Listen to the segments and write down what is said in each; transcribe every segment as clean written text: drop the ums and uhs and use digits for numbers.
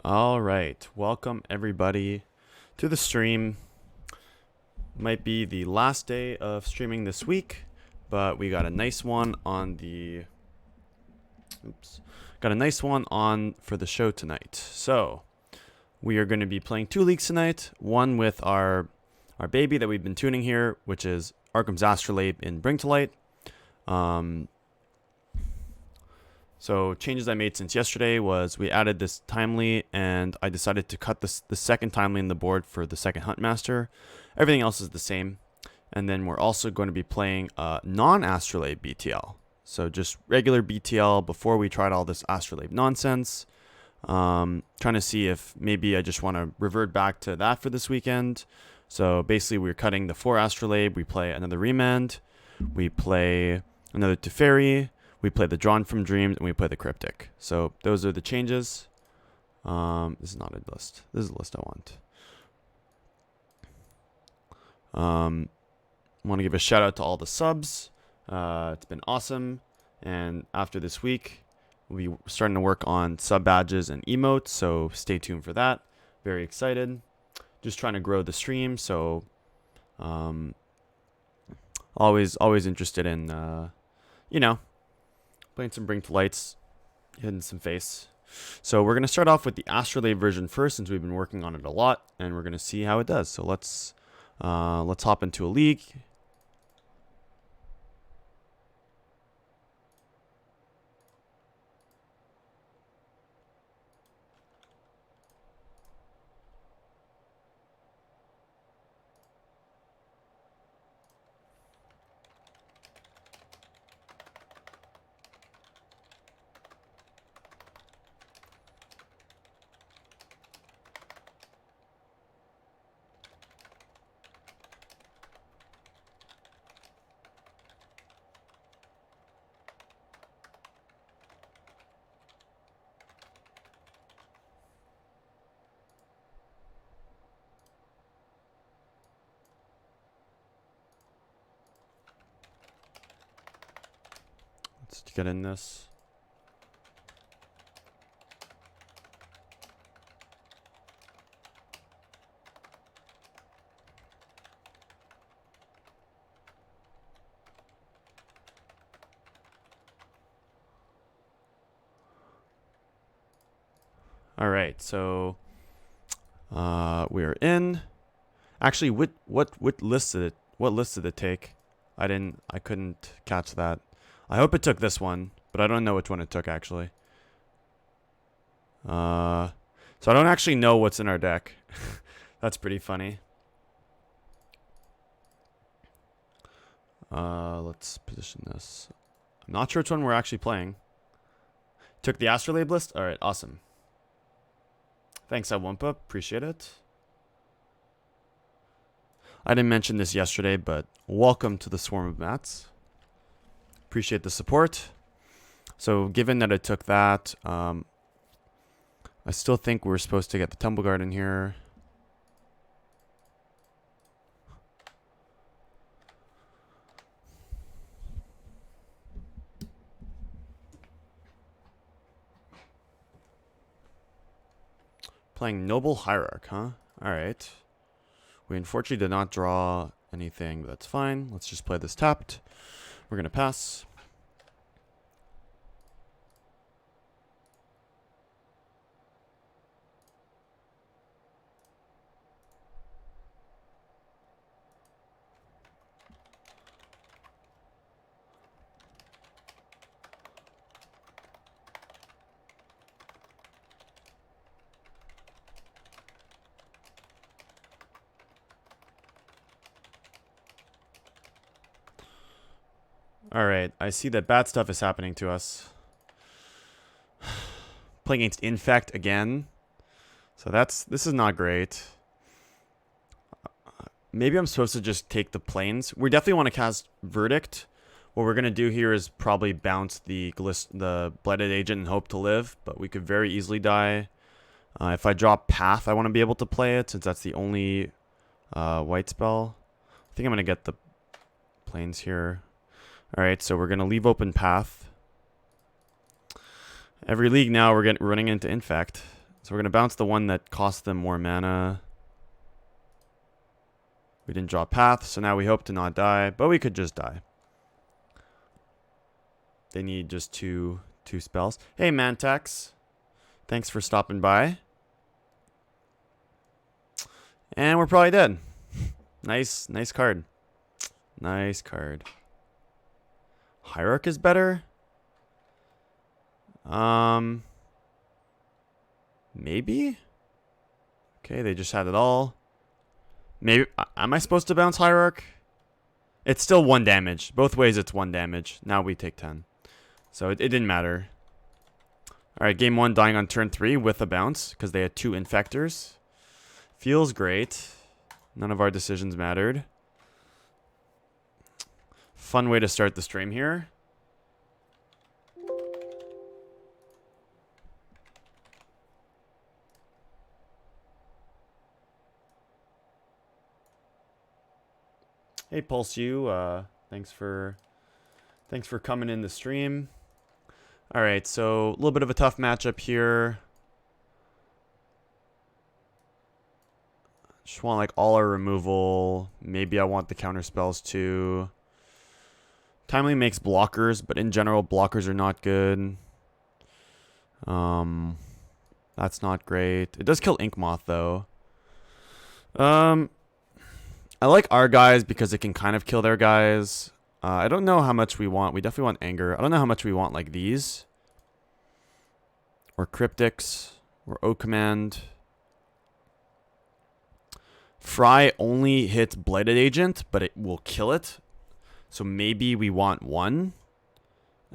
All right, welcome everybody to the stream. Might be the last day of streaming this week, but we got a nice one on the for the show tonight. So, we are going to be playing two leagues tonight, one with our baby that we've been tuning here, which is Arcum's Astrolabe in Bring to Light. So changes I made since yesterday was we added this timely, and I decided to cut the second timely in the board for the second Huntmaster. Everything else is the same. And then we're also going to be playing non-Astrolabe BTL. So just regular BTL before we tried all this Astrolabe nonsense. Trying to see if maybe I just want to revert back to that for this weekend. So basically we're cutting the 4 Astrolabe. We play another Remand. We play another Teferi. We play the Drawn from Dreams, and we play the Cryptic. So those are the changes. This is not a list. This is a list I want. I want to give a shout out to all the subs. It's been awesome. And after this week, we'll be starting to work on sub badges and emotes. So stay tuned for that. Very excited. Just trying to grow the stream. So always interested in, playing some Bring to Lights, hitting some face. So we're going to start off with the Astrolabe version first, since we've been working on it a lot, and we're going to see how it does. So let's hop into a league. Let's get in this. All right, so we're in. Actually, what list did it take? I couldn't catch that. I hope it took this one, but I don't know which one it took actually. So I don't actually know what's in our deck. That's pretty funny. Let's position this. I'm not sure which one we're actually playing. Took the Astrolabe list? Alright, awesome. Thanks, Awumpa. Appreciate it. I didn't mention this yesterday, but welcome to the Swarm of Mats. Appreciate the support. So given that it took that, I still think we're supposed to get the Tumble Guard in here. Playing Noble Hierarch, huh? Alright. We unfortunately did not draw anything, but that's fine. Let's just play this tapped. We're going to pass. Alright, I see that bad stuff is happening to us. Playing against Infect again. So this is not great. Maybe I'm supposed to just take the planes. We definitely want to cast Verdict. What we're going to do here is probably bounce the Blighted Agent and hope to live, but we could very easily die. If I drop Path, I want to be able to play it, since that's the only white spell. I think I'm going to get the planes here. Alright, so we're going to leave open Path. Every league now we're running into Infect. So we're going to bounce the one that costs them more mana. We didn't draw Path, so now we hope to not die, but we could just die. They need just two spells. Hey, Mantax. Thanks for stopping by. And we're probably dead. Nice card. Nice card. Hierarch is better? Maybe? Okay, they just had it all. Maybe. Am I supposed to bounce Hierarch? It's still 1 damage. Both ways it's 1 damage. Now we take 10. So it didn't matter. Alright, game 1 dying on turn 3 with a bounce because they had 2 infectors. Feels great. None of our decisions mattered. Fun way to start the stream here. Hey Pulse U, thanks for coming in the stream. All right, so a little bit of a tough matchup here. Just want like all our removal. Maybe I want the counter spells too. Timely makes blockers, but in general blockers are not good. That's not great. It does kill Ink Moth though. I like our guys because it can kind of kill their guys. I don't know how much we want. We definitely want Anger. I don't know how much we want like these. Or Cryptics. Or O Command. Fry only hits Blighted Agent, but it will kill it. So maybe we want 1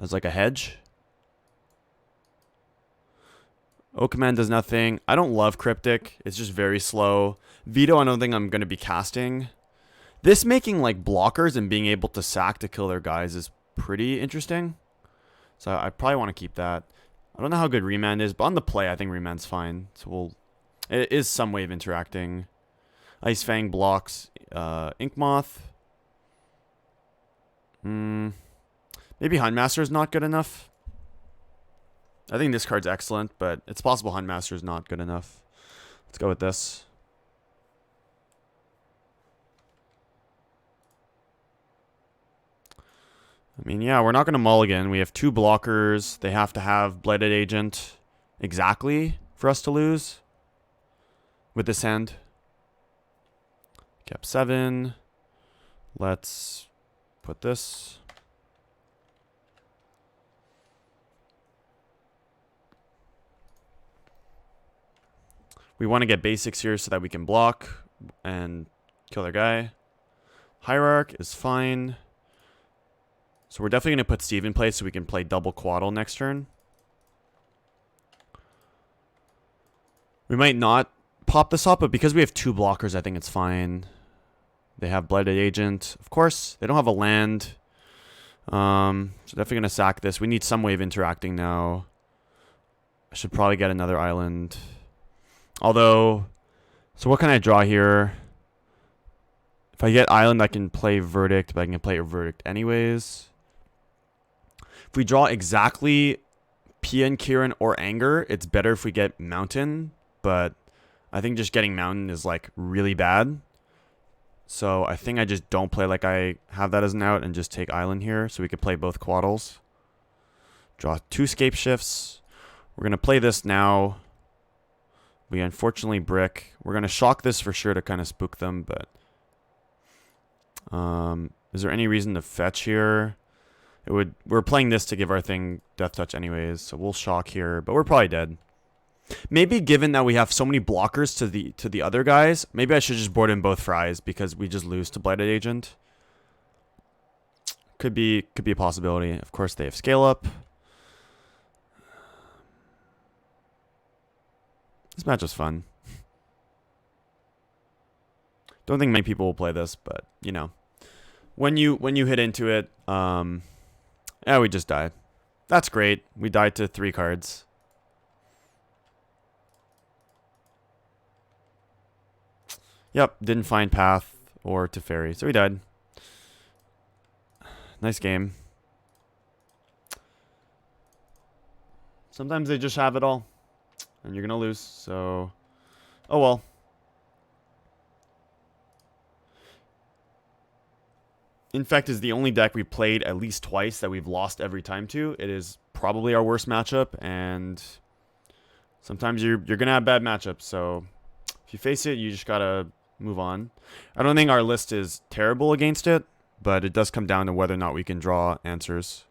as like a hedge. O Command does nothing. I don't love Cryptic. It's just very slow. Veto, I don't think I'm going to be casting. This making like blockers and being able to sack to kill their guys is pretty interesting. So I probably want to keep that. I don't know how good Remand is, but on the play, I think Remand's fine. So it is some way of interacting. Ice Fang blocks Ink Moth. Maybe Huntmaster is not good enough. I think this card's excellent, but it's possible Huntmaster is not good enough. Let's go with this. I mean, yeah, we're not going to mulligan. We have 2 blockers. They have to have Blighted Agent exactly for us to lose with this hand. Cap 7. Let's put this. We want to get basics here so that we can block and kill their guy. Hierarch is fine. So we're definitely going to put Steve in place so we can play double Quaddle next turn. We might not pop this up, but because we have 2 blockers, I think it's fine. They have Blighted Agent, of course. They don't have a land. So definitely going to sack this. We need some way of interacting now. I should probably get another island. Although, so what can I draw here? If I get island, I can play Verdict, but I can play a Verdict anyways. If we draw exactly Pian, Kieran, or Anger, it's better if we get Mountain, but I think just getting Mountain is like really bad. So I think I just don't play like I have that as an out and just take Island here so we could play both Quaddles. Draw 2 Scapeshifts. We're going to play this now. We unfortunately brick. We're going to shock this for sure to kind of spook them, but is there any reason to fetch here? We're playing this to give our thing Death Touch anyways, so we'll shock here, but we're probably dead. Maybe given that we have so many blockers to the other guys, maybe I should just board in both Fries because we just lose to Blighted Agent. Could be a possibility. Of course, they have Scale Up. This match was fun. Don't think many people will play this, but you know, when you hit into it, yeah, we just died. That's great. We died to 3 cards. Yep, didn't find Path or Teferi, so we died. Nice game. Sometimes they just have it all. and you're going to lose. So, oh well. Infect is the only deck we played at least twice that we've lost every time to. It is probably our worst matchup, and sometimes you're going to have bad matchups. So if you face it, you just got to move on. I don't think our list is terrible against it, but it does come down to whether or not we can draw answers.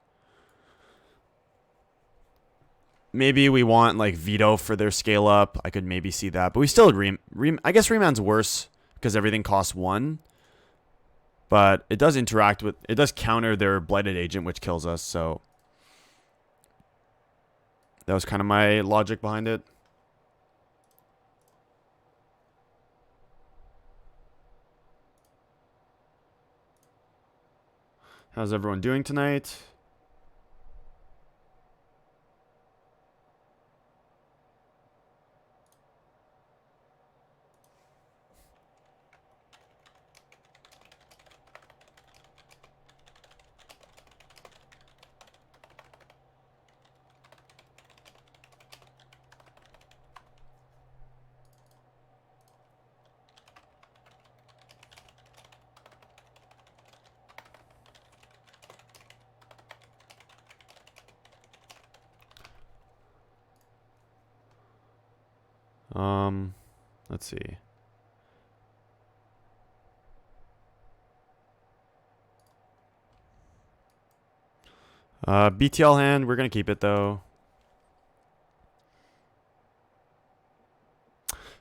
Maybe we want like veto for their scale up. I could maybe see that, but we still I guess Reman's worse because everything costs 1. But it does interact with, it does counter their Blighted Agent, which kills us, so that was kind of my logic behind it. How's everyone doing tonight? Let's see. BTL hand, we're gonna keep it though.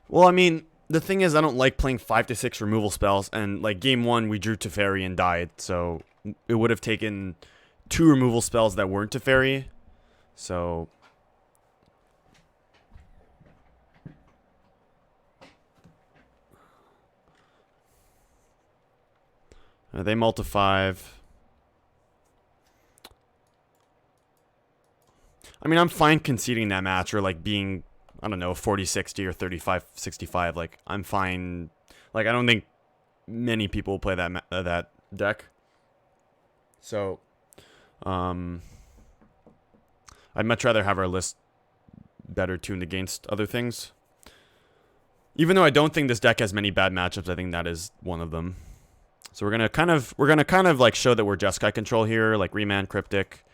Well, I mean, the thing is, I don't like playing 5 to 6 removal spells, and like game 1, we drew Teferi and died, so it would have taken 2 removal spells that weren't Teferi. So they multi 5. I mean, I'm fine conceding that match or like being, I don't know, 40-60 or 35-65. Like, I'm fine. Like, I don't think many people play that that deck. So, I'd much rather have our list better tuned against other things. Even though I don't think this deck has many bad matchups, I think that is one of them. So we're gonna kind of like show that we're Jeskai control here, like Remand Cryptic.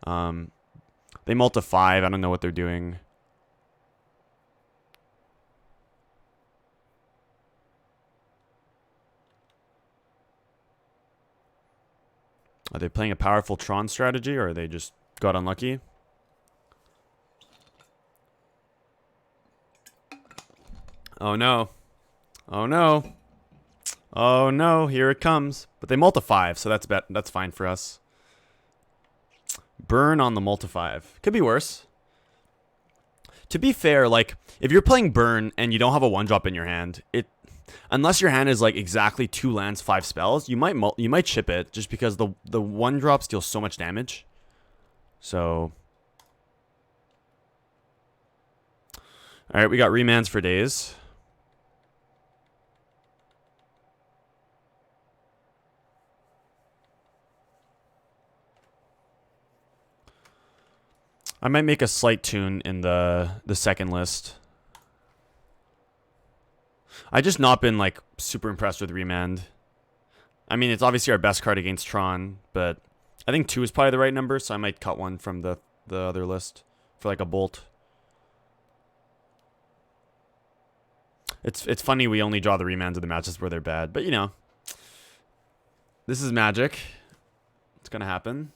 They multi 5. I don't know what they're doing. Are they playing a powerful Tron strategy, or are they just got unlucky? Oh no. Oh no. Oh no, here it comes. But they multi 5, so that's fine for us. Burn on the multi 5. Could be worse. To be fair, like, if you're playing Burn and you don't have a 1-drop in your hand, unless your hand is like exactly 2 lands, 5 spells, you might chip it just because the 1-drop deals so much damage. So, all right, we got remands for days. I might make a slight tune in the second list. I just not been like super impressed with Remand. I mean, it's obviously our best card against Tron, but I think 2 is probably the right number, so I might cut 1 from the other list for like a Bolt. It's funny we only draw the remands of the matches where they're bad, but you know, this is Magic. It's gonna happen.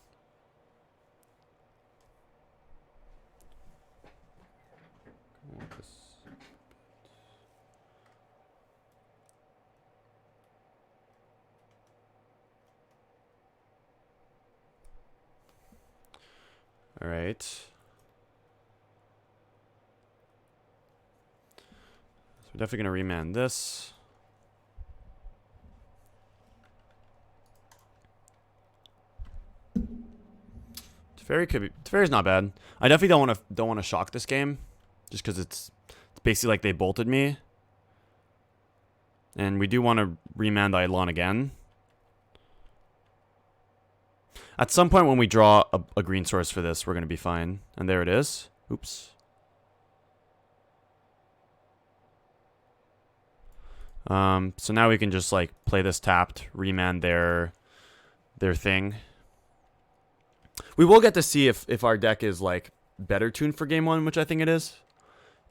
All right. So we're definitely going to remand this. Teferi's not bad. I definitely don't want to shock this game, just because it's basically like they bolted me, and we do want to remand the Eidolon again. At some point when we draw a green source for this, we're going to be fine. And there it is. Oops. So now we can just like play this tapped, remand their thing. We will get to see if our deck is like better tuned for game 1, which I think it is.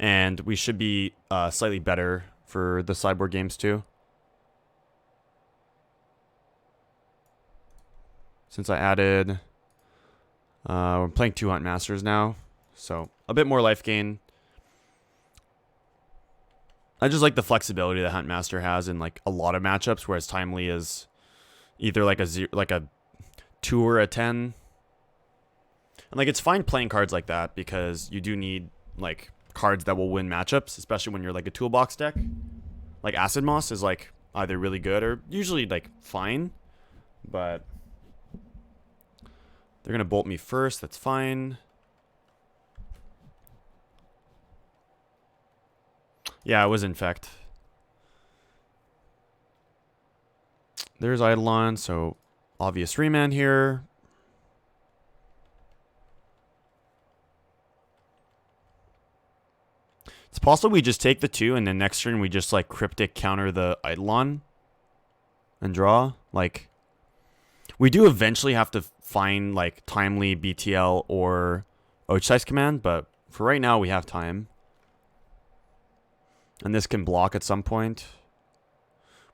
And we should be slightly better for the sideboard games too. Since I added, we're playing 2 Hunt Masters now, so a bit more life gain. I just like the flexibility that Hunt Master has in like a lot of matchups, whereas Timely is either like a 2 or a 10. And like it's fine playing cards like that because you do need like cards that will win matchups, especially when you're like a toolbox deck. Like Acid Moss is like either really good or usually like fine, but they're gonna bolt me first. That's fine. Yeah, it was Infect. There's Eidolon, so obvious remand here. It's possible we just take the 2 and then next turn we just like Cryptic counter the Eidolon and draw. Like, we do eventually have to find like Timely, BTL, or Oach-Size Command, but for right now we have time. And this can block at some point.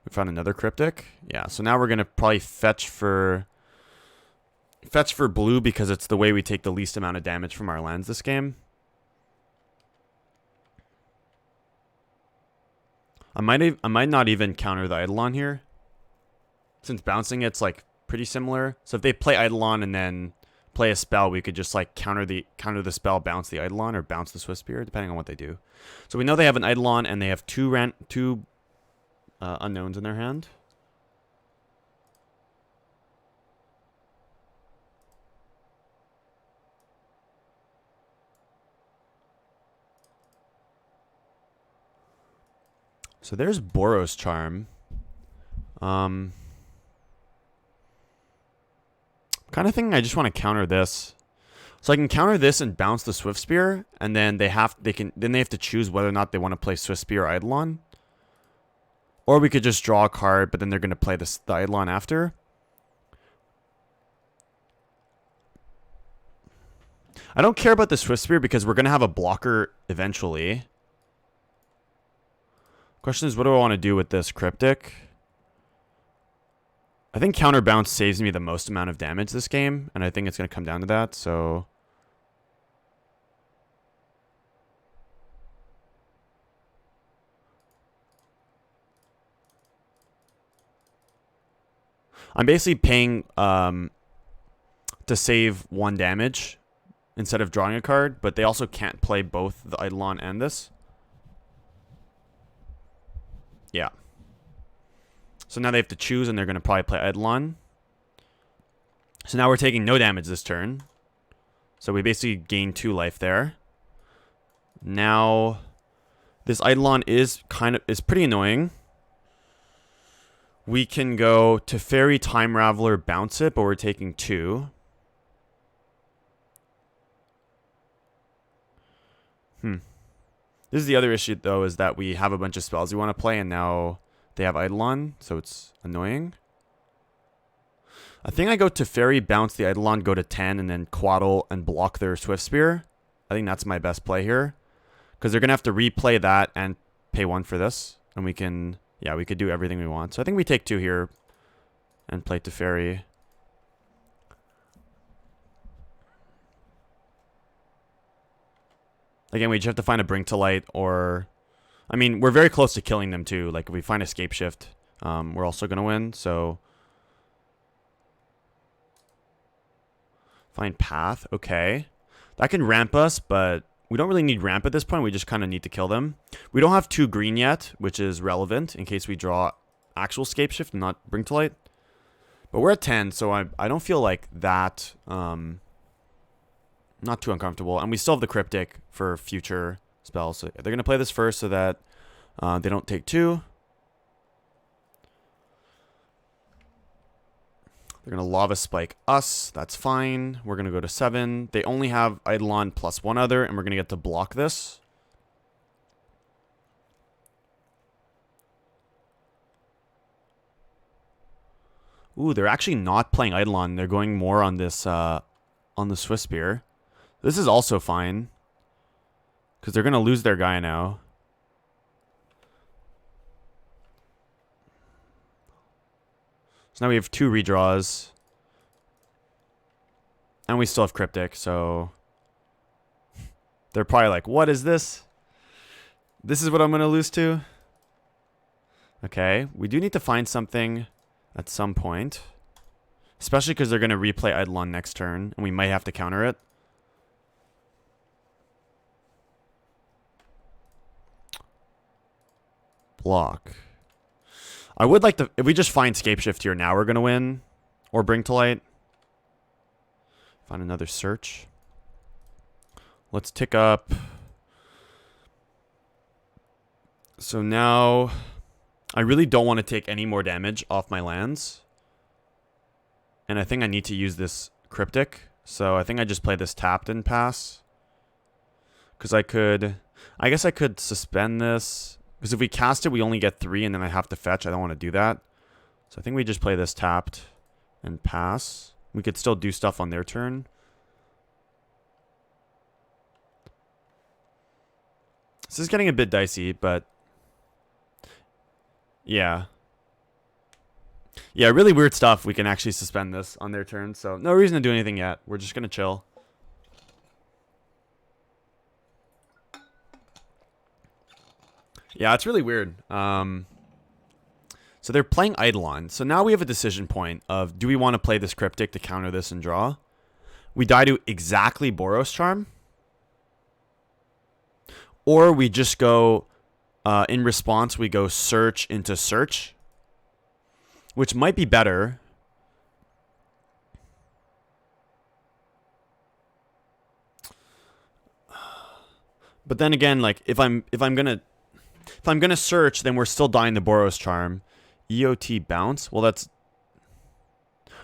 We found another Cryptic. Yeah, so now we're going to probably fetch for blue because it's the way we take the least amount of damage from our lands this game. I might not even counter the Eidolon here. Since bouncing it's like pretty similar. So if they play Eidolon and then play a spell, we could just like counter the spell, bounce the Eidolon, or bounce the Swift Spear, depending on what they do. So we know they have an Eidolon and they have two unknowns in their hand. So there's Boros Charm. Kind of thinking I just want to counter this. So I can counter this and bounce the Swift Spear, and then they have to choose whether or not they want to play Swift Spear or Eidolon. Or we could just draw a card, but then they're going to play the Eidolon after. I don't care about the Swift Spear because we're going to have a blocker eventually. Question is, what do I want to do with this Cryptic? I think counterbounce saves me the most amount of damage this game, and I think it's going to come down to that, so... I'm basically paying to save 1 damage instead of drawing a card, but they also can't play both the Eidolon and this. Yeah. So now they have to choose, and they're going to probably play Eidolon. So now we're taking no damage this turn. So we basically gain 2 life there. Now, this Eidolon is pretty annoying. We can go to Fairy, Time Raveler, bounce it, but we're taking 2. This is the other issue, though, is that we have a bunch of spells we want to play, and now they have Eidolon, so it's annoying. I think I go to Fairy, bounce the Eidolon, go to 10, and then Quaddle and block their Swift Spear. I think that's my best play here. Because they're going to have to replay that and pay 1 for this. And we can, yeah, we could do everything we want. So I think we take 2 here and play to Fairy. Again, we just have to find a Bring to Light, or... I mean, we're very close to killing them, too. Like, if we find a Scapeshift, we're also going to win, so... Find Path, okay. That can ramp us, but we don't really need ramp at this point. We just kind of need to kill them. We don't have 2 green yet, which is relevant in case we draw actual Scapeshift and not Bring to Light. But we're at 10, so I don't feel like that... not too uncomfortable. And we still have the Cryptic for future spells. So they're going to play this first so that they don't take 2. They're going to Lava Spike us. That's fine. We're going to go to 7. They only have Eidolon plus 1 other, and we're going to get to block this. Ooh, they're actually not playing Eidolon. They're going more on this, on the Swift Spear. This is also fine. Because they're going to lose their guy now. So now we have 2 redraws. And we still have Cryptic, so... They're probably like, what is this? This is what I'm going to lose to? Okay, we do need to find something at some point. Especially because they're going to replay Eidolon next turn, and we might have to counter it. Block. I would like to... If we just find Scapeshift here now, we're going to win. Or Bring to Light. Find another search. Let's tick up. So now... I really don't want to take any more damage off my lands. And I think I need to use this Cryptic. So I think I just play this tapped and pass. Because I could... I guess I could suspend this. Because if we cast it, we only get 3 and then I have to fetch. I don't want to do that. So I think we just play this tapped and pass. We could still do stuff on their turn. This is getting a bit dicey, but... Yeah. Yeah, really weird stuff. We can actually suspend this on their turn. So no reason to do anything yet. We're just going to chill. Yeah, it's really weird. So they're playing Eidolon. So now we have a decision point of, do we want to play this Cryptic to counter this and draw? We die to exactly Boros Charm. Or we just go, in response, we go search into search. Which might be better. But then again, like, if I'm gonna search, then we're still dying the Boros Charm. EOT bounce? Well, that's...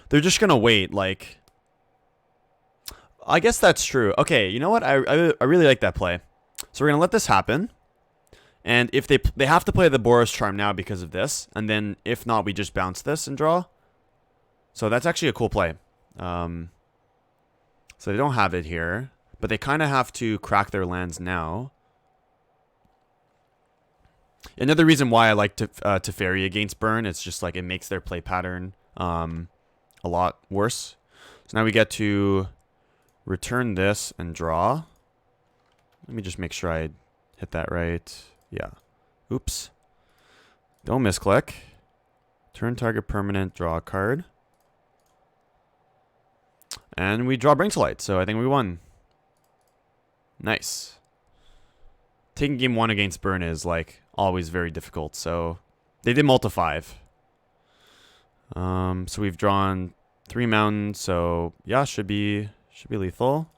They're just gonna wait, like... I guess that's true. Okay, you know what? I really like that play. So we're gonna let this happen. And if they have to play the Boros Charm now because of this. And then if not, we just bounce this and draw. So that's actually a cool play. So they don't have it here. But they kind of have to crack their lands now. Another reason why I like to Fairy against Burn, it's just like it makes their play pattern a lot worse. So now we get to return this and draw. Let me just make sure I hit that right. Yeah. Oops. Don't misclick. Turn target permanent, draw a card. And we draw Bring to Light, so I think we won. Nice. Taking game 1 against Burn is like always very difficult, so they did multi 5. So we've drawn 3 mountains, so yeah, should be lethal.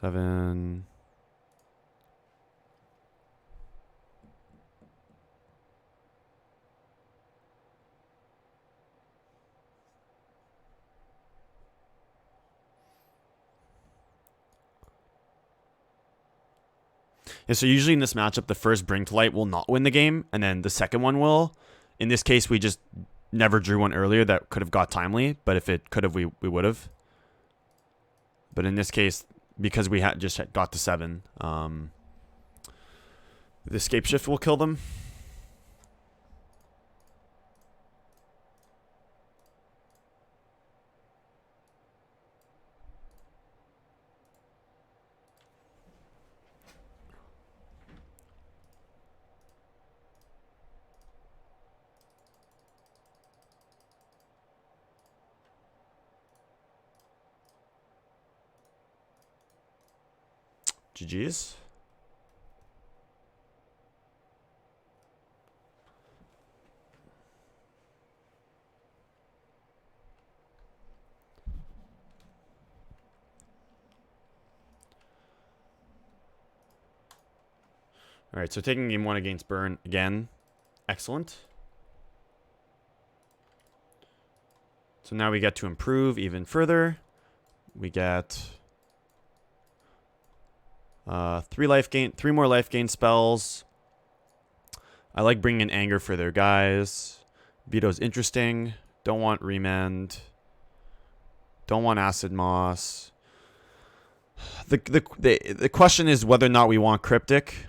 7. Yeah, so usually in this matchup, the first Bring to Light will not win the game, and then the second one will. In this case, we just never drew one earlier that could have got timely, but if it could have, we would have. But in this case, because we had just got to 7, the Scapeshift will kill them. GG's. All right, so taking game 1 against Burn again. Excellent. So now we get to improve even further. We get 3 more life gain spells. I like bringing in Anger for their guys. Veto's interesting. Don't want Remand. Don't want Acid Moss. The question is whether or not we want Cryptic.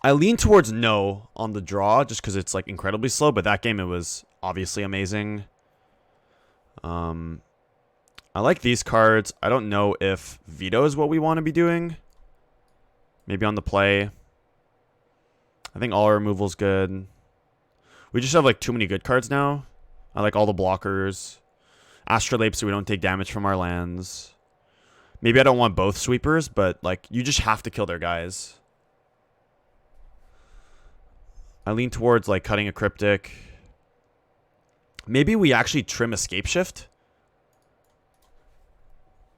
I lean towards no on the draw just because it's like incredibly slow, but that game it was obviously amazing. I like these cards. I don't know if Veto is what we want to be doing. Maybe on the play. I think all our removal's good. We just have like too many good cards now. I like all the blockers. Astrolabe so we don't take damage from our lands. Maybe I don't want both sweepers, but like you just have to kill their guys. I lean towards like cutting a Cryptic. Maybe we actually trim a Scapeshift.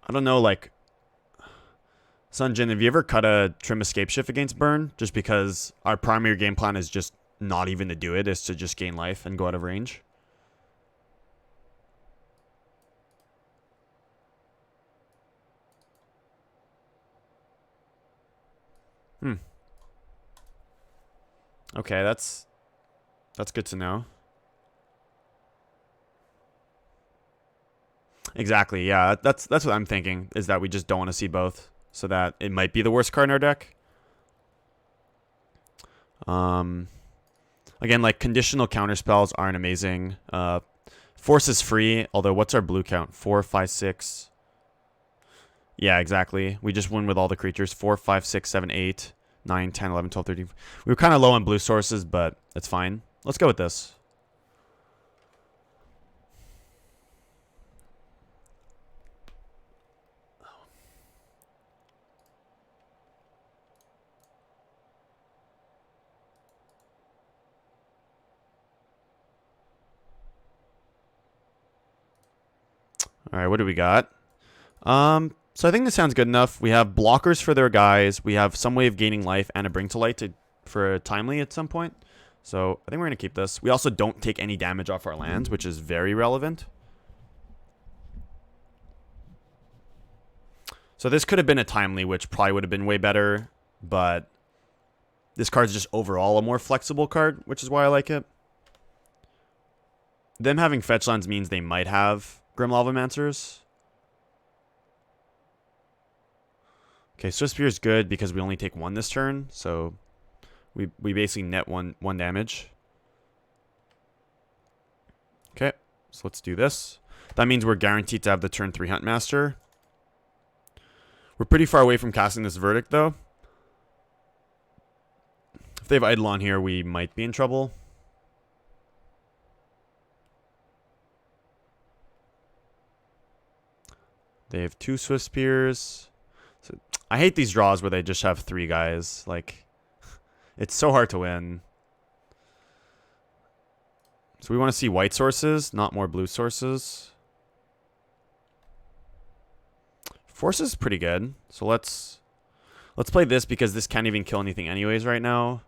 I don't know, like Sunjin, have you ever cut a trim a Scapeshift against Burn? Just because our primary game plan is just not even to do it, is to just gain life and go out of range. Okay, that's good to know. Exactly, yeah. That's what I'm thinking, is that we just don't want to see both. So that it might be the worst card in our deck. Again, like conditional counter spells aren't amazing. Force is free, although what's our blue count? 4, 5, 6. Yeah, exactly. We just win with all the creatures. 4, 5, 6, 7, 8, 9, 10, 11, 12, 13. We were kind of low on blue sources, but it's fine. Let's go with this. All right, what do we got? So I think this sounds good enough. We have blockers for their guys. We have some way of gaining life and a Bring to Light for a timely at some point. So I think we're going to keep this. We also don't take any damage off our lands, which is very relevant. So this could have been a timely, which probably would have been way better. But this card's just overall a more flexible card, which is why I like it. Them having fetch lands means they might have Grim Lavamancers. Okay, Swift Spear is good because we only take 1 this turn, so we basically net one damage. Okay, so let's do this. That means we're guaranteed to have the turn 3 Huntmaster. We're pretty far away from casting this Verdict, though. If they have Eidolon here, we might be in trouble. They have 2 Swift Spears. So I hate these draws where they just have 3 guys. Like, it's so hard to win. So we want to see white sources, not more blue sources. Force is pretty good. So let's play this because this can't even kill anything anyways right now.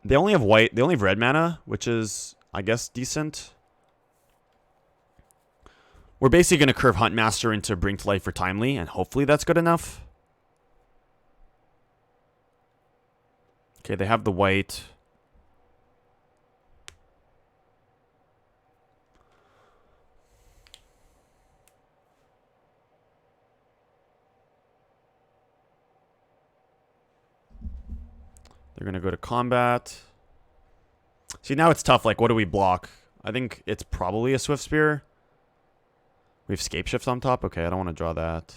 They only have white. They only have red mana, which is, I guess, decent. We're basically going to curve Huntmaster into Bring to Life for timely, and hopefully that's good enough. Okay, they have the white. They're going to go to combat. See, now it's tough. Like, what do we block? I think it's probably a Swift Spear. We have Scapeshift on top? Okay, I don't want to draw that.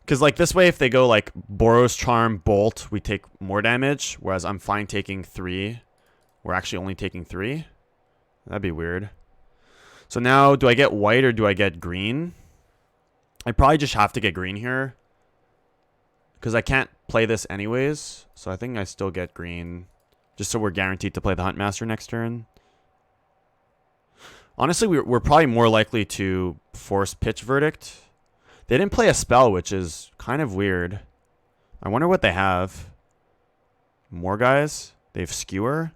Because, like, this way, if they go, like, Boros Charm, Bolt, we take more damage. Whereas I'm fine taking 3. We're actually only taking 3. That'd be weird. So now, do I get white or do I get green? I probably just have to get green here. Because I can't play this anyways. So I think I still get green. Just so we're guaranteed to play the Huntmaster next turn. Honestly, we're probably more likely to force Pitch Verdict. They didn't play a spell, which is kind of weird. I wonder what they have. More guys? They have Skewer.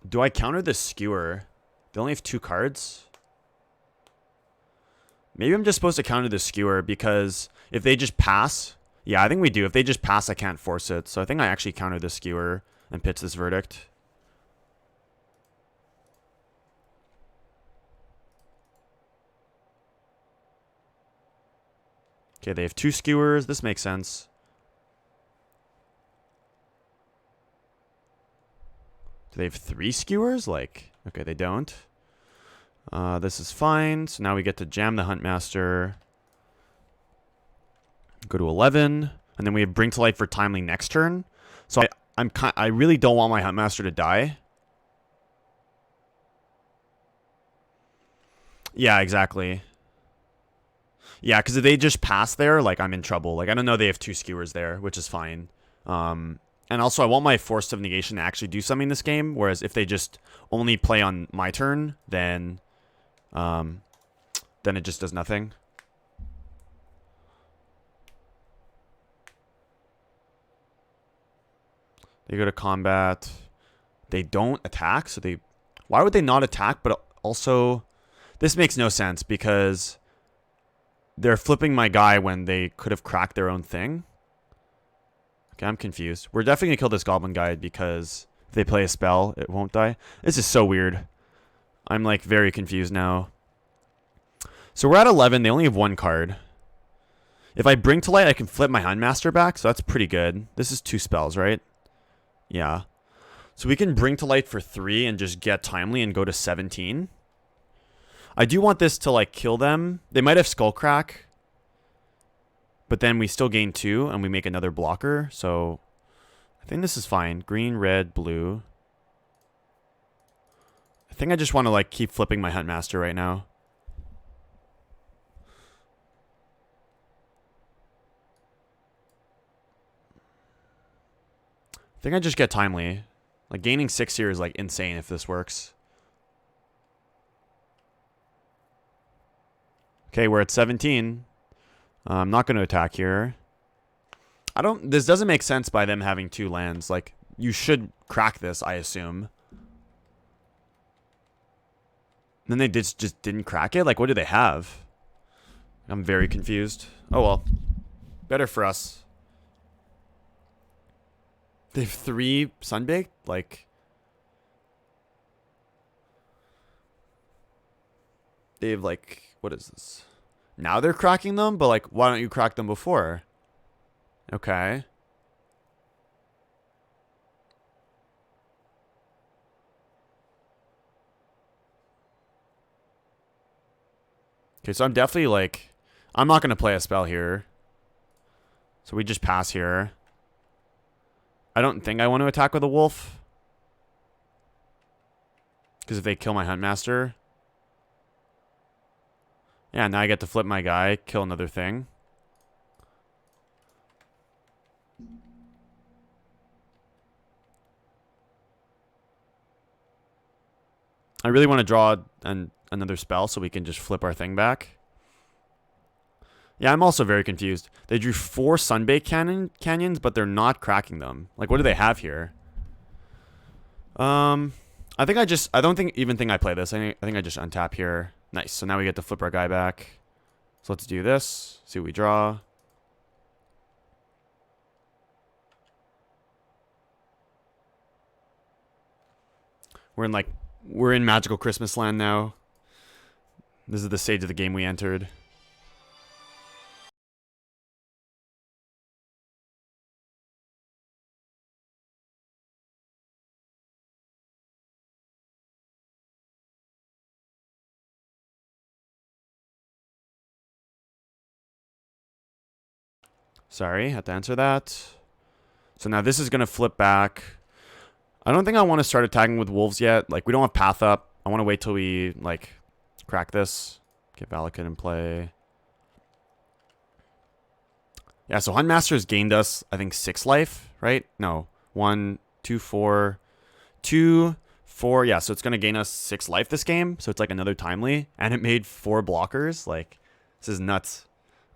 Do I counter the Skewer? They only have 2 cards. Maybe I'm just supposed to counter the Skewer because if they just pass... Yeah, I think we do. If they just pass, I can't force it. So I think I actually counter the skewer and pitch this verdict. Okay, they have 2 skewers. This makes sense. Do they have 3 skewers? Like, okay, they don't. This is fine. So now we get to jam the Huntmaster. Go to 11. And then we have Bring to Light for timely next turn. So I really don't want my Huntmaster to die. Yeah, exactly. Yeah, because if they just pass there, like, I'm in trouble. Like, I don't know they have 2 skewers there, which is fine. And also, I want my Force of Negation to actually do something in this game. Whereas if they just only play on my turn, then it just does nothing. They go to combat. They don't attack, so they... Why would they not attack, but also... This makes no sense, because they're flipping my guy when they could have cracked their own thing. Okay, I'm confused. We're definitely going to kill this goblin guy, because if they play a spell, it won't die. This is so weird. I'm, like, very confused now. So we're at 11. They only have 1 card. If I Bring to Light, I can flip my Huntmaster back, so that's pretty good. This is 2 spells, right? Yeah. So we can Bring to Light for 3 and just get timely and go to 17. I do want this to, like, kill them. They might have Skullcrack. But then we still gain 2 and we make another blocker. So I think this is fine. Green, red, blue. I think I just want to, like, keep flipping my Huntmaster right now. I think I just get timely. Like, gaining 6 here is, like, insane if this works. Okay, we're at 17. I'm not going to attack here. This doesn't make sense by them having 2 lands. Like, you should crack this, I assume. Then they just didn't crack it? Like, what do they have? I'm very confused. Oh, well. Better for us. They have 3 Sunbaked? Like... They have, like... What is this? Now they're cracking them? But, like, why don't you crack them before? Okay. Okay, so I'm definitely, like... I'm not going to play a spell here. So we just pass here. I don't think I want to attack with a wolf. Because if they kill my Huntmaster... Yeah, now I get to flip my guy, kill another thing. I really want to draw another spell so we can just flip our thing back. Yeah, I'm also very confused. They drew 4 Sunbake Canyons, but they're not cracking them. Like, what do they have here? I don't even think I play this. I think I just untap here. Nice. So now we get to flip our guy back. So let's do this. See what we draw. We're in Magical Christmas Land now. This is the stage of the game we entered. Sorry, had to answer that. So now this is going to flip back. I don't think I want to start attacking with wolves yet. Like, we don't have path up. I want to wait till we, like, crack this. Get Valakut in play. Yeah, so Huntmaster's gained us, I think, 6 life, right? No. 1, 2, 4. 2, 4. Yeah, so it's going to gain us 6 life this game. So it's, like, another timely. And it made 4 blockers. Like, this is nuts.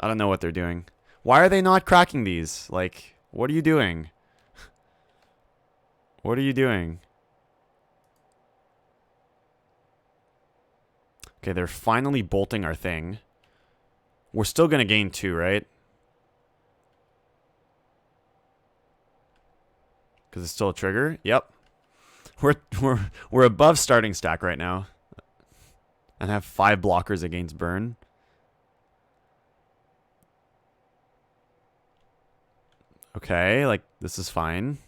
I don't know what they're doing. Why are they not cracking these? Like, what are you doing? What are you doing? Okay, they're finally bolting our thing. We're still going to gain 2, right? Because it's still a trigger. Yep. We're above starting stack right now. And have 5 blockers against burn. Okay, like, this is fine.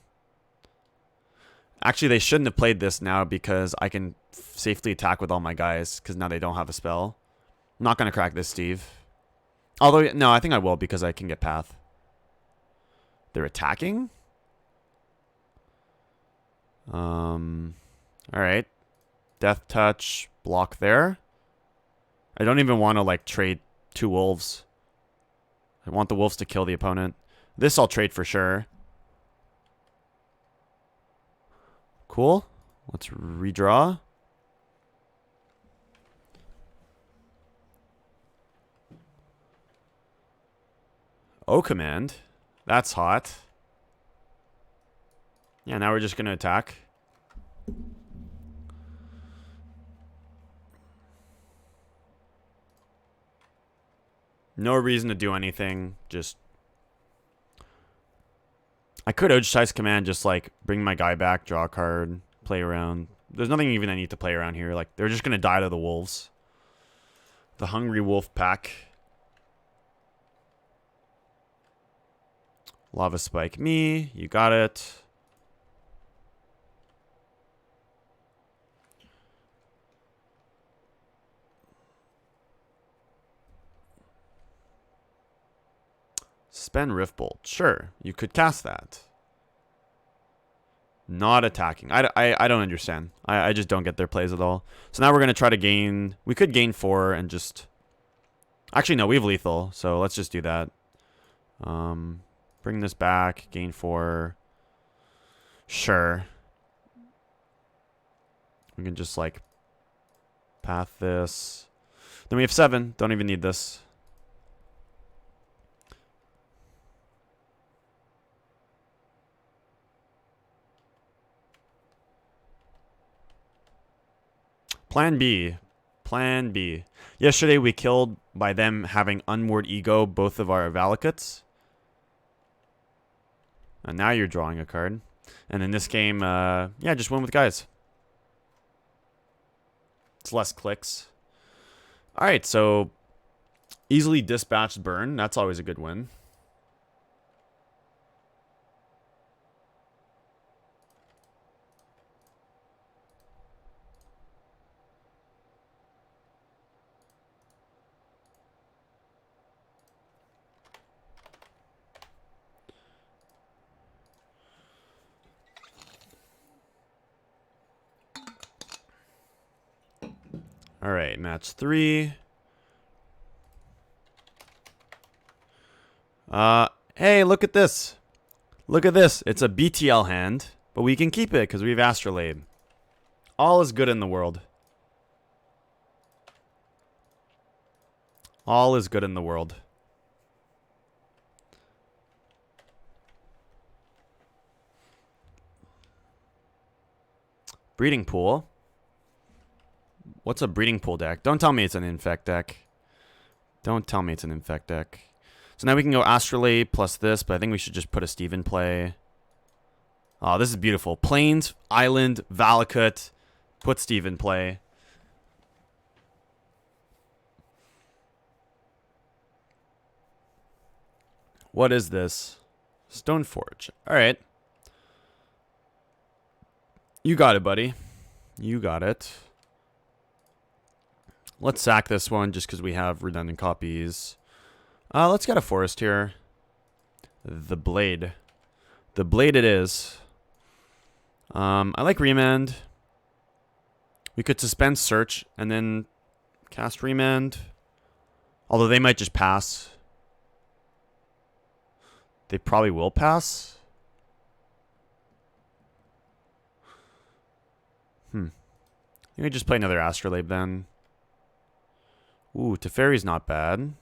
Actually, they shouldn't have played this now because I can safely attack with all my guys because now they don't have a spell. I'm not going to crack this, Steve. Although, no, I think I will because I can get path. They're attacking? Alright. Death touch, block there. I don't even want to, like, trade 2 wolves. I want the wolves to kill the opponent. This I'll trade for sure. Cool. Let's redraw. O command. That's hot. Yeah, now we're just going to attack. No reason to do anything. Just... I could Ogistice command, just like bring my guy back, draw a card, play around. There's nothing even I need to play around here. Like, they're just going to die to the wolves. The Hungry Wolf Pack. Lava Spike me. You got it. Spend Rift Bolt. Sure, you could cast that. Not attacking. I don't understand. I just don't get their plays at all. So now we're going to try to gain... We could gain 4 and just... Actually, no, we have lethal. So let's just do that. Bring this back. Gain 4. Sure. We can just, like, path this. Then we have 7. Don't even need this. Plan B. Plan B. Yesterday we killed by them having Unmoored Ego both of our Valakuts. And now you're drawing a card. And in this game, yeah, just win with guys. It's less clicks. Alright, so easily dispatched burn. That's always a good win. All right, match 3. Hey, look at this. Look at this. It's a BTL hand, but we can keep it because we have Astrolabe. All is good in the world. All is good in the world. Breeding Pool. What's a Breeding Pool deck? Don't tell me it's an Infect deck. Don't tell me it's an Infect deck. So now we can go Astrolabe plus this, but I think we should just put a Steve in play. Oh, this is beautiful. Plains, Island, Valakut. Put Steve in play. What is this? Stoneforge. All right. You got it, buddy. You got it. Let's sack this one just because we have redundant copies. Let's get a forest here. The Blade. The Blade it is. I like Remand. We could suspend Search and then cast Remand. Although they might just pass. They probably will pass. You could just play another Astrolabe then. Ooh, Teferi's not bad.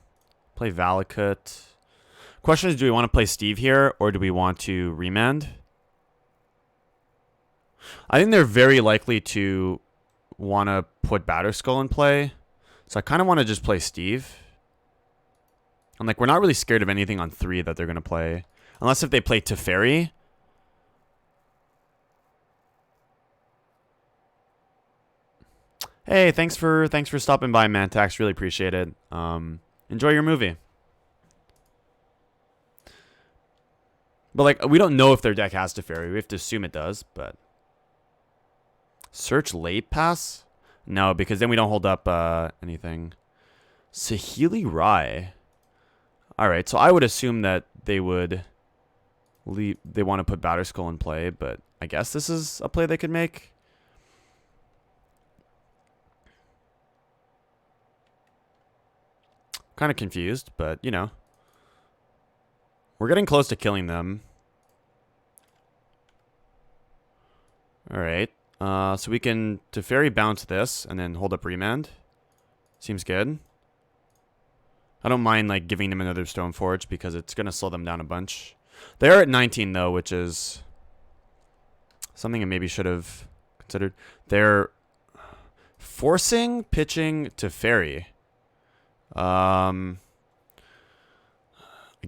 Play Valakut. Question is, do we want to play Steve here or do we want to Remand? I think they're very likely to want to put Batterskull in play. So I kind of want to just play Steve. I'm like, we're not really scared of anything on 3 that they're going to play. Unless if they play Teferi. Hey, thanks for stopping by, Mantax. Really appreciate it. Enjoy your movie. But like, we don't know if their deck has Teferi. We have to assume it does. But search late pass? No, because then we don't hold up anything. Saheeli Rai. All right, so I would assume that they would leave. They want to put Batterskull in play, but I guess this is a play they could make. Kind of confused, but you know, we're getting close to killing them. All right, so we can Teferi bounce this and then hold up Remand. Seems good. I don't mind like giving them another Stoneforge because it's gonna slow them down a bunch. They are at 19 though, which is something I maybe should have considered. They're forcing pitching Teferi. I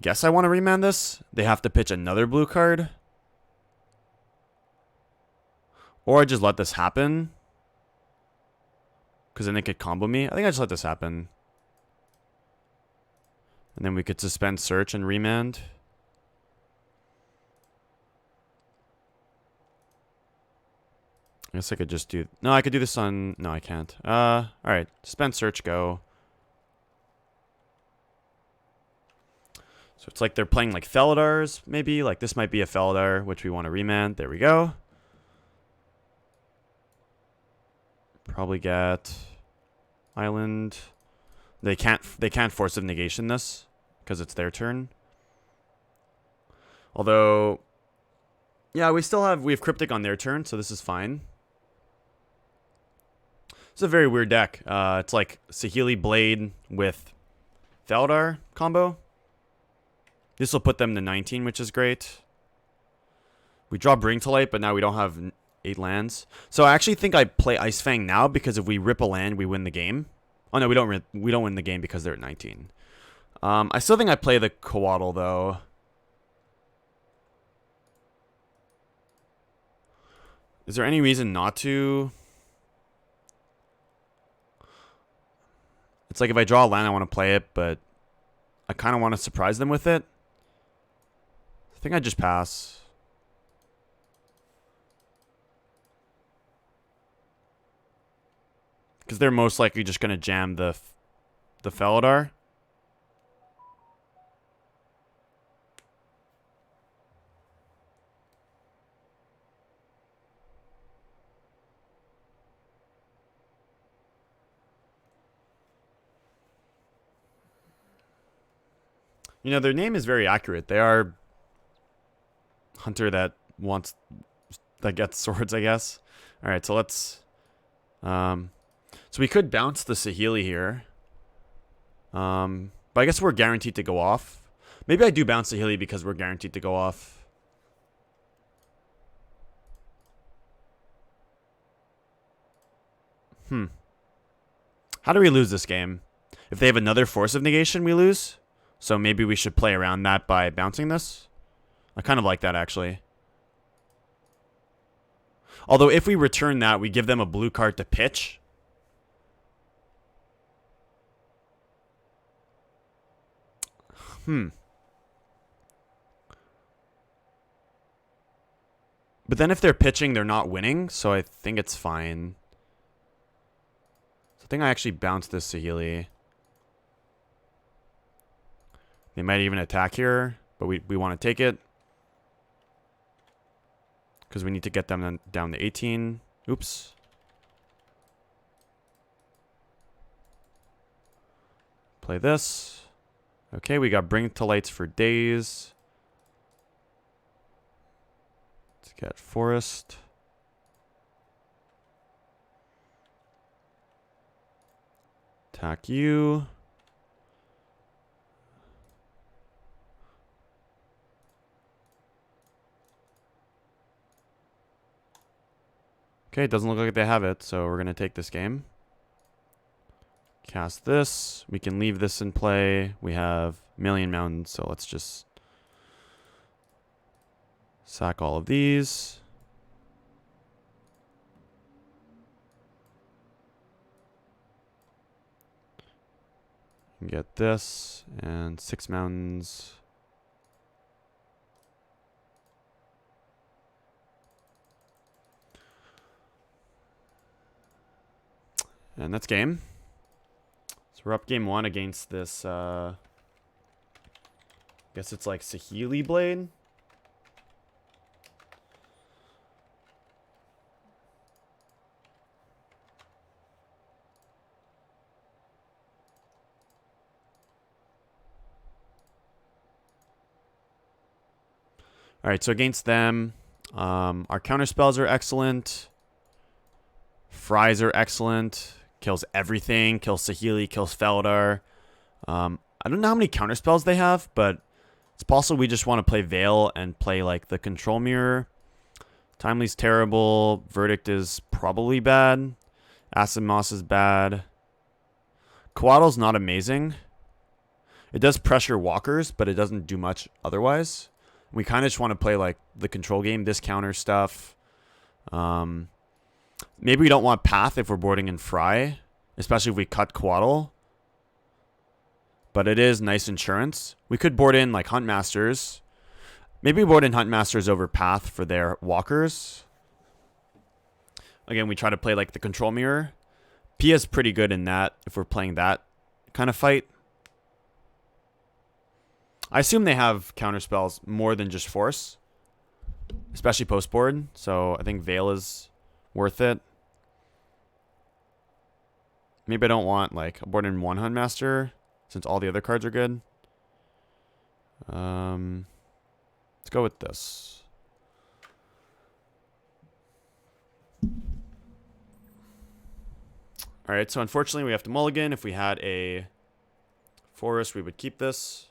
guess I want to remand this. They have to pitch another blue card. Or I just let this happen. Because then they could combo me. I think I just let this happen. And then we could suspend search and remand. I guess I could just do... No, I could do this on... No, I can't. Alright. Suspend search, go. So it's like they're playing like Felidars, maybe. Like this might be a Felidar, which we want to remand. There we go. Probably get Island. They can't force of negation this because it's their turn. Although, yeah, we have Cryptic on their turn, so this is fine. It's a very weird deck. It's like Saheeli Blade with Felidar combo. This will put them to 19, which is great. We draw Bring to Light, but now we don't have 8 lands. So I actually think I play Ice Fang now because if we rip a land, we win the game. Oh no, we don't win the game because they're at 19. I still think I play the Coatl though. Is there any reason not to? It's like if I draw a land, I want to play it, but I kind of want to surprise them with it. I think I just pass. Because they're most likely just going to jam the Felidar. You know, their name is very accurate. They are hunter that gets swords, I guess. All right, so let's... So we could bounce the Saheeli here. But I guess we're guaranteed to go off. Maybe I do bounce Saheeli because we're guaranteed to go off. How do we lose this game? If they have another force of negation, we lose. So maybe we should play around that by bouncing this. I kind of like that, actually. Although if we return that, we give them a blue card to pitch. But then if they're pitching, they're not winning. So I think it's fine. So I think I actually bounce this Saheeli. They might even attack here, but we want to take it. Because we need to get them down to 18. Oops. Play this. Okay, we got Bring to Lights for days. Let's get Forest. Attack you. Okay, it doesn't look like they have it, so we're going to take this game. Cast this. We can leave this in play. We have Million Mountains, so let's just sack all of these. can get this and 6 mountains. And that's game. So we're up game 1 against this, I guess it's like Saheeli Blade. Alright, so against them, our counter spells are excellent. Fries are excellent. Kills everything. Kills Saheeli, kills Feldar. I don't know how many counter spells they have, but it's possible we just want to play Veil and play like the Control Mirror. Timely's terrible. Verdict is probably bad. Acid Moss is bad. Coatl's not amazing. It does pressure walkers, but it doesn't do much otherwise. We kind of just want to play like the control game, this counter stuff. Maybe we don't want Path if we're boarding in Fry, especially if we cut Coatl. But it is nice insurance. We could board in like Huntmasters. Maybe board in Huntmasters over Path for their walkers. Again, we try to play like the control mirror. Pia's pretty good in that if we're playing that kind of fight. I assume they have counter spells more than just Force, especially post board. So I think Veil is worth it. Maybe I don't want like a board in one Huntmaster since all the other cards are good. Let's go with this. All right, so unfortunately we have to mulligan. If we had a Forest, we would keep this.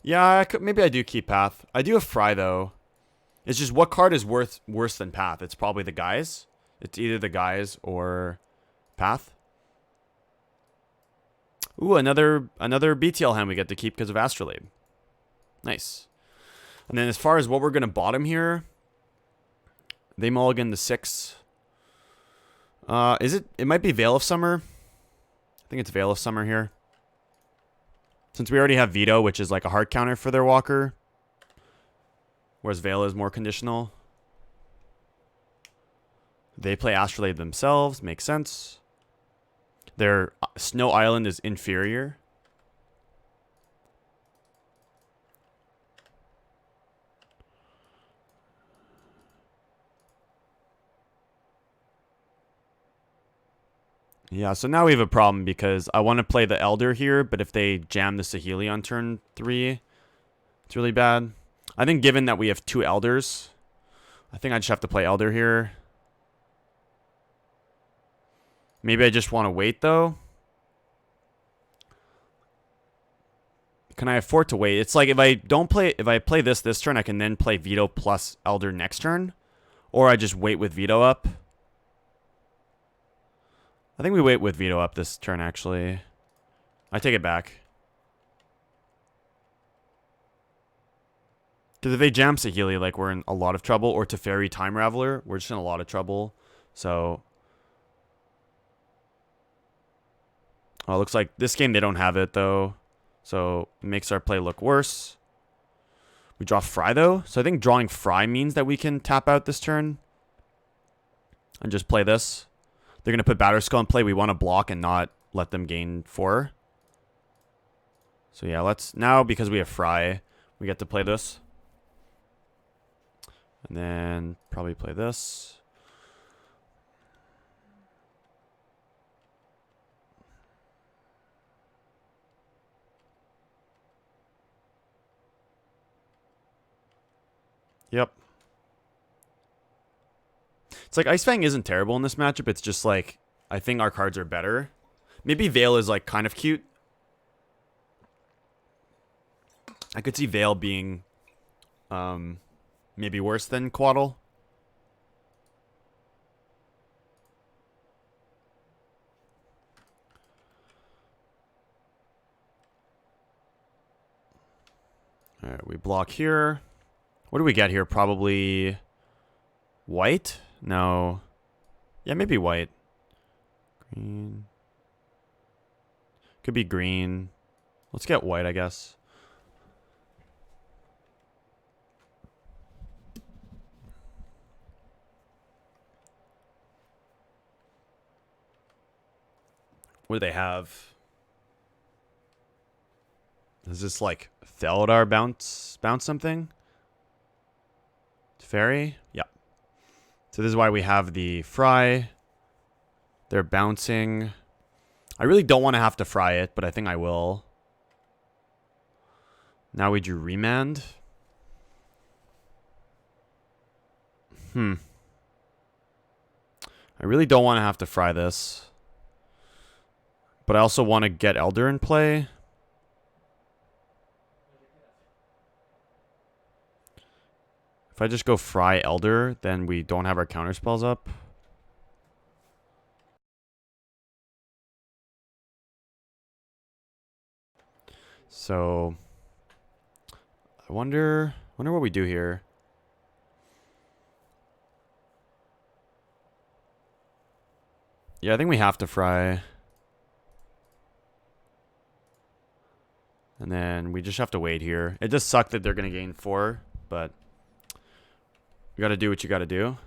Yeah, maybe I do keep Path. I do have Fry, though. It's just what card is worse than Path? It's probably the Guys. It's either the Guys or Path. Ooh, another BTL hand we get to keep because of Astrolabe. Nice. And then as far as what we're going to bottom here, they mulligan the 6. It might be Veil of Summer. I think it's Veil of Summer here. Since we already have Veto, which is like a hard counter for their walker. Whereas Veil is more conditional. They play Astrolabe themselves. Makes sense. Their Snow Island is inferior. Yeah, so now we have a problem because I want to play the Elder here, but if they jam the Saheeli on turn 3, it's really bad. I think given that we have 2 Elders, I think I just have to play Elder here. Maybe I just want to wait, though. Can I afford to wait? It's like if I play this turn, I can then play Veto plus Elder next turn. Or I just wait with Veto up. I think we wait with Veto up this turn, actually. I take it back. Because if they jam Saheeli, like, we're in a lot of trouble. Or Teferi Time Raveler, we're just in a lot of trouble. So... oh, it looks like this game they don't have it, though. So it makes our play look worse. We draw Fry, though. So I think drawing Fry means that we can tap out this turn. And just play this. They're going to put Batterskull in play. We want to block and not let them gain 4. So yeah, let's... now, because we have Fry, we get to play this. And then probably play this. Yep. It's like Ice Fang isn't terrible in this matchup. It's just like, I think our cards are better. Maybe Veil is like kind of cute. I could see Veil being maybe worse than Coatl. Alright, we block here. What do we get here? Probably white? No. Yeah, maybe white. Green. Could be green. Let's get white, I guess. What do they have? Is this like Feldar bounce something? Fairy? Yeah. So this is why we have the fry. They're bouncing. I really don't want to have to fry it, but I think I will. Now we do remand. I really don't want to have to fry this. But I also want to get Elder in play. If I just go fry Elder, then we don't have our counter spells up. So I wonder what we do here. Yeah, I think we have to fry. And then we just have to wait here. It just sucked that they're going to gain 4, but you got to do what you got to do.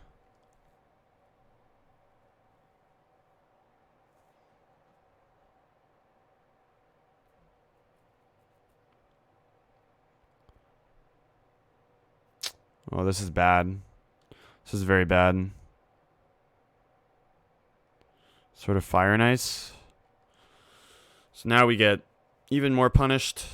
Oh, this is bad. This is very bad. Sort of Fire and Ice. So now we get even more punished.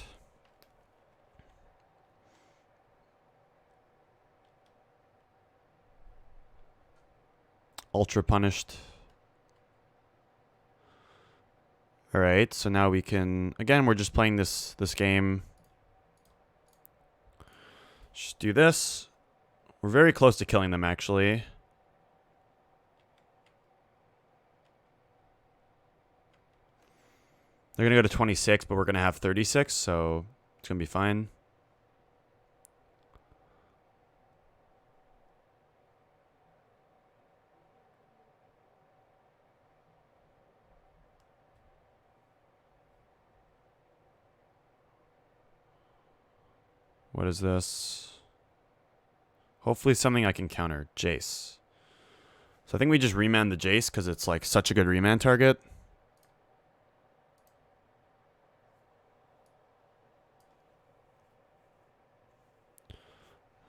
Ultra punished. Alright, so now we can... Again, we're just playing this game. Just do this. We're very close to killing them, actually. They're going to go to 26, but we're going to have 36, so it's going to be fine. What is this? Hopefully something I can counter. Jace. So I think we just remand the Jace because it's like such a good remand target.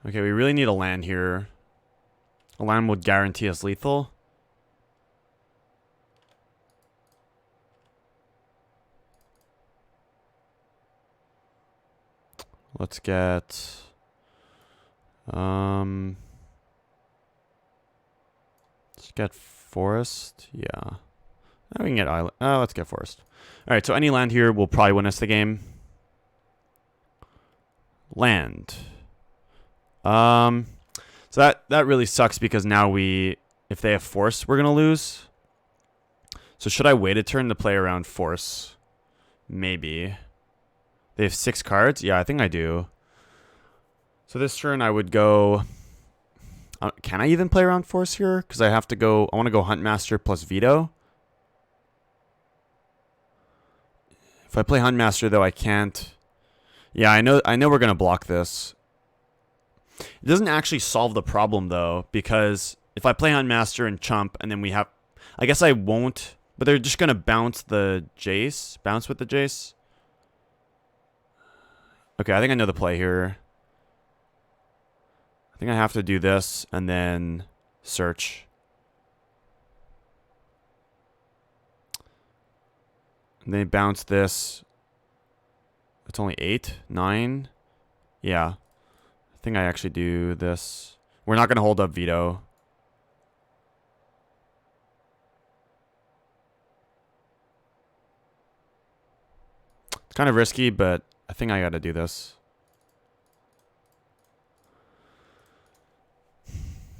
Okay, we really need a land here. A land would guarantee us lethal. Let's get... let's get forest. Yeah. Now we can get island. Oh, let's get forest. Alright, so any land here will probably win us the game. Land. So that really sucks because now if they have force, we're gonna lose. So should I wait a turn to play around force? Maybe. They have 6 cards? Yeah, I think I do. So this turn I would go... can I even play around force here? Because I have to go... I want to go Huntmaster plus Veto. If I play Huntmaster, though, I can't... Yeah, I know we're going to block this. It doesn't actually solve the problem, though, because if I play Huntmaster and Chump, and then we have... I guess I won't... But they're just going to bounce the Jace. Bounce with the Jace. Okay, I think I know the play here. I think I have to do this and then search. And then bounce this. It's only 8, 9. Yeah. I think I actually do this. We're not going to hold up Veto. It's kind of risky, but I think I got to do this.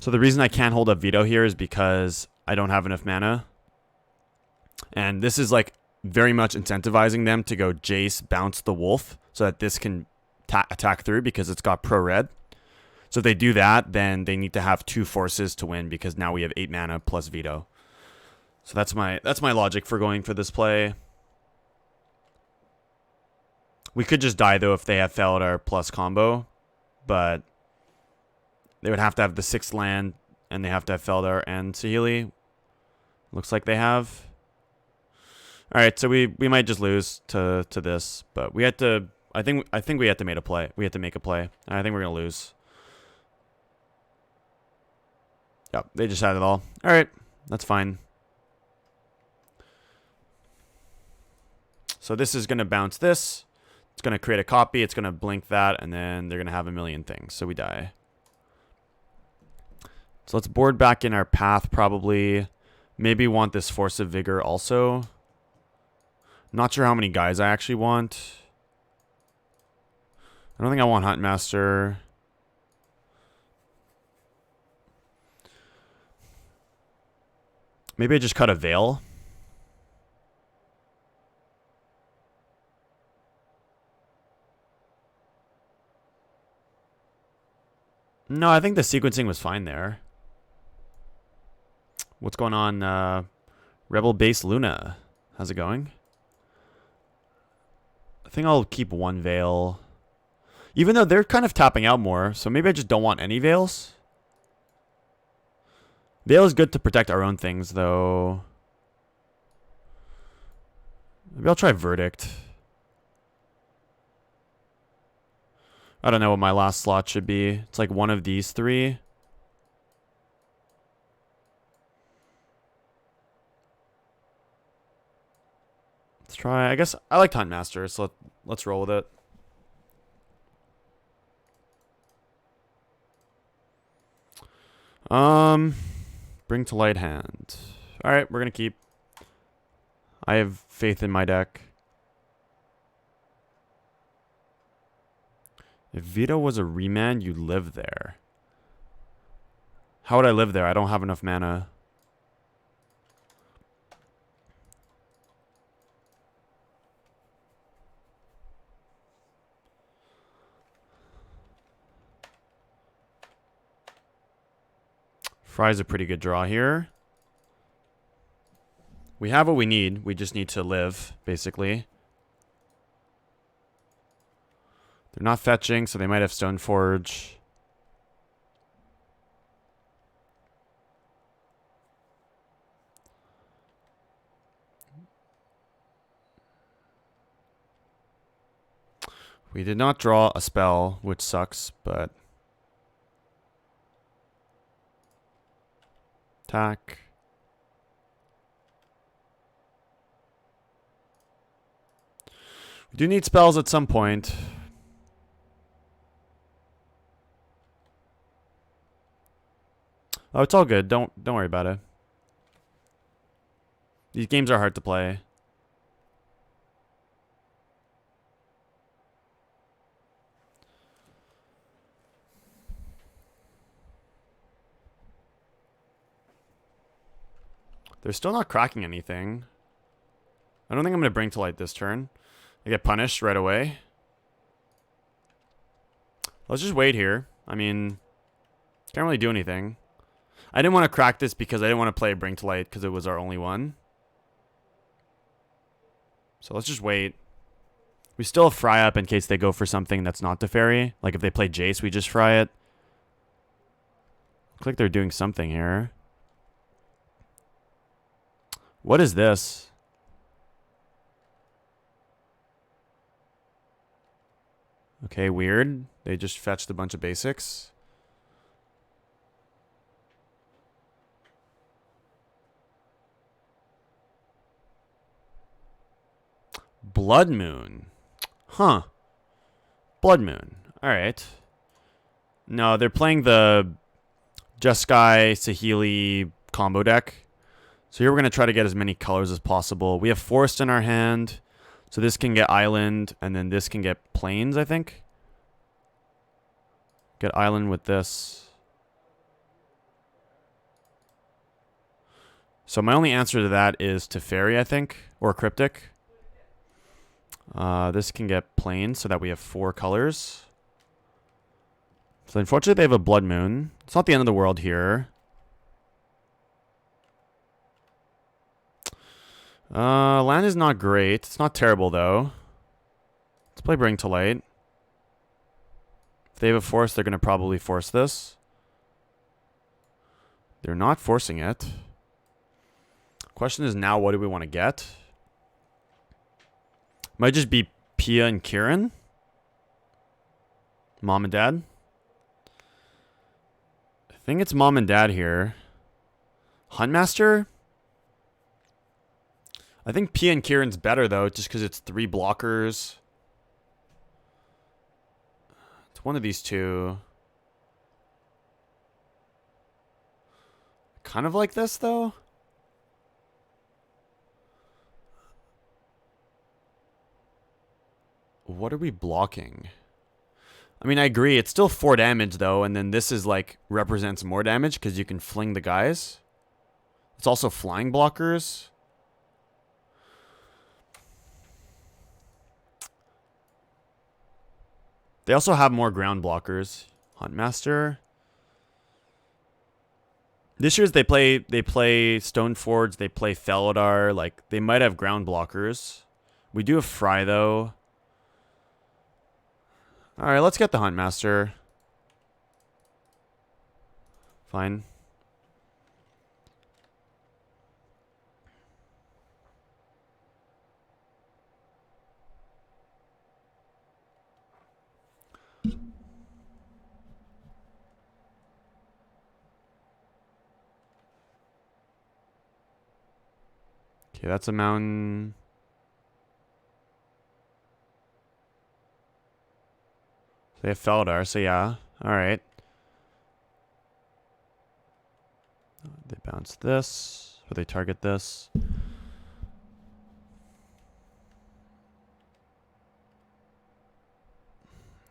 So the reason I can't hold up Veto here is because I don't have enough mana. And this is like very much incentivizing them to go Jace, bounce the wolf, so that this can attack through because it's got pro red. So if they do that, then they need to have 2 forces to win because now we have 8 mana plus veto. So that's my logic for going for this play. We could just die though if they have Felidar plus combo, but they would have to have the 6th land and they have to have Felidar and Saheeli. Looks like they have. All right, so we might just lose to this, but we had to. I think we had to make a play. We had to make a play. I think we're gonna lose. Yep, they just had it all. All right, that's fine. So this is gonna bounce this. It's gonna create a copy. It's gonna blink that, and then they're gonna have a million things. So we die. So let's board back in our path. Probably, maybe want this Force of Vigor also. Not sure how many guys I actually want. I don't think I want Huntmaster. Maybe I just cut a Veil. No, I think the sequencing was fine there. What's going on, Rebel Base Luna? How's it going? I think I'll keep 1 Veil. Even though they're kind of tapping out more, so maybe I just don't want any Veils. Veil is good to protect our own things, though. Maybe I'll try Verdict. I don't know what my last slot should be. It's like one of these 3. Let's try. I guess I like Huntmaster, so let's roll with it. Bring to light hand. All right, we're gonna keep. I have faith in my deck. If Veto was a remand, you live there. How would I live there? I don't have enough mana. Fry's a pretty good draw here. We have what we need. We just need to live, basically. They're not fetching, so they might have Stoneforge. We did not draw a spell, which sucks, but... Attack. We do need spells at some point. Oh, it's all good. Don't worry about it. These games are hard to play. They're still not cracking anything. I don't think I'm going to bring to light this turn. I get punished right away. Let's just wait here. I mean, can't really do anything. I didn't want to crack this because I didn't want to play Bring to Light because it was our only one. So let's just wait. We still fry up in case they go for something that's not Teferi. Like if they play Jace, we just fry it. Looks like they're doing something here. What is this? Okay, weird. They just fetched a bunch of basics. Blood Moon. Huh. Blood Moon. Alright. No, they're playing the Jeskai Saheeli combo deck. So here we're going to try to get as many colors as possible. We have Forest in our hand. So this can get Island, and then this can get Plains, I think. Get Island with this. So my only answer to that is Teferi, I think. Or Cryptic. This can get plain so that we have 4 colors. So unfortunately they have a Blood Moon. It's not the end of the world here. Land is not great. It's not terrible though. Let's play Bring to Light. If they have a force, they're going to probably force this. They're not forcing it. Question is now, what do we want to get? Might just be Pia and Kieran. Mom and Dad. I think it's Mom and Dad here. Huntmaster? I think Pia and Kieran's better though, just because it's 3 blockers. It's one of these two. Kind of like this though. What are we blocking? I mean, I agree. It's still 4 damage, though. And then this is, like, represents more damage because you can fling the guys. It's also flying blockers. They also have more ground blockers. Huntmaster. This year's they play Stoneforge. They play Felidar. Like, they might have ground blockers. We do have Fry, though. Alright, let's get the Huntmaster. Fine. Okay, that's a mountain. They have Felidar, so yeah. Alright. They bounce this. Or they target this.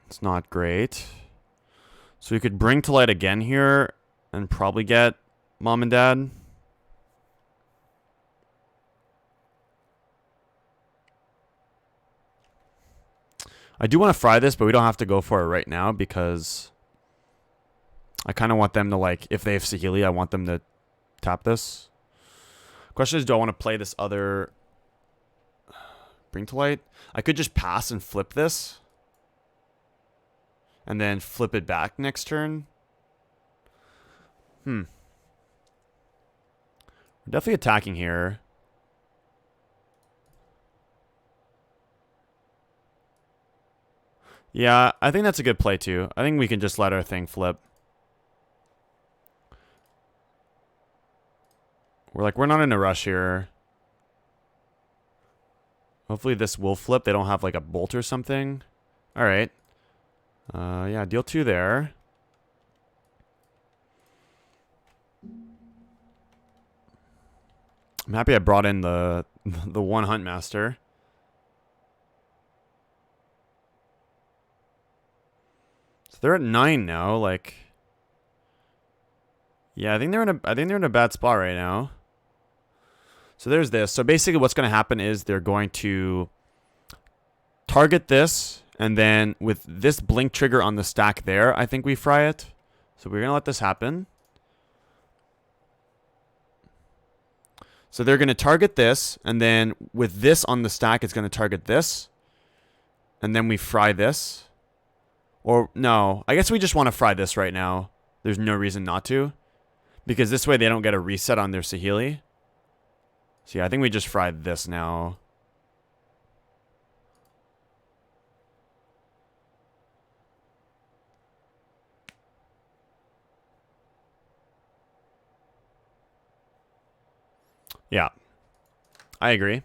It's not great. So we could Bring to Light again here. And probably get Mom and Dad. I do want to fry this, but we don't have to go for it right now because I kind of want them to, like, if they have Saheeli, I want them to tap this. Question is, do I want to play this other Bring to Light? I could just pass and flip this. And then flip it back next turn. We're definitely attacking here. Yeah, I think that's a good play too. I think we can just let our thing flip. We're not in a rush here. Hopefully this will flip. They don't have like a bolt or something. Alright. Yeah, deal 2 there. I'm happy I brought in the one Huntmaster. So they're at 9 now, like. Yeah, I think they're in a bad spot right now. So there's this. So basically what's going to happen is they're going to target this, and then with this blink trigger on the stack there, I think we fry it. So we're going to let this happen. So they're going to target this, and then with this on the stack, it's going to target this. And then we fry this. Or, no, I guess we just want to fry this right now. There's no reason not to. Because this way they don't get a reset on their Saheeli. So yeah, I think we just fried this now. Yeah, I agree.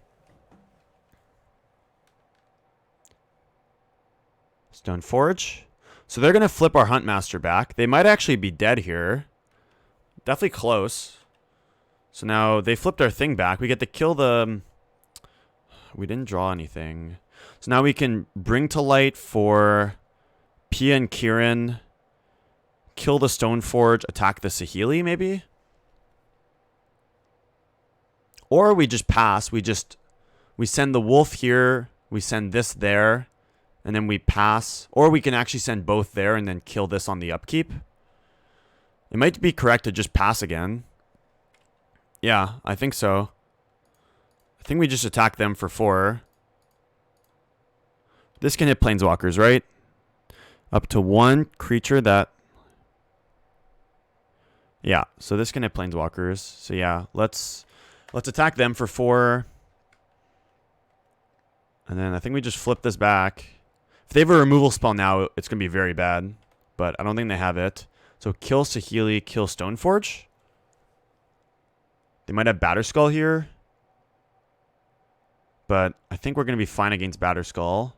Stoneforge. So they're going to flip our Huntmaster back. They might actually be dead here. Definitely close. So now they flipped our thing back. We get to kill the... We didn't draw anything. So now we can Bring to Light for Pia and Kieran. Kill the Stoneforge. Attack the Saheeli, maybe? Or we just pass. We send the wolf here We send this there, and then we pass. Or we can actually send both there and then kill this on the upkeep. It might be correct to just pass again. Yeah, I think so. I think we just attack them for 4. This can hit planeswalkers, right? Up to 1 creature that... Yeah, so this can hit planeswalkers. So yeah, let's attack them for 4. And then I think we just flip this back. If they have a removal spell now, it's going to be very bad. But I don't think they have it. So kill Saheeli, kill Stoneforge. They might have Batterskull here. But I think we're going to be fine against Batterskull.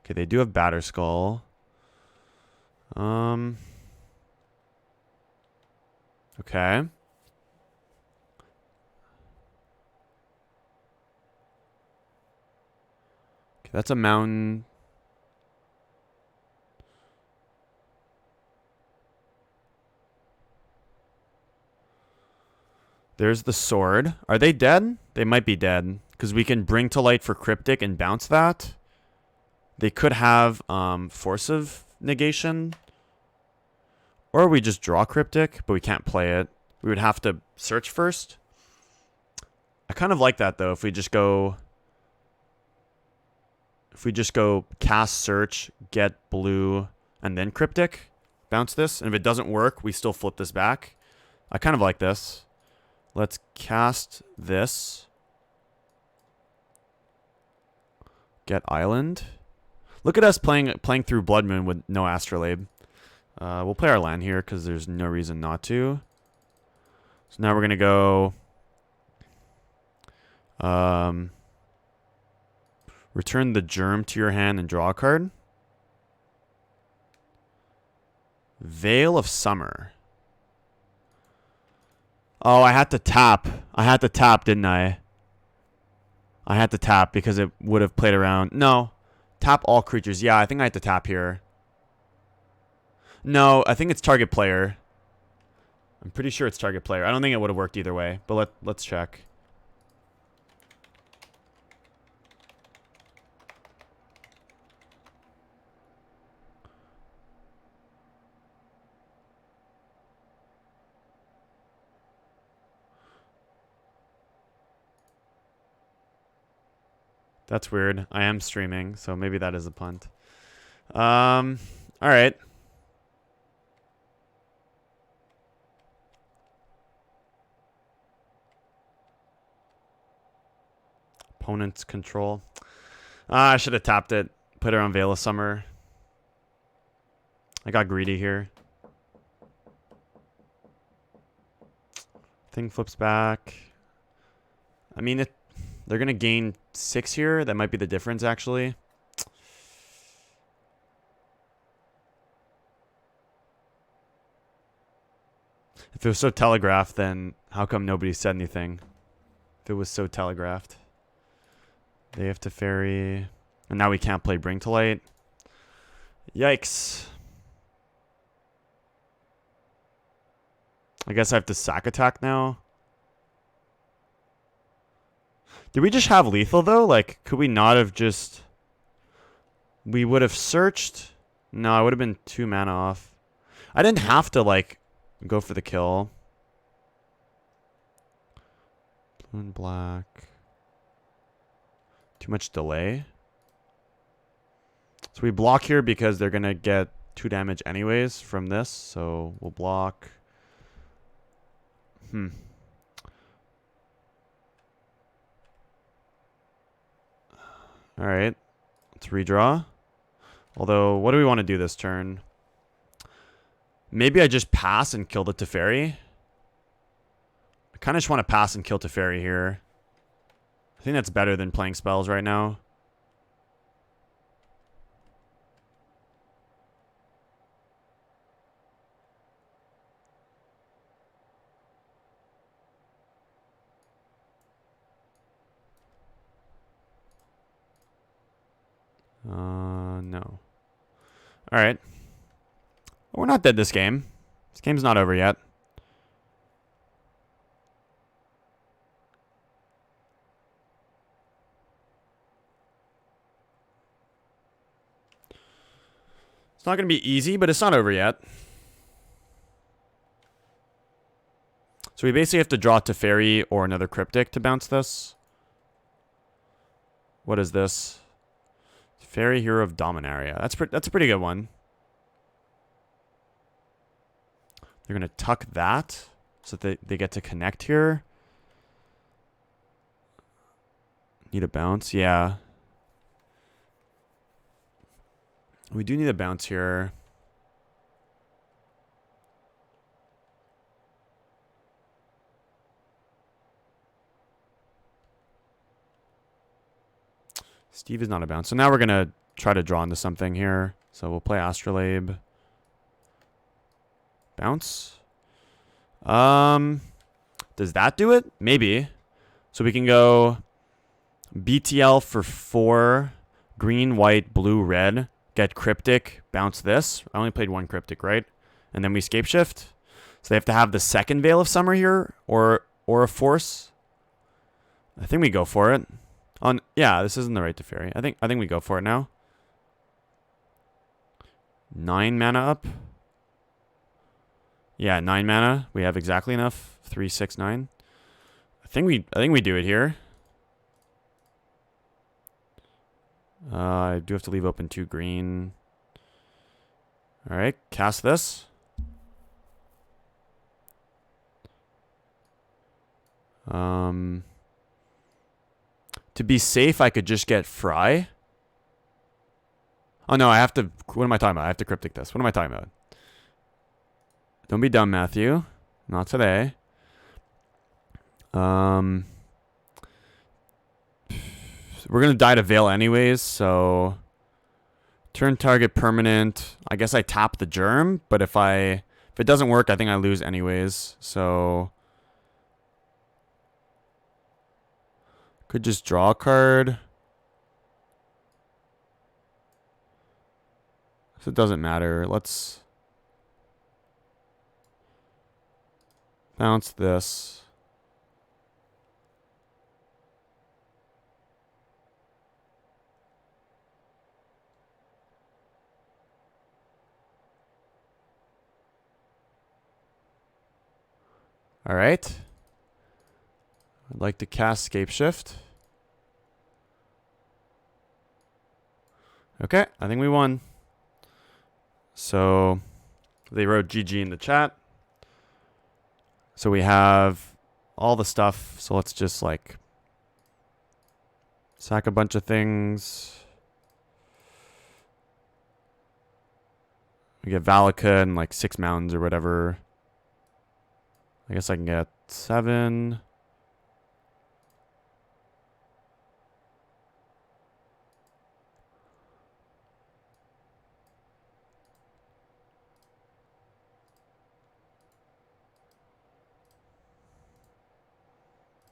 Okay, they do have Batterskull. Okay. That's a mountain. There's the sword. Are they dead? They might be dead. Because we can bring to light for Cryptic and bounce that. They could have Force of Negation. Or we just draw Cryptic, but we can't play it. We would have to search first. I kind of like that, though, if we just go... If we just go cast search, get blue, and then Cryptic, bounce this. And if it doesn't work, we still flip this back. I kind of like this. Let's cast this. Get Island. Look at us playing through Blood Moon with no Astrolabe. We'll play our land here because there's no reason not to. So now we're going to go... return the Germ to your hand and draw a card. Veil of Summer. Oh, I had to tap. I had to tap, didn't I? I had to tap because it would have played around. No. Tap all creatures. Yeah, I think I had to tap here. No, I think it's target player. I'm pretty sure it's target player. I don't think it would have worked either way, but let's check. That's weird. I am streaming, so maybe that is a punt. All right. Opponent's control. I should have tapped it. Put her on Veil of Summer. I got greedy here. Thing flips back. I mean, they're going to gain 6 here. That might be the difference, actually. If it was so telegraphed, then how come nobody said anything? If it was so telegraphed. They have to ferry. And now we can't play Bring to Light. Yikes. I guess I have to sack attack now. Did we just have lethal, though? Like, could we not have just... We would have searched... No, I would have been 2 mana off. I didn't have to, like, go for the kill. Blue and black. Too much delay. So we block here because they're going to get 2 damage anyways from this. So we'll block. Alright. Let's redraw. Although, what do we want to do this turn? Maybe I just pass and kill the Teferi. I kind of just want to pass and kill Teferi here. I think that's better than playing spells right now. No. Alright. We're not dead this game. This game's not over yet. It's not going to be easy, but it's not over yet. So we basically have to draw Teferi or another Cryptic to bounce this. What is this? Teferi, Hero of Dominaria. That's a pretty good one. They're going to tuck that so that they get to connect here. Need a bounce? Yeah. We do need a bounce here. Steve is not a bounce. So now we're going to try to draw into something here. So we'll play Astrolabe. Bounce. Does that do it? Maybe. So we can go BTL for 4. Green, white, blue, red. Get Cryptic. Bounce this. I only played 1 Cryptic, right? And then we Scapeshift. So they have to have the second Veil of Summer here. Or a Force. I think we go for it. Yeah, this isn't the right Teferi. I think we go for it now. 9 mana up. Yeah, 9 mana. We have exactly enough. 3, 6, 9. I think we do it here. I do have to leave open 2 green. All right, cast this. To be safe, I could just get Fry. Oh no, I have to. What am I talking about? I have to Cryptic this. What am I talking about? Don't be dumb, Matthew. Not today. We're gonna die to Veil anyways, so turn target permanent. I guess I tap the Germ, but if it doesn't work, I think I lose anyways. So could just draw a card. So it doesn't matter. Let's bounce this. All right. I'd like to cast Scapeshift. Okay, I think we won. So they wrote GG in the chat. So we have all the stuff. So let's just like sack a bunch of things. We get Valaka and like 6 mountains or whatever. I guess I can get 7.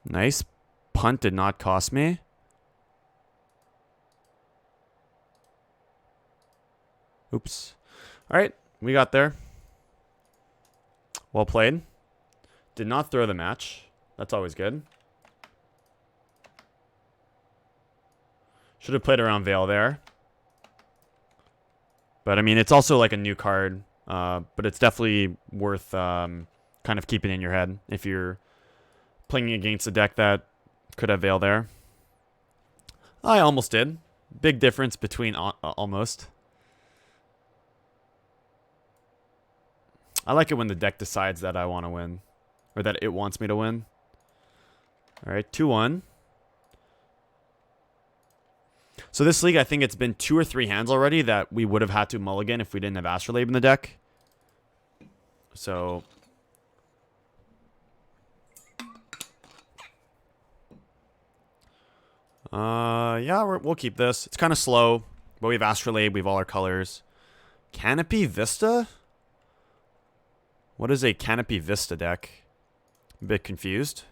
Nice. Punt did not cost me. Oops. All right, we got there. Well played. Did not throw the match. That's always good. Should have played around Veil there. But, I mean, it's also like a new card. But it's definitely worth kind of keeping in your head if you're playing against a deck that could have Veil there. I almost did. Big difference between almost. I like it when the deck decides that I want to win. Or that it wants me to win. Alright, 2-1. So this league, I think it's been 2 or 3 hands already that we would have had to mulligan if we didn't have Astrolabe in the deck. So yeah, we'll keep this. It's kind of slow, but we have Astrolabe, we have all our colors. Canopy Vista? What is a Canopy Vista deck? A bit confused.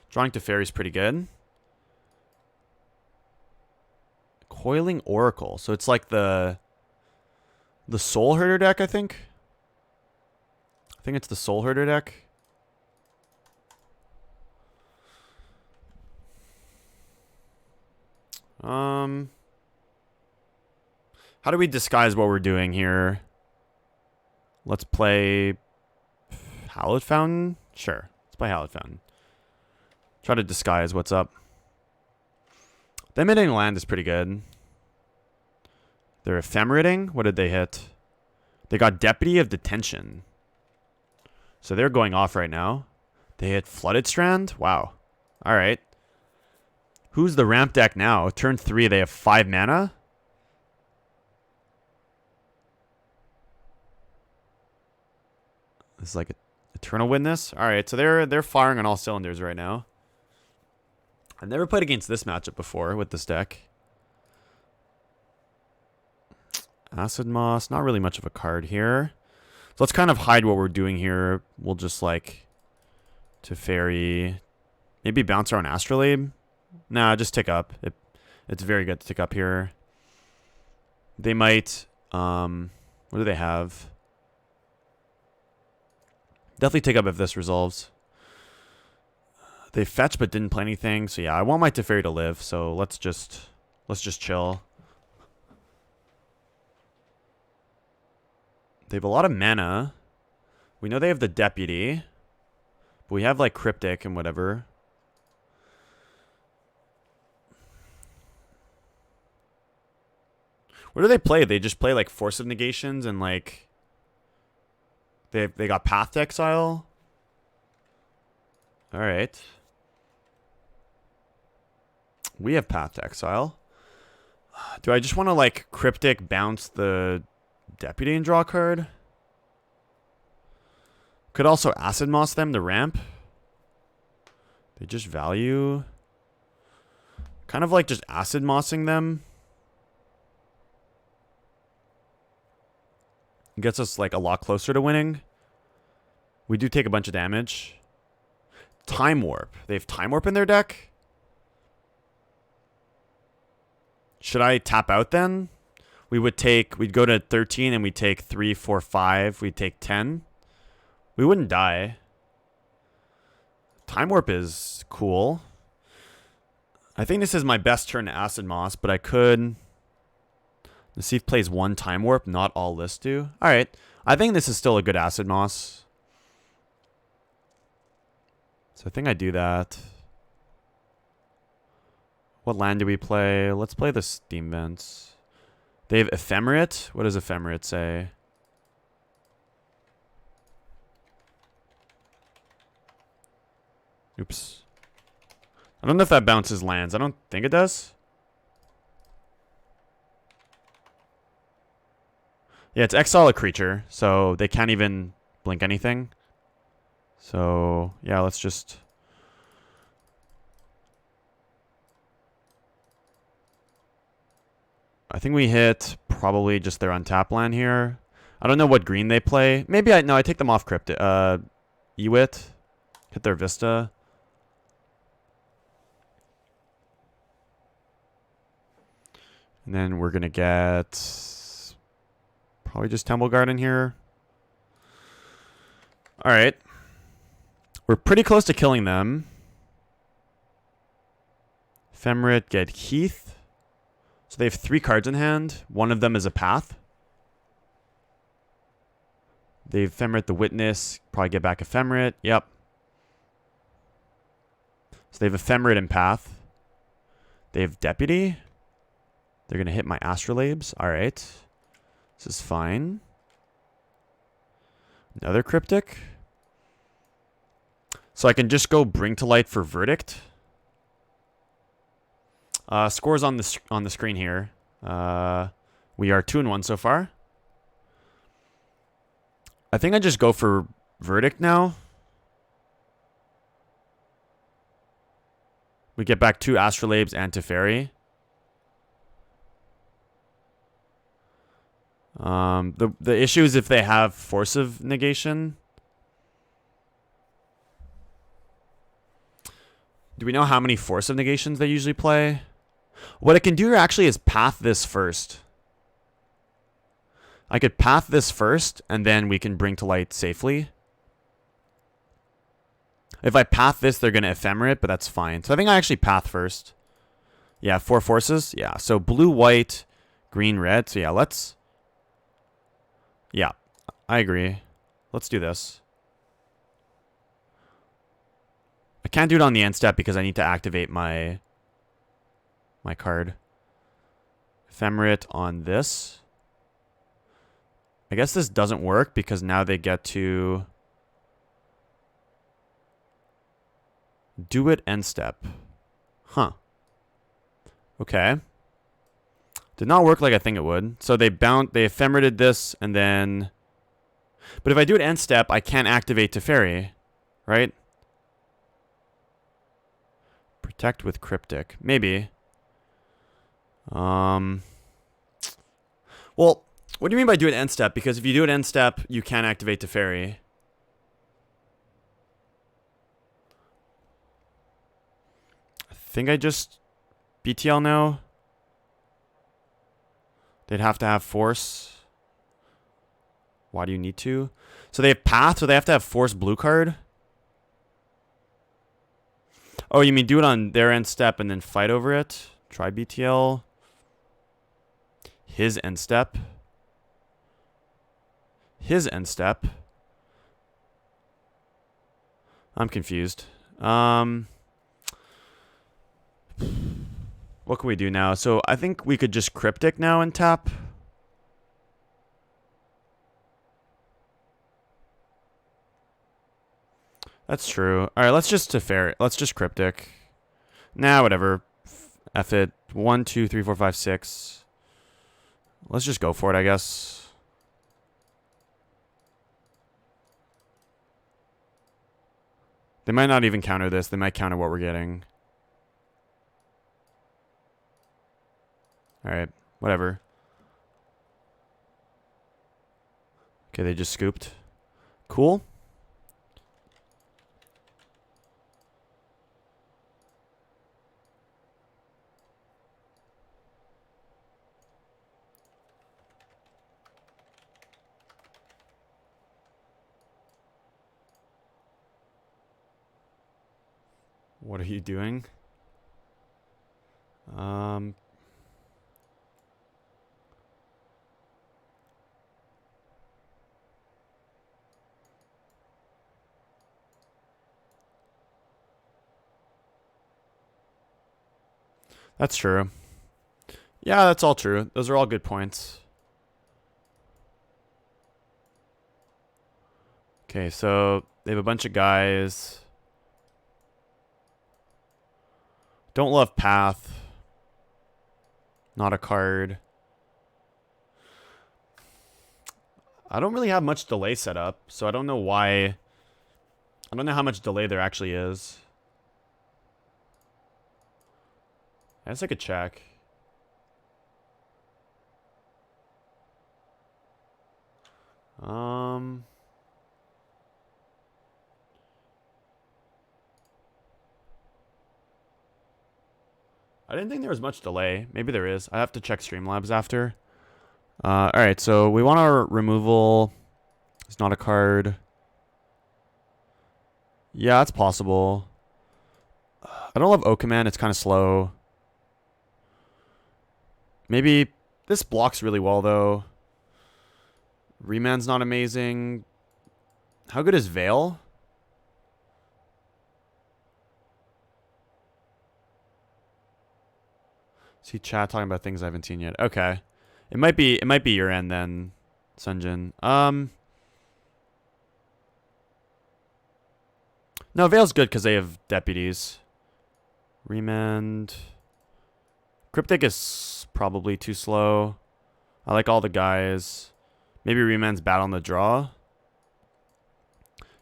Drawing Teferi is pretty good. Coiling Oracle. So it's like the Soulherder deck, I think. I think it's the Soulherder deck. How do we disguise what we're doing here? Let's play Hallowed Fountain? Sure. Let's play Hallowed Fountain. Try to disguise what's up. Them hitting land is pretty good. They're ephemerating? What did they hit? They got Deputy of Detention. So they're going off right now. They hit Flooded Strand? Wow. Alright. Who's the ramp deck now? Turn 3, they have 5 mana? This is like a Eternal Witness? Alright, so they're firing on all cylinders right now. I've never played against this matchup before with this deck. Acid Moss, not really much of a card here. So let's kind of hide what we're doing here. We'll just like Teferi, maybe bounce around Astrolabe. Nah, just tick up. It's very good to tick up here. They might, what do they have? Definitely tick up if this resolves. They fetch but didn't play anything. So yeah, I want my Teferi to live. So let's just chill. They have a lot of mana. We know they have the Deputy. But we have like Cryptic and whatever. What do they play? They just play like Force of Negations and like they got Path to Exile. All right. We have Path to Exile. Do I just want to like Cryptic bounce the Deputy and draw a card? Could also Acid Moss them to ramp. They just value. Kind of like just Acid Mossing them. Gets us like a lot closer to winning. We do take a bunch of damage. Time Warp. They have Time Warp in their deck. Should I tap out then? We'd go to 13 and we'd take 3, 4, 5. We'd take 10. We wouldn't die. Time Warp is cool. I think this is my best turn to Acid Moss, but I could... Let's see if plays 1 Time Warp, not all lists do. Alright, I think this is still a good Acid Moss. So I think I do that. What land do we play? Let's play the Steam Vents. They have Ephemerate. What does Ephemerate say? Oops. I don't know if that bounces lands. I don't think it does. Yeah, it's exile a creature, so they can't even blink anything. So, yeah, let's just... I think we hit probably just their untap land here. I don't know what green they play. Maybe I take them off Cryptic. Ewit. Hit their Vista. And then we're going to get... Probably just Temple Garden here. Alright. We're pretty close to killing them. Ephemerate, get Heath. So they have 3 cards in hand. One of them is a Path. They Ephemerate the Witness. Probably get back Ephemerate. Yep. So they have Ephemerate and Path. They have Deputy. They're going to hit my Astrolabes. Alright. This is fine. Another Cryptic. So I can just go Bring to Light for Verdict. Scores on the screen here. We are 2-1 so far. I think I just go for Verdict now. We get back 2 Astrolabes and Teferi. The issue is if they have Force of Negation. Do we know how many Force of Negations they usually play? What I can do actually is path this first. I could path this first, and then we can Bring to Light safely. If I path this, they're going to Ephemerate, but that's fine. So I think I actually path first. Yeah, 4 forces. Yeah, so blue-white green, red. So yeah, let's... Yeah, I agree. Let's do this. I can't do it on the end step because I need to activate my card. Ephemerate on this. I guess this doesn't work because now they get to do it end step. Huh. Okay. Did not work like I think it would. So they ephemerated this and then... But if I do it end step, I can't activate Teferi, right? Protect with Cryptic. Maybe. Well, what do you mean by do it end step? Because if you do it end step, you can't activate Teferi. I think I just BTL now. They'd have to have force. Why do you need to? So they have path, so they have to have force blue card? Oh, you mean do it on their end step and then fight over it? Try BTL. His end step. His end step. I'm confused. What can we do now? So I think we could just Cryptic now and tap. That's true. All right, let's just Teferi. Let's just Cryptic. Nah, whatever. F it. 1, 2, 3, 4, 5, 6. Let's just go for it, I guess. They might not even counter this. They might counter what we're getting. All right, whatever. Okay, they just scooped. Cool. What are you doing? That's true. Yeah, that's all true. Those are all good points. Okay, so they have a bunch of guys. Don't love path. Not a card. I don't really have much delay set up, so I don't know why. I don't know how much delay there actually is. I guess I could check. I didn't think there was much delay. Maybe there is. I have to check Streamlabs after. Alright, so we want our removal. It's not a card. Yeah, it's possible. I don't love O command. It's kind of slow. Maybe this blocks really well, though. Remand's not amazing. How good is Veil? See chat talking about things I haven't seen yet. Okay. It might be your end then, Sunjin. No, Veil's good because they have deputies. Remand. Cryptic is probably too slow. I like all the guys. Maybe Remand's bad on the draw.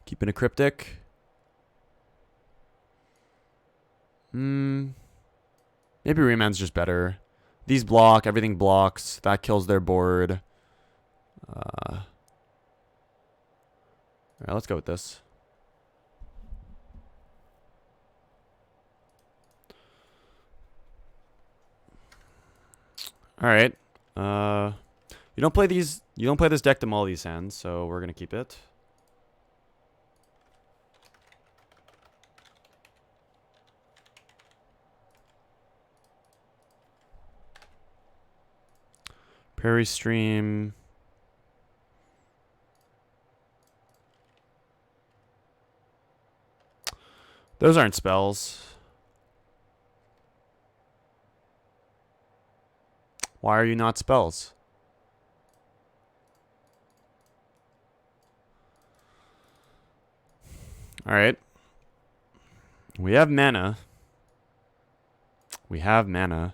Keeping a Cryptic. Maybe Remand's just better. These block, everything blocks. That kills their board. Alright, let's go with this. Alright. You don't play this deck to mull these hands, so we're gonna keep it. Fairy Stream. Those aren't spells. Why are you not spells? Alright. We have mana. We have mana.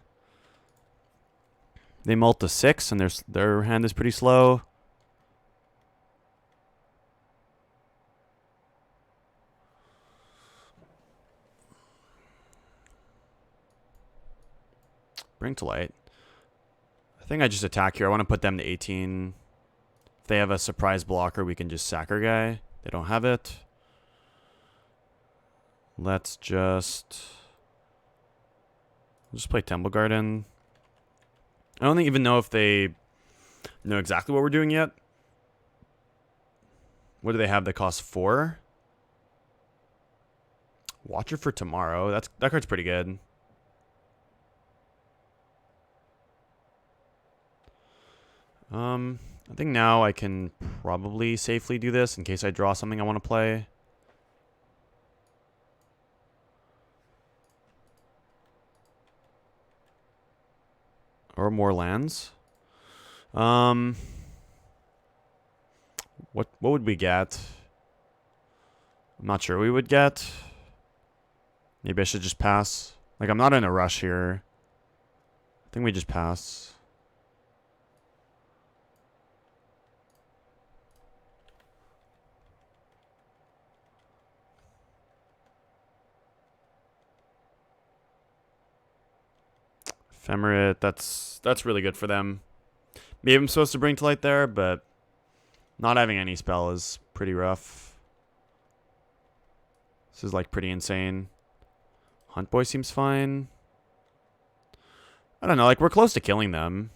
They mult to 6, and their hand is pretty slow. Bring to light. I think I just attack here. I want to put them to 18. If they have a surprise blocker, we can just sack our guy. They don't have it. Let's just play Temple Garden. I don't even know if they know exactly what we're doing yet. What do they have that costs 4? Watcher for tomorrow. That card's pretty good. I think now I can probably safely do this in case I draw something I want to play. Or more lands. What would we get? I'm not sure we would get. Maybe I should just pass. Like, I'm not in a rush here. I think we just pass. Ephemerate, that's really good for them. Maybe I'm supposed to bring to light there, but not having any spell is pretty rough. This is like pretty insane. Hunt Boy seems fine. I don't know, like we're close to killing them.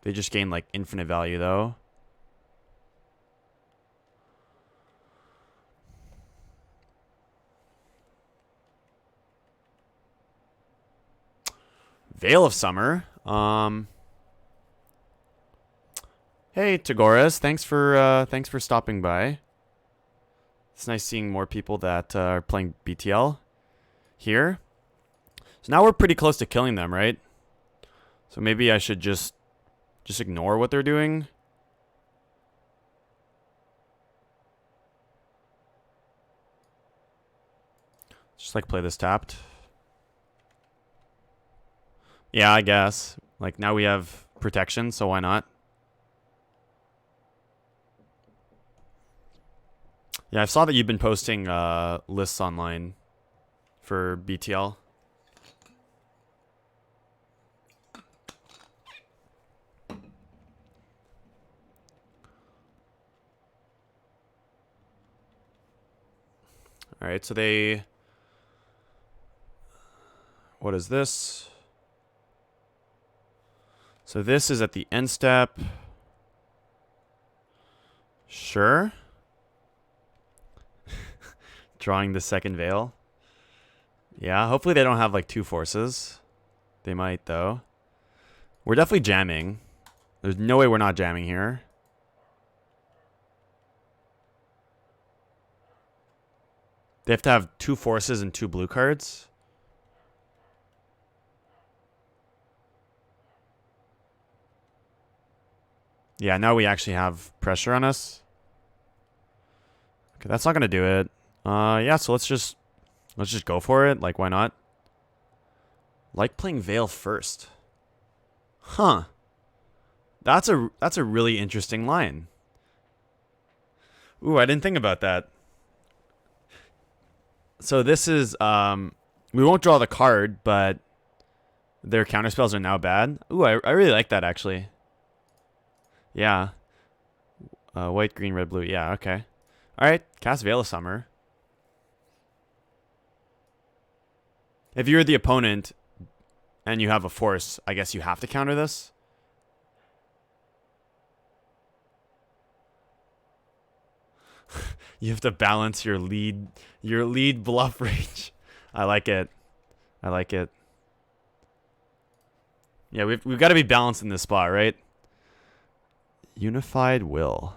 They just gain like infinite value though. Veil of Summer. Hey Tagoras, thanks for stopping by. It's nice seeing more people that are playing BTL here. So now we're pretty close to killing them, right? So maybe I should just ignore what they're doing. Just like play this tapped. Yeah, I guess. Like now we have protection, so why not? Yeah, I saw that you've been posting lists online for BTL. All right, so they... What is this? So this is at the end step. Sure. Drawing the second veil. Yeah, hopefully they don't have like 2 forces. They might though. We're definitely jamming. There's no way we're not jamming here. They have to have 2 forces and 2 blue cards. Yeah, now we actually have pressure on us. Okay, that's not gonna do it. Yeah, so let's just go for it. Like, why not? Like playing Veil first. Huh. That's a really interesting line. Ooh, I didn't think about that. So this is we won't draw the card, but their counterspells are now bad. Ooh, I really like that actually. Yeah. White, green, red, blue. Yeah, okay. Alright, cast Veil of Summer. If you're the opponent and you have a force, I guess you have to counter this. You have to balance your lead bluff range. I like it. I like it. Yeah, we've got to be balanced in this spot, right? Unified Will.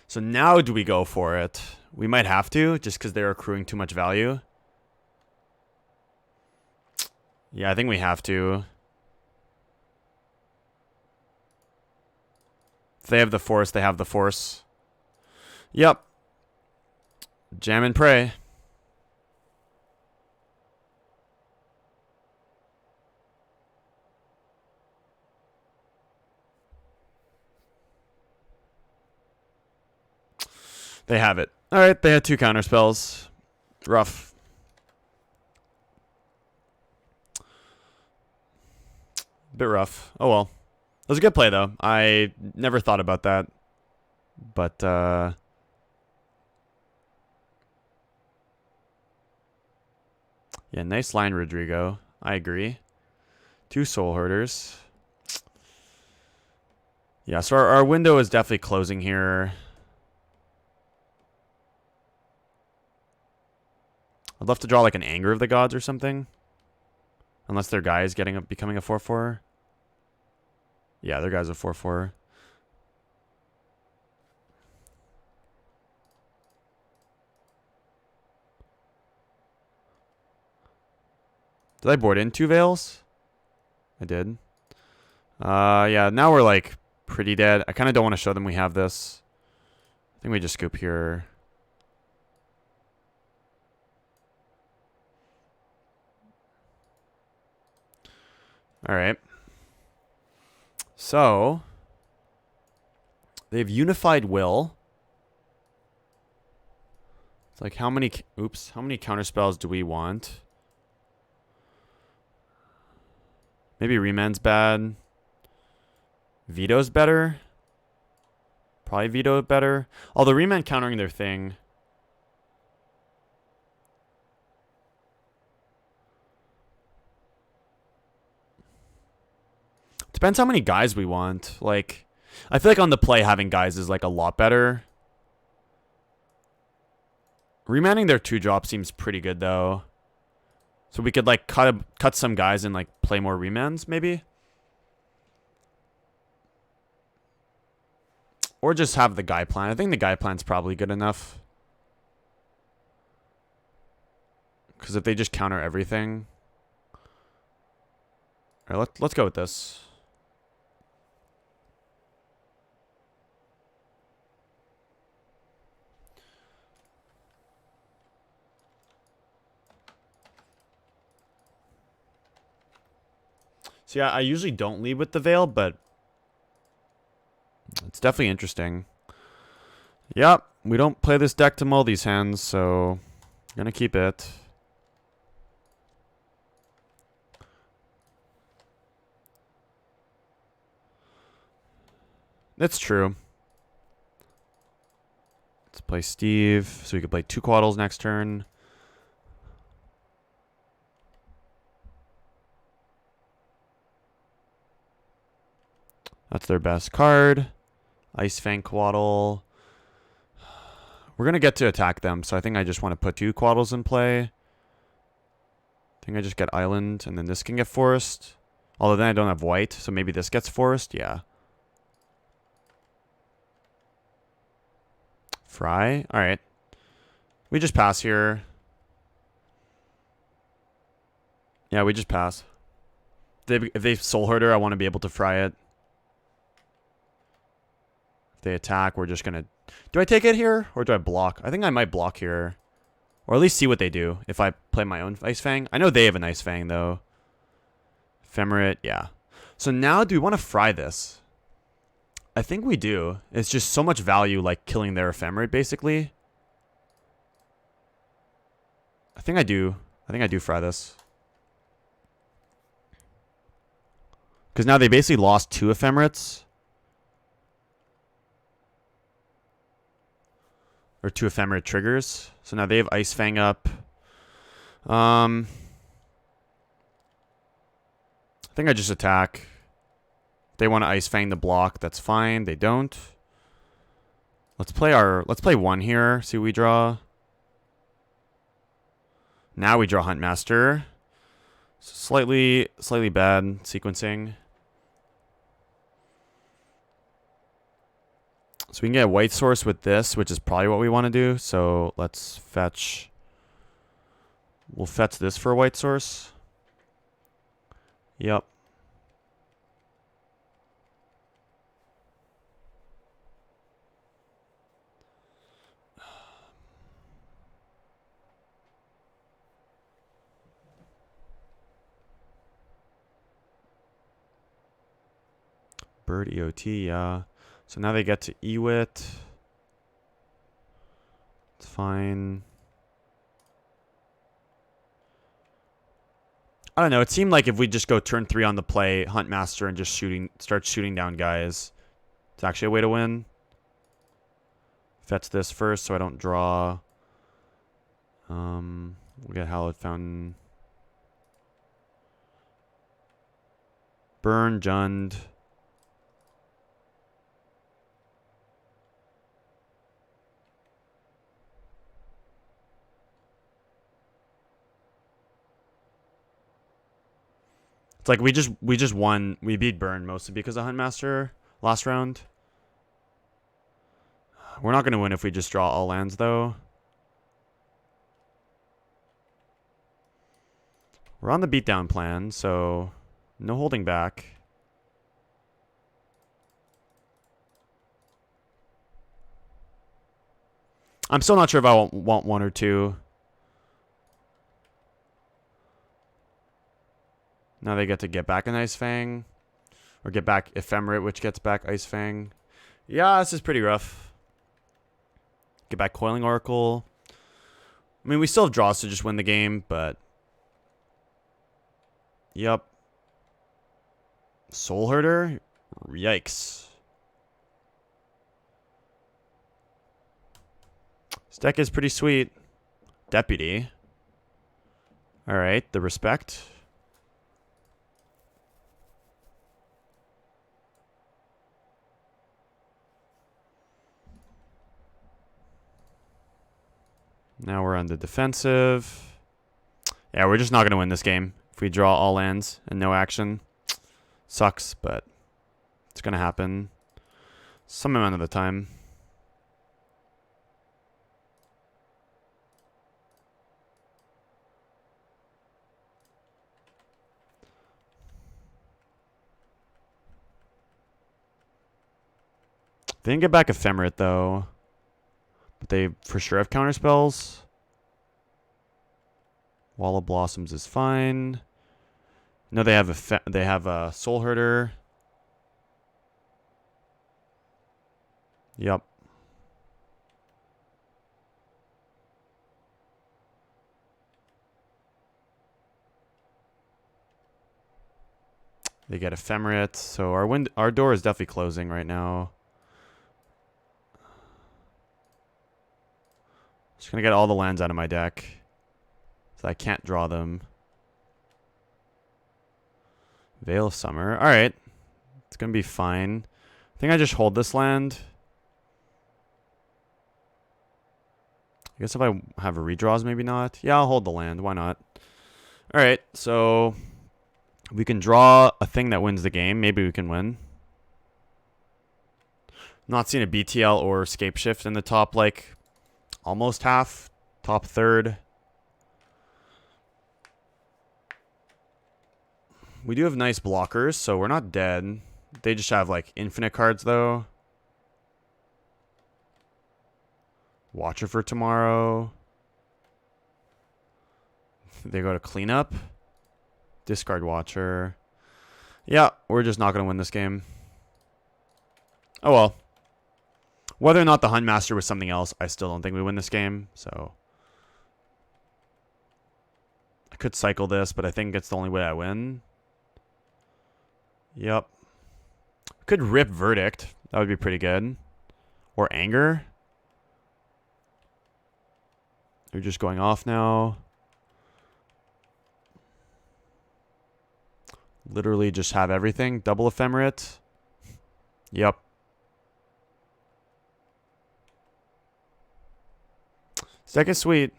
So now do we go for it? We might have to, just because they're accruing too much value. Yeah, I think we have to. If they have the force, they have the force. Yep. Jam and pray. They have it. Alright, they had 2 counter spells. Rough. Bit rough. Oh well. That was a good play though. I never thought about that. But yeah, nice line, Rodrigo. I agree. 2 Soul Herders. Yeah, so our window is definitely closing here. I'd love to draw like an Anger of the Gods or something. Unless their guy is becoming a 4/4. Yeah, their guy's a 4/4. Did I board in 2 Veils? I did. Yeah, now we're like pretty dead. I kind of don't want to show them we have this. I think we just scoop here. All right. So they've Unified Will. It's like how many counter spells do we want? Maybe Remand's bad. Veto's better. Probably Veto better. Although Remand countering their thing. Depends how many guys we want. Like, I feel like on the play having guys is like a lot better. Remanding their 2-drop seems pretty good though. So we could like cut some guys and like play more remands maybe. Or just have the guy plan. I think the guy plan's probably good enough. Because if they just counter everything. Alright, let's go with this. So yeah, I usually don't lead with the Veil, but it's definitely interesting. Yep, we don't play this deck to mull these hands, so I'm gonna keep it. That's true. Let's play Steve, so we could play 2 Quaddles next turn. That's their best card. Ice Fang Quaddle. We're going to get to attack them, so I think I just want to put 2 Quaddles in play. I think I just get Island, and then this can get Forest. Although then I don't have white, so maybe this gets Forest. Yeah. Fry? Alright. We just pass here. Yeah, we just pass. If they Soul Herder, I want to be able to fry it. If they attack, we're just going to... Do I take it here, or do I block? I think I might block here. Or at least see what they do if I play my own Ice Fang. I know they have an Ice Fang, though. Ephemerate, yeah. So now, do we want to fry this? I think we do. It's just so much value, like, killing their Ephemerate, basically. I think I do. I think I do fry this. Because now they basically lost 2 Ephemerates. Or 2 Ephemerate triggers. So now they have Ice Fang up. I think I just attack. If they want to Ice Fang the block, that's fine. They don't. Let's play 1 here. See what we draw. Now we draw Huntmaster. Slightly bad sequencing. So we can get a white source with this, which is probably what we want to do. So let's fetch. We'll fetch this for a white source. Yep. Bird EOT, yeah. So now they get to Ewit. It's fine. I don't know. It seemed like if we just go turn 3 on the play, Huntmaster, and just start shooting down guys, it's actually a way to win. Fetch this first so I don't draw. We get Hallowed Fountain. Burn, Jund. It's like we just won. We beat Burn mostly because of Huntmaster last round. We're not going to win if we just draw all lands, though. We're on the beatdown plan, so no holding back. I'm still not sure if I want 1 or 2. Now they get to get back an Ice Fang. Or get back Ephemerate, which gets back Ice Fang. Yeah, this is pretty rough. Get back Coiling Oracle. I mean, we still have draws to just win the game, but... Yep. Soulherder? Yikes. This deck is pretty sweet. Deputy. Alright, the respect. Now we're on the defensive. Yeah, we're just not going to win this game. If we draw all lands and no action. Sucks, but it's going to happen some amount of the time. They didn't get back Ephemerate, though. But they for sure have counterspells. Wall of Blossoms is fine. No, they have a Soulherder. Yep. They get Ephemerate, so our door is definitely closing right now. Just gonna get all the lands out of my deck, so I can't draw them. Veil of Summer. All right, it's gonna be fine. I think I just hold this land. I guess if I have a redraws, maybe not. Yeah, I'll hold the land. Why not? All right, so we can draw a thing that wins the game. Maybe we can win. Not seeing a BTL or Scapeshift in the top, like, almost half. Top third. We do have nice blockers, so we're not dead. They just have, like, infinite cards, though. Watcher for tomorrow. They go to cleanup. Discard Watcher. Yeah, we're just not going to win this game. Oh, well. Whether or not the Huntmaster was something else, I still don't think we win this game, so... I could cycle this, but I think it's the only way I win. Yep. Could rip Verdict. That would be pretty good. Or Anger. They're just going off now. Literally just have everything. Double Ephemerate. Yep. This deck is sweet.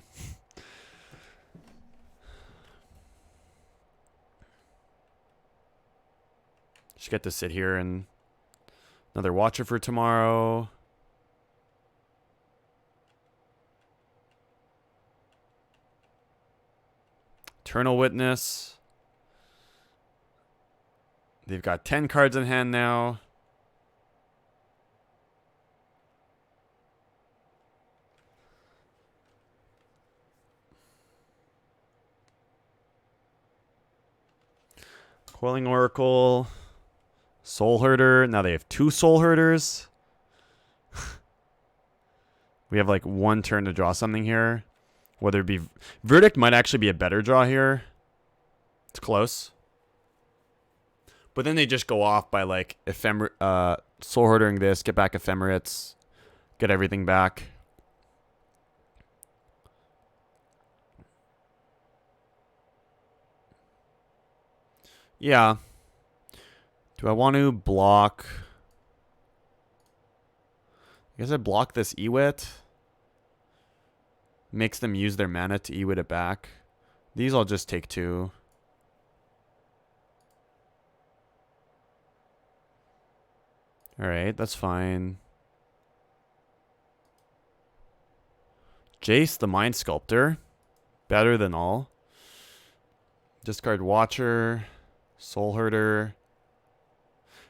Just get to sit here and another Watcher for tomorrow. Eternal Witness. They've got 10 cards in hand now. Coiling Oracle. Soulherder. Now they have 2 Soulherders. We have like 1 turn to draw something here. Whether it be... Verdict might actually be a better draw here. It's close. But then they just go off by like Soulherdering this, get back Ephemerates, get everything back. Yeah. Do I want to block... I guess I block this Ewit. Makes them use their mana to Ewit it back. These I'll just take 2. Alright, that's fine. Jace, the Mind Sculptor. Better than all. Discard Watcher. Soulherder.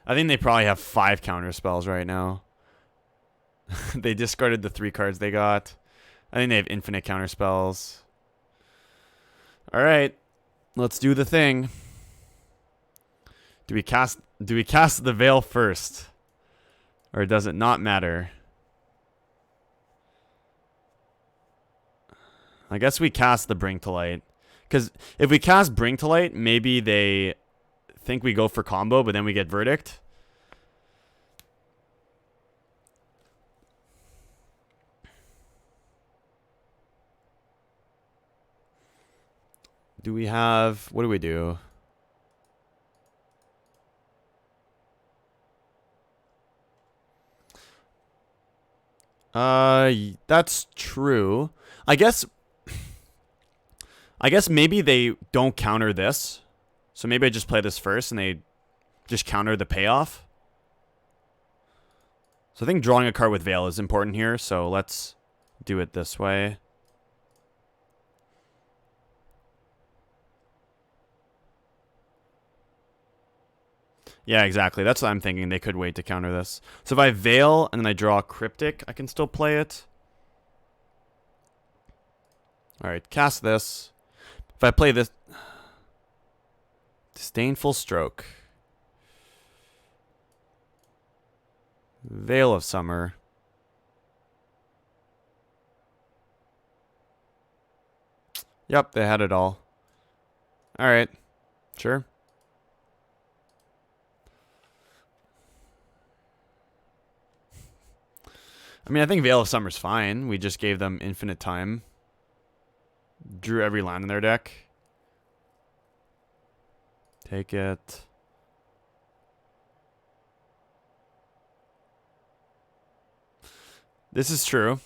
I think they probably have 5 counter spells right now. They discarded the 3 cards they got. I think they have infinite counter spells. Alright. Let's do the thing. Do we cast the Veil first? Or does it not matter? I guess we cast the Bring to Light. Because if we cast Bring to Light, maybe they think we go for combo, but then we get Verdict. Do we have... What do we do? That's true. I guess maybe they don't counter this. So maybe I just play this first and they just counter the payoff. So I think drawing a card with Veil is important here. So let's do it this way. Yeah, exactly. That's what I'm thinking. They could wait to counter this. So if I Veil and then I draw Cryptic, I can still play it. Alright, cast this. If I play this... Disdainful Stroke. Veil of Summer. Yep, they had it all. Alright. Sure. I mean, I think Veil of Summer's fine. We just gave them infinite time. Drew every land in their deck. Take it. This is true.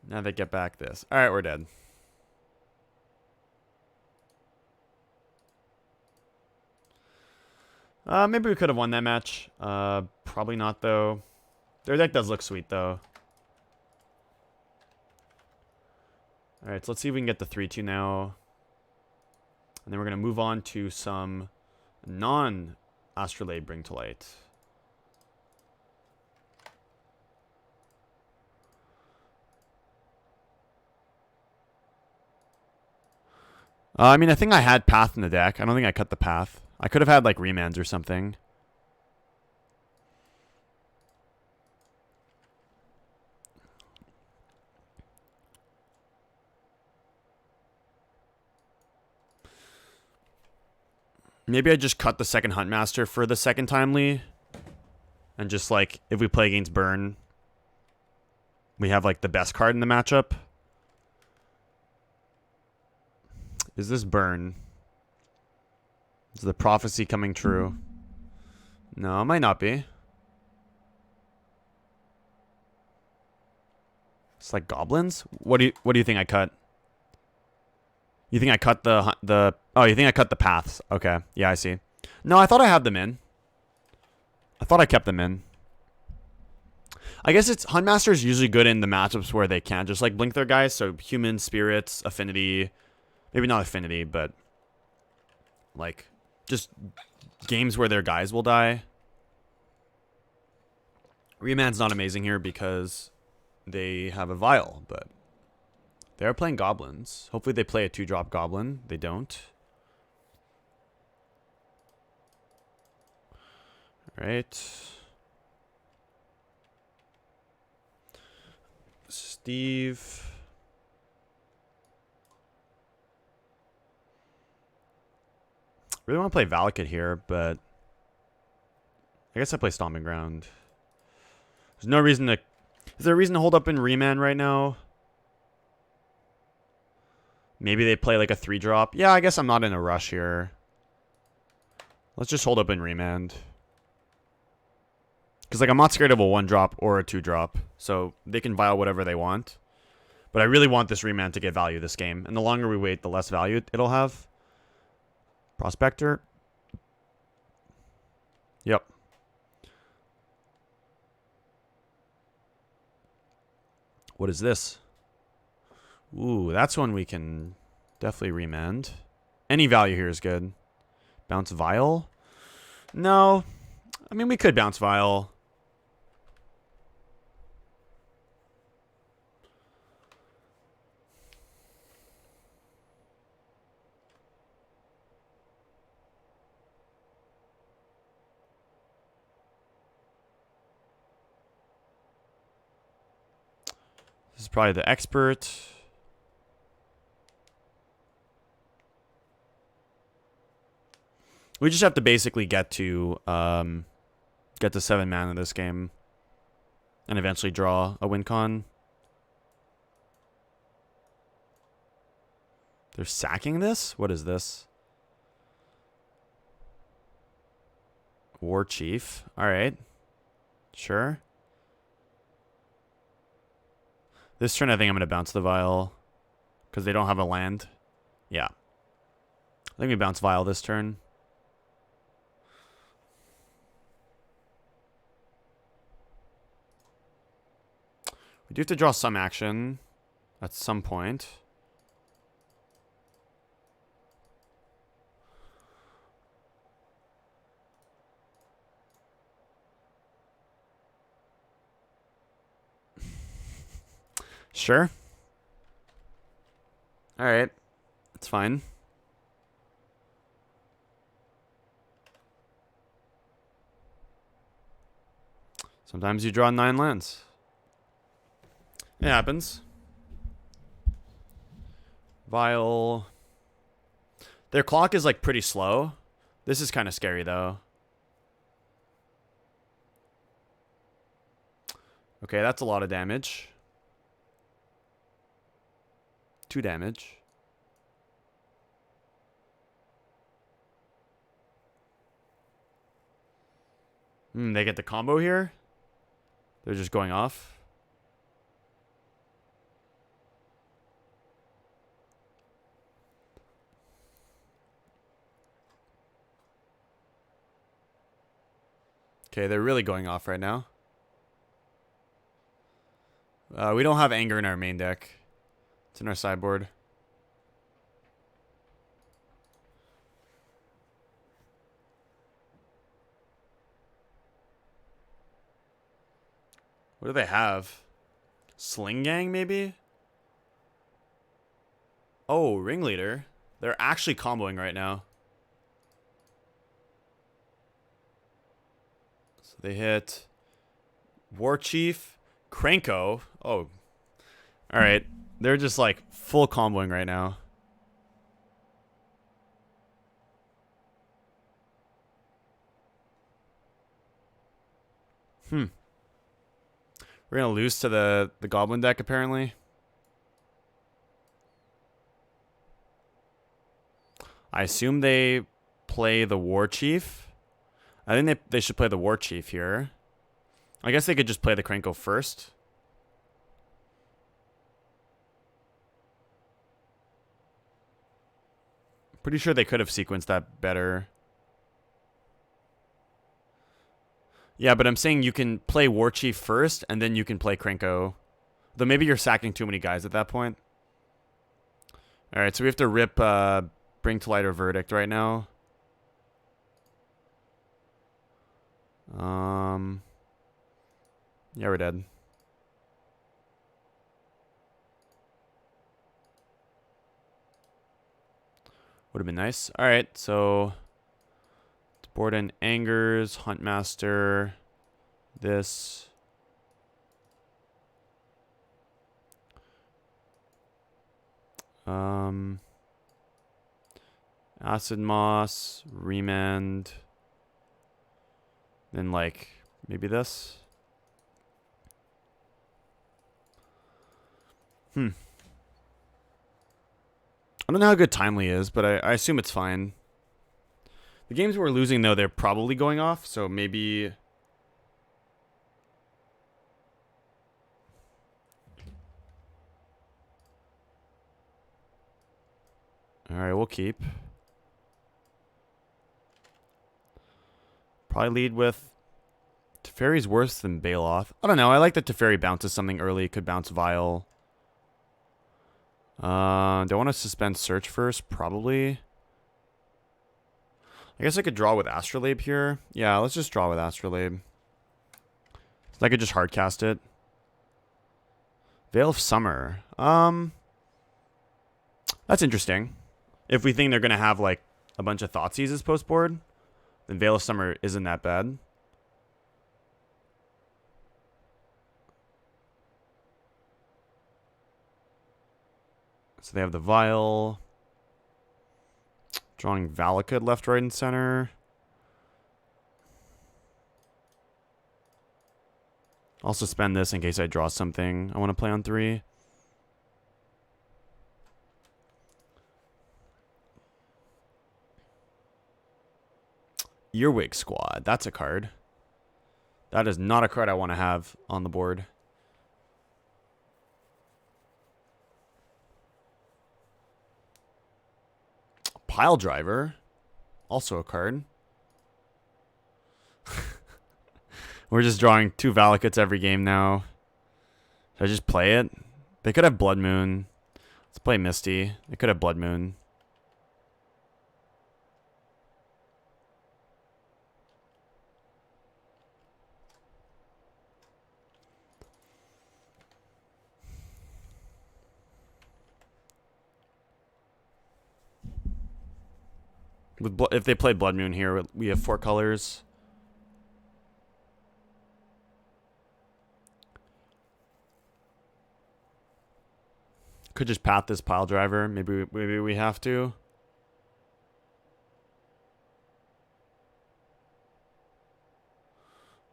Now they get back this. Alright, we're dead. Maybe we could have won that match. Probably not, though. Their deck does look sweet, though. Alright, so let's see if we can get the 3-2 now. And then we're going to move on to some non-Astrolabe Bring to Light. I mean, I think I had Path in the deck. I don't think I cut the Path. I could have had, like, Remands or something. Maybe I just cut the second Huntmaster for the second timely. And just, like, if we play against Burn, we have, like, the best card in the matchup. Is this Burn? Is the prophecy coming true? No, it might not be. It's like Goblins? What do you think I cut? You think I cut the oh, you think I cut the paths? Okay. Yeah, I see. No, I thought I had them in. I thought I kept them in. I guess it's Huntmaster's usually good in the matchups where they can't just like blink their guys. So human, spirits, affinity, maybe not affinity, but like just games where their guys will die. Remand's not amazing here because they have a vial, but they're playing goblins. Hopefully they play a 2-drop goblin. They don't. All right. Steve. Really want to play Valakut here, but I guess I play Stomping Ground. There's no reason to... Is there a reason to hold up in Remand right now? Maybe they play like a 3-drop. Yeah, I guess I'm not in a rush here. Let's just hold up in Remand. Because like I'm not scared of a 1-drop or a 2-drop. So they can vial whatever they want. But I really want this Remand to get value this game. And the longer we wait, the less value it'll have. Prospector. Yep. What is this? Ooh, that's one we can definitely remand. Any value here is good. Bounce Vial? No. I mean, we could bounce Vial. This is probably the expert. We just have to basically get to 7 mana this game. And eventually draw a win con. They're sacking this? What is this? War Chief. Alright. Sure. This turn I think I'm going to bounce the Vial. Because they don't have a land. Yeah. I think we bounce Vial this turn. We do have to draw some action at some point. Sure. All right. It's fine. Sometimes you draw 9 lands. It happens. Vial. Their clock is like pretty slow. This is kind of scary though. Okay, that's a lot of damage. 2 damage. They get the combo here. They're just going off. Okay, they're really going off right now. We don't have Anger in our main deck. It's in our sideboard. What do they have? Sling Gang, maybe? Oh, Ringleader. They're actually comboing right now. So they hit War Chief, Kranko. Oh. Alright. They're just like full comboing right now. We're going to lose to the Goblin deck, apparently. I assume they play the War Chief. I think they should play the War Chief here. I guess they could just play the Kranko first. Pretty sure they could have sequenced that better. Yeah, but I'm saying you can play War Chief first, and then you can play Krenko. Though maybe you're sacking too many guys at that point. Alright, so we have to rip Bring to Light or Verdict right now. Yeah, we're dead. Would have been nice. Alright, so board in Angers, Huntmaster, this. Acid Moss, Remand. Then like maybe this. I don't know how good Timely is, but I assume it's fine. The games we're losing, though, they're probably going off, so maybe... Alright, we'll keep. Probably lead with... Teferi's worse than Baloth. I don't know, I like that Teferi bounces something early. Could bounce Vial. Do I want to suspend Search first? Probably. I guess I could draw with Astrolabe here. Yeah, let's just draw with Astrolabe. So I could just hardcast it. Veil of Summer. That's interesting. If we think they're going to have, like, a bunch of Thoughtseizes post-board, then Veil of Summer isn't that bad. So they have the Vial. Drawing Valakut left, right, and center. I'll suspend this in case I draw something I want to play on 3. Earwig Squad. That's a card. That is not a card I want to have on the board. Pile Driver. Also a card. We're just drawing 2 Valakuts every game now. Should I just play it? They could have Blood Moon. Let's play Misty. They could have Blood Moon. If they play Blood Moon here, we have 4 colors. Could just path this Pile Driver. Maybe we have to.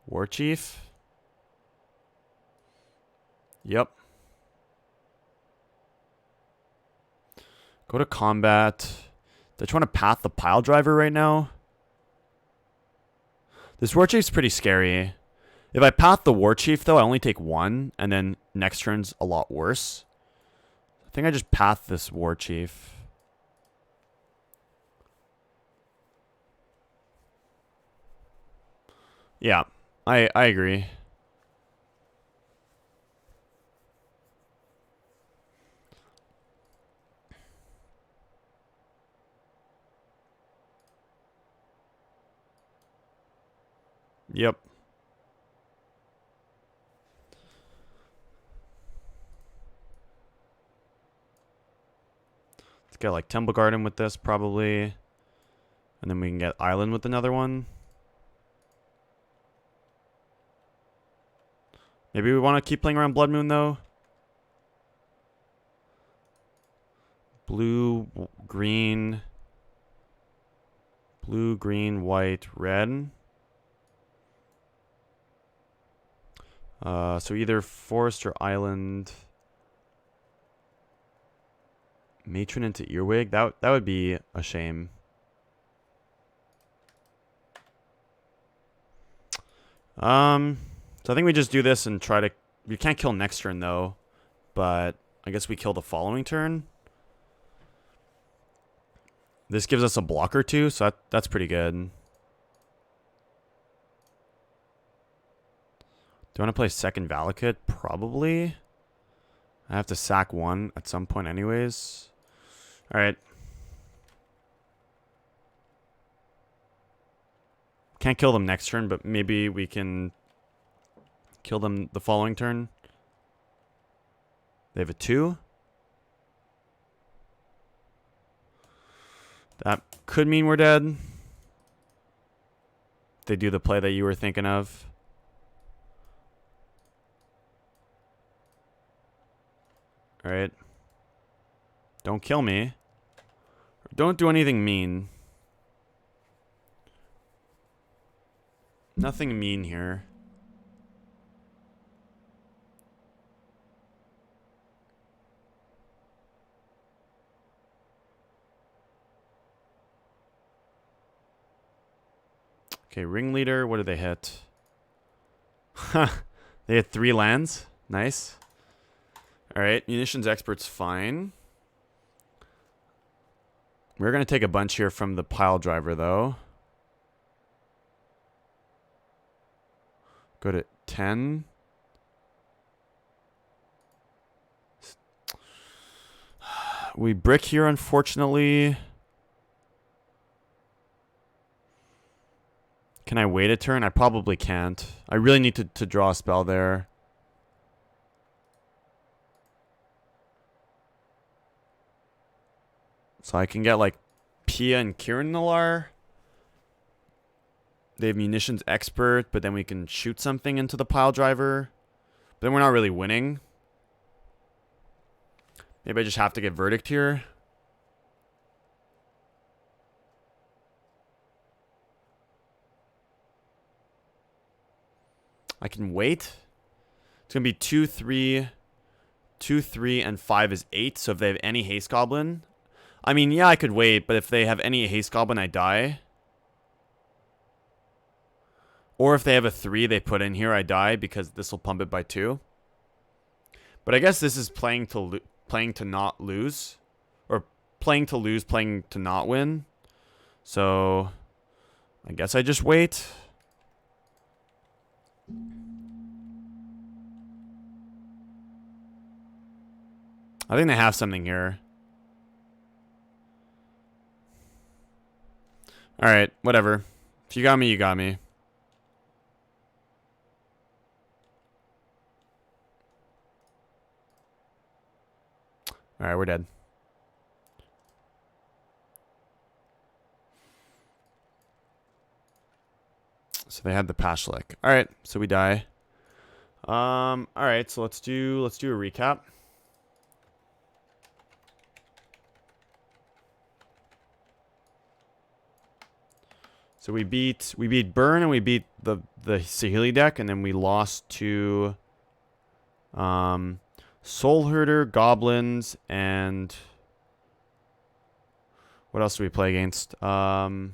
War Chief. Yep. Go to combat. They're trying to path the Pile Driver right now. This War Chief's pretty scary. If I path the War Chief, though, I only take 1, and then next turn's a lot worse. I think I just path this War Chief. Yeah, I agree. Yep. Let's get like Temple Garden with this probably. And then we can get Island with another one. Maybe we want to keep playing around Blood Moon though. Blue, green, white, red. So either Forest or Island. Matron into Earwig. That would be a shame. So I think we just do this and try to... We can't kill next turn though, but I guess we kill the following turn. This gives us a blocker too, so that's pretty good. Do I want to play second Valakut? Probably. I have to sack one at some point anyways. Alright. Can't kill them next turn, but maybe we can kill them the following turn. They have a 2. That could mean we're dead. They do the play that you were thinking of. Alright. Don't kill me. Don't do anything mean. Nothing mean here. Okay, ringleader, what did they hit? They hit 3 lands. Nice. Alright, munitions expert's fine. We're going to take a bunch here from the pile driver, though. Go to 10. We brick here, unfortunately. Can I wait a turn? I probably can't. I really need to draw a spell there. So I can get like Pia and Kieran. They have munitions expert, but then we can shoot something into the pile driver. But then we're not really winning. Maybe I just have to get verdict here. I can wait. It's going to be 2, 3, 2, 3, and 5 is 8. So if they have any haste goblin. I mean, yeah, I could wait, but if they have any haste goblin, I die. Or if they have a 3 they put in here, I die because this will pump it by 2. But I guess this is playing to not lose. Or playing to lose, playing to not win. So I guess I just wait. I think they have something here. Alright, whatever. If you got me, you got me. Alright, we're dead. So they had the Pashlik. Alright, so we die. Alright, so let's do a recap. So we beat Burn and we beat the Saheeli deck, and then we lost to Soulherder, Goblins, and what else do we play against? Soulherder,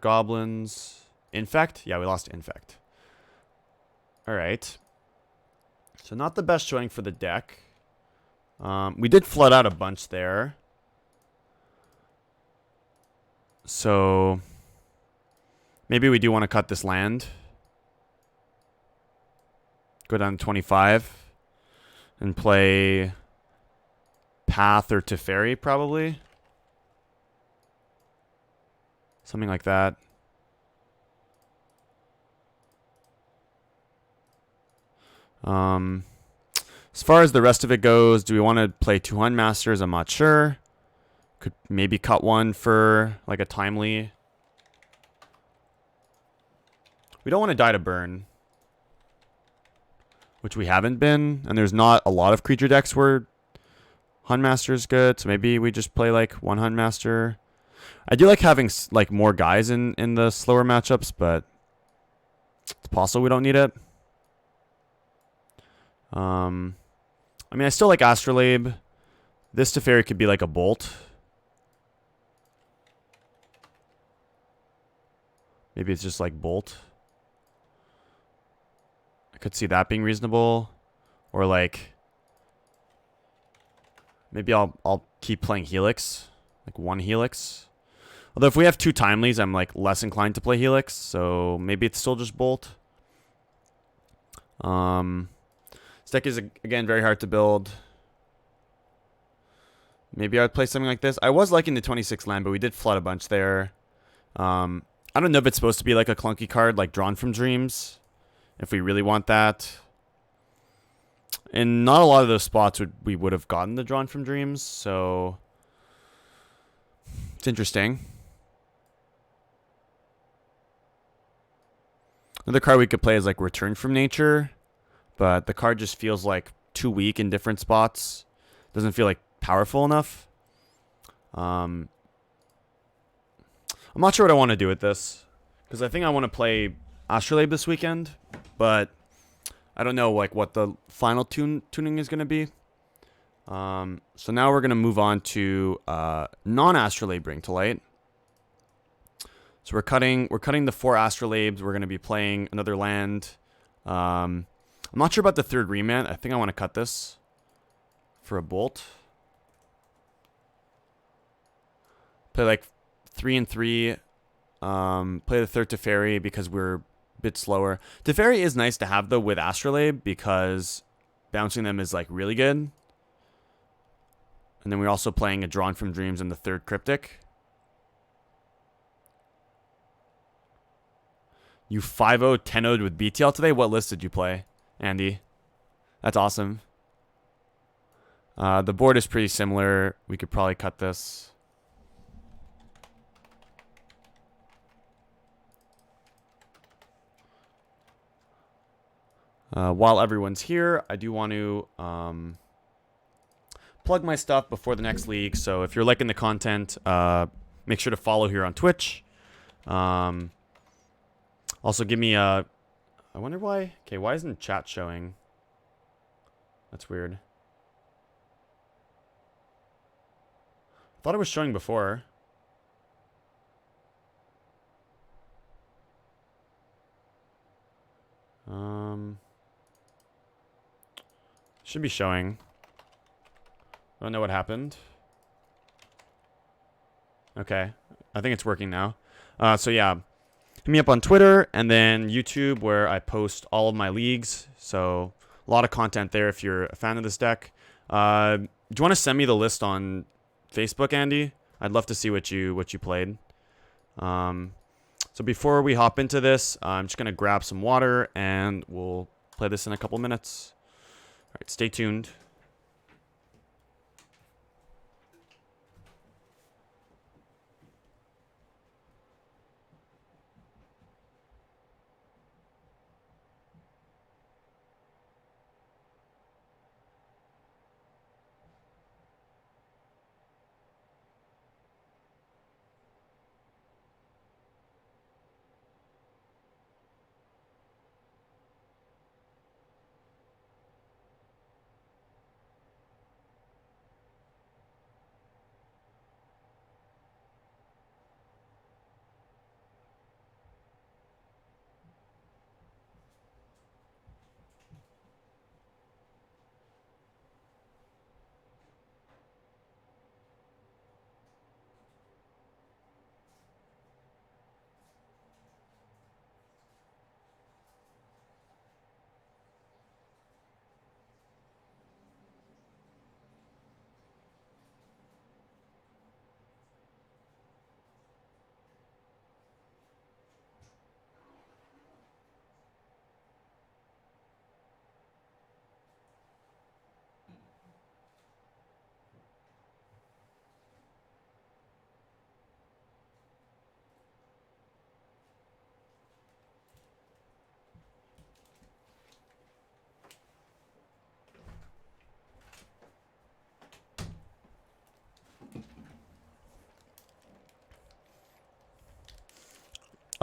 Goblins, Infect? Yeah, we lost to Infect. Alright. So not the best showing for the deck. We did flood out a bunch there. So maybe we do want to cut this land. Go down to 25 and play Path or Teferi, probably. Something like that. As far as the rest of it goes, do we want to play 2 Hunt Masters? I'm not sure. Could maybe cut one for like a timely. We don't want to die to Burn, which we haven't been, and there's not a lot of creature decks where Hunt Master is good, so maybe we just play like 1 Hunt Master. I do like having like more guys in the slower matchups, but it's possible we don't need it. I mean, I still like Astrolabe. This Teferi could be like a Bolt. Maybe it's just like Bolt. I could see that being reasonable. Or like maybe I'll keep playing Helix. Like 1 Helix. Although if we have 2 timelies, I'm like less inclined to play Helix, so maybe it's still just Bolt. This deck is, again, very hard to build. Maybe I'd play something like this. I was liking the 26 land, but we did flood a bunch there. I don't know if it's supposed to be like a clunky card, like Drawn from Dreams, if we really want that. And not a lot of those spots we would have gotten the Drawn from Dreams, so it's interesting. Another card we could play is like Return from Nature, but the card just feels like too weak in different spots. Doesn't feel like powerful enough. I'm not sure what I want to do with this, because I think I want to play Astrolabe this weekend, but I don't know like what the final tuning is going to be. So now we're going to move on to non-Astrolabe Bring to Light. So we're cutting the 4 Astrolabes. We're going to be playing another land. I'm not sure about the 3rd remand. I think I want to cut this for a Bolt. Play like 3 and 3. Play the 3rd Teferi because we're a bit slower. Teferi is nice to have though with Astrolabe because bouncing them is like really good. And then we're also playing a Drawn from Dreams in the 3rd Cryptic. You 5-0, 10-0'd with BTL today? What list did you play, Andy? That's awesome. The board is pretty similar. We could probably cut this. While everyone's here, I do want to plug my stuff before the next league. So if you're liking the content, make sure to follow here on Twitch. Also, give me a... I wonder why... Okay, why isn't chat showing? That's weird. I thought it was showing before. Should be showing. I don't know what happened. Okay. I think it's working now. So yeah. Hit me up on Twitter and then YouTube where I post all of my leagues. So a lot of content there if you're a fan of this deck. Do you want to send me the list on Facebook, Andy? I'd love to see what you played. So before we hop into this, I'm just going to grab some water and we'll play this in a couple minutes. All right, stay tuned.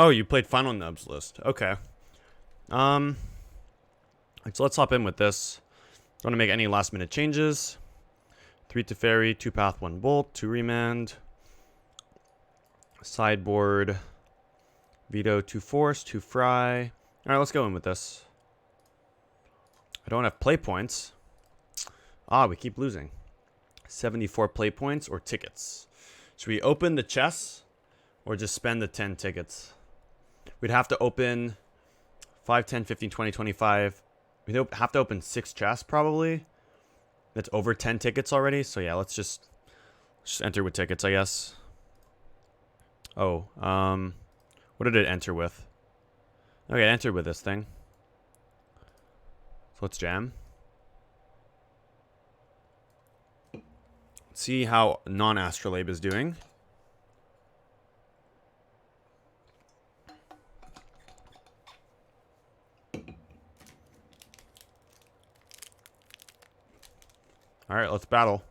Oh, you played Final Nubs list. Okay. So let's hop in with this. Don't want to make any last minute changes. 3 Teferi, 2 Path, 1 Bolt, 2 Remand. Sideboard. Veto, 2 Force, 2 Fry. Alright, let's go in with this. I don't have play points. We keep losing. 74 play points or tickets. Should we open the chess Or just spend the 10 tickets. We'd have to open 5, 10, 15, 20, 25. We'd have to open 6 chests probably. That's over 10 tickets already. So yeah, let's just enter with tickets, I guess. Oh, what did it enter with? Okay, it entered with this thing. So let's jam. Let's see how non-Astrolabe is doing. Alright, let's battle.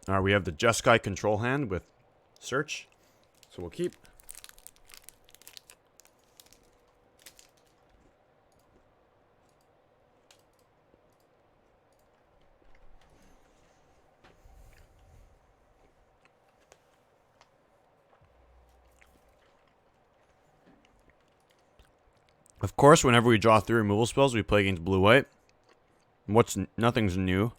Alright, we have the Jeskai control hand with search. So we'll keep. Of course, whenever we draw 3 removal spells, we play against blue-white. Nothing's new.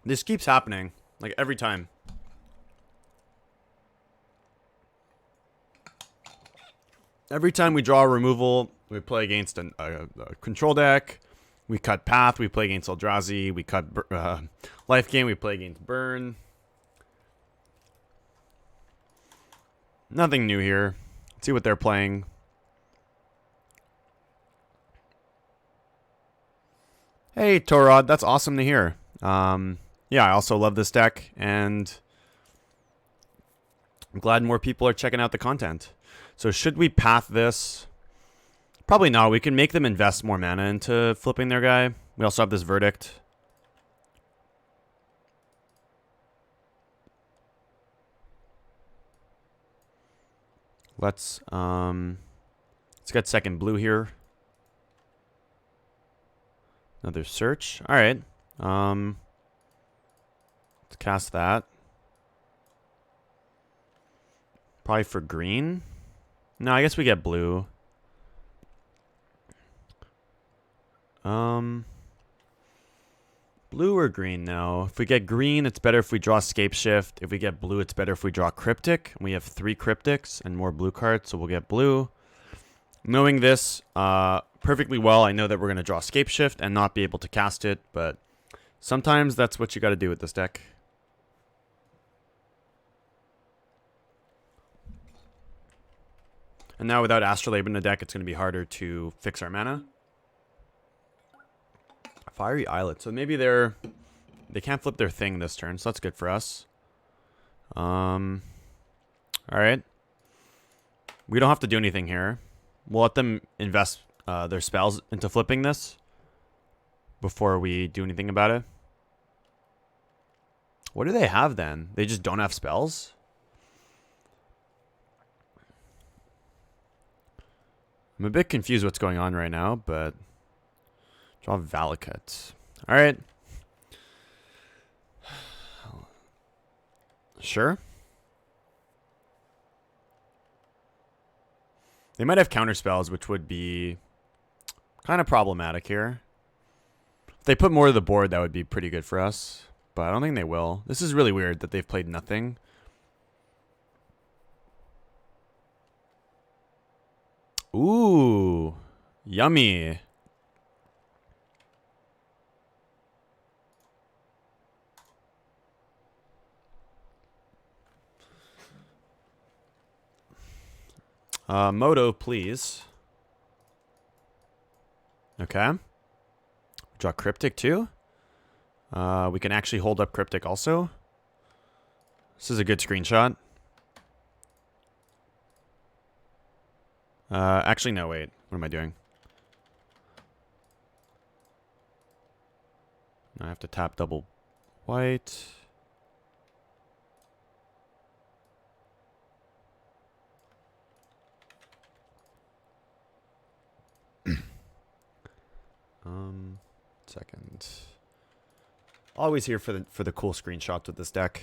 This keeps happening, like every time. Every time we draw a removal, we play against a control deck. We cut Path, we play against Eldrazi. We cut Life Gain, we play against Burn. Nothing new here. Let's see what they're playing. Hey, Torod, that's awesome to hear. Yeah, I also love this deck, and I'm glad more people are checking out the content. So should we path this? Probably not. We can make them invest more mana into flipping their guy. We also have this Verdict. Let's get second blue here. Another search. All right. Let's cast that. Probably for green. No, I guess we get blue. Blue or green now? If we get green, it's better if we draw Scapeshift. If we get blue, it's better if we draw Cryptic. We have 3 Cryptics and more blue cards, so we'll get blue. Knowing this perfectly well, I know that we're going to draw Scapeshift and not be able to cast it, but sometimes that's what you got to do with this deck. And now without Astrolabe in the deck, it's going to be harder to fix our mana. Fiery Islet. So maybe they can't flip their thing this turn, so that's good for us. Alright. We don't have to do anything here. We'll let them invest their spells into flipping this before we do anything about it. What do they have then? They just don't have spells? I'm a bit confused what's going on right now, but draw Valakut. All right. Sure. They might have counter spells, which would be kind of problematic here. If they put more to the board, that would be pretty good for us, but I don't think they will. This is really weird that they've played nothing. Ooh, yummy. Moto, please. Okay. Draw Cryptic too. We can actually hold up Cryptic also. This is a good screenshot. Actually, no, wait. What am I doing? I have to tap double white. Second. Always here for the cool screenshots with this deck.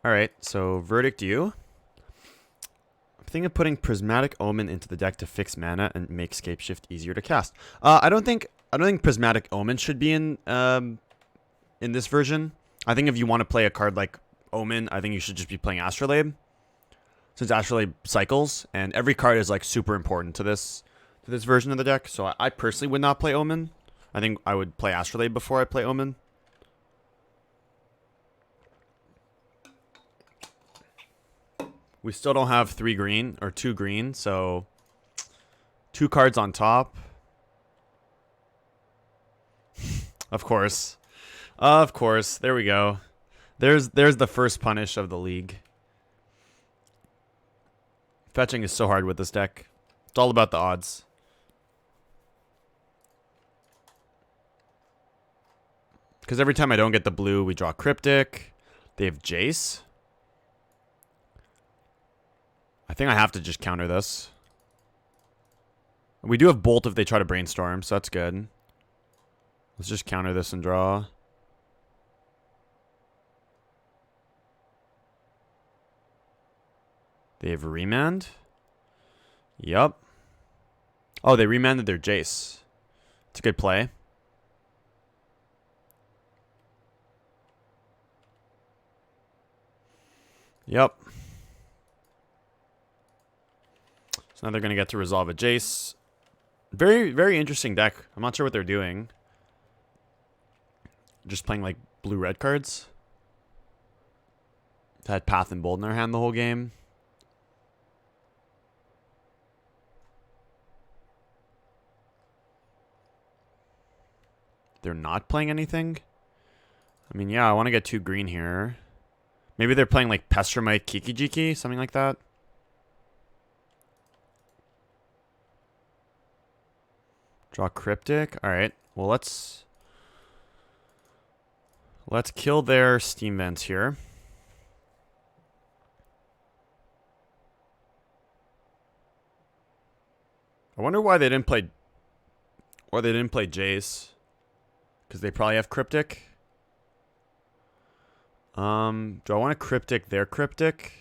Alright, so verdict you. I'm thinking of putting Prismatic Omen into the deck to fix mana and make Scapeshift easier to cast. I don't think Prismatic Omen should be in this version. I think if you want to play a card like Omen, I think you should just be playing Astrolabe. Since Astrolabe cycles, and every card is like super important to this version of the deck. So I personally would not play Omen. I think I would play Astrolabe before I play Omen. We still don't have 3 green or 2 green, so 2 cards on top. Of course. Of course. There we go. There's the first punish of the league. Fetching is so hard with this deck. It's all about the odds. Because every time I don't get the blue, we draw Cryptic. They have Jace. I think I have to just counter this. We do have Bolt if they try to Brainstorm, so that's good. Let's just counter this and draw. They have Remand. Yup. Oh, they remanded their Jace. It's a good play. Yep. So now they're going to get to resolve a Jace. Very, very interesting deck. I'm not sure what they're doing. Just playing like blue-red cards. Had Path and Bold in their hand the whole game. They're not playing anything? I mean, yeah, I want to get 2 green here. Maybe they're playing like Pestromite Kiki-Jiki, something like that. Draw Cryptic. Alright, well let's kill their Steam Vents here. I wonder why they didn't play Jace. Because they probably have Cryptic. Do I want to Cryptic their Cryptic?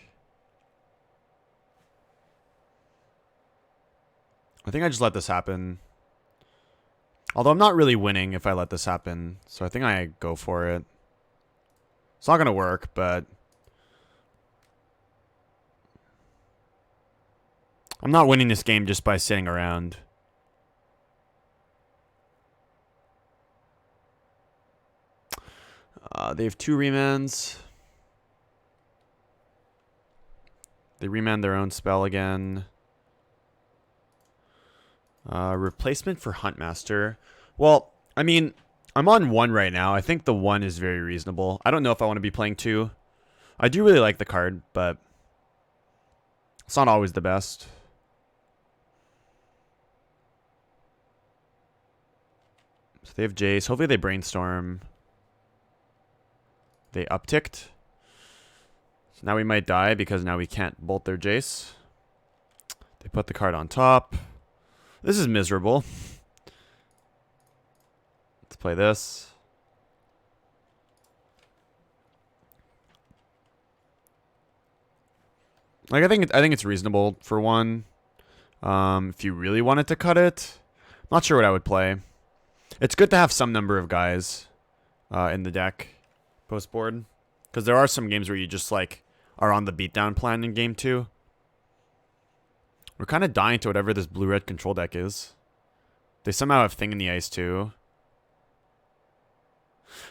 I think I just let this happen. Although I'm not really winning if I let this happen. So I think I go for it. It's not going to work, but I'm not winning this game just by sitting around. They have 2 remands. They remand their own spell again. Replacement for Huntmaster. Well, I mean, I'm on 1 right now. I think the 1 is very reasonable. I don't know if I want to be playing 2. I do really like the card, but it's not always the best. So they have Jace. Hopefully they Brainstorm. They upticked. So now we might die because now we can't bolt their Jace. They put the card on top. This is miserable. Let's play this. Like I think it's reasonable for 1. If you really wanted to cut it, I'm not sure what I would play. It's good to have some number of guys in the deck post board, because there are some games where you just like are on the beatdown plan in game 2. We're kind of dying to whatever this blue-red control deck is. They somehow have Thing in the Ice too.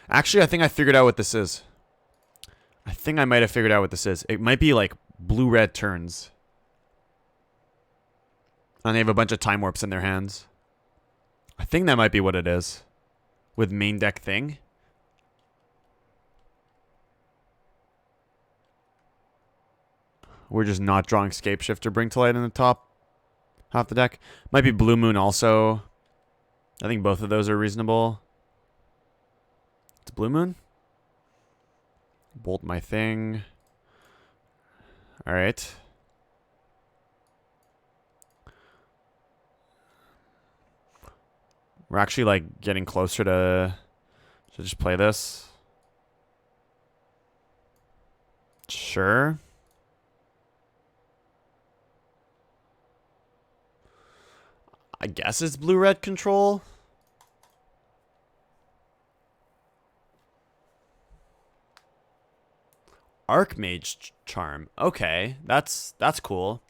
Actually, I think I figured out what this is. I think I might have figured out what this is. It might be like blue-red turns. And they have a bunch of Time Warps in their hands. I think that might be what it is. With main deck Thing. We're just not drawing Scapeshift or Bring to Light in the top half the deck. Might be Blue Moon also. I think both of those are reasonable. It's Blue Moon. Bolt my Thing. Alright. We're actually like getting closer to just play this. Sure. I guess it's blue-red control. Archmage Charm. Okay, that's cool.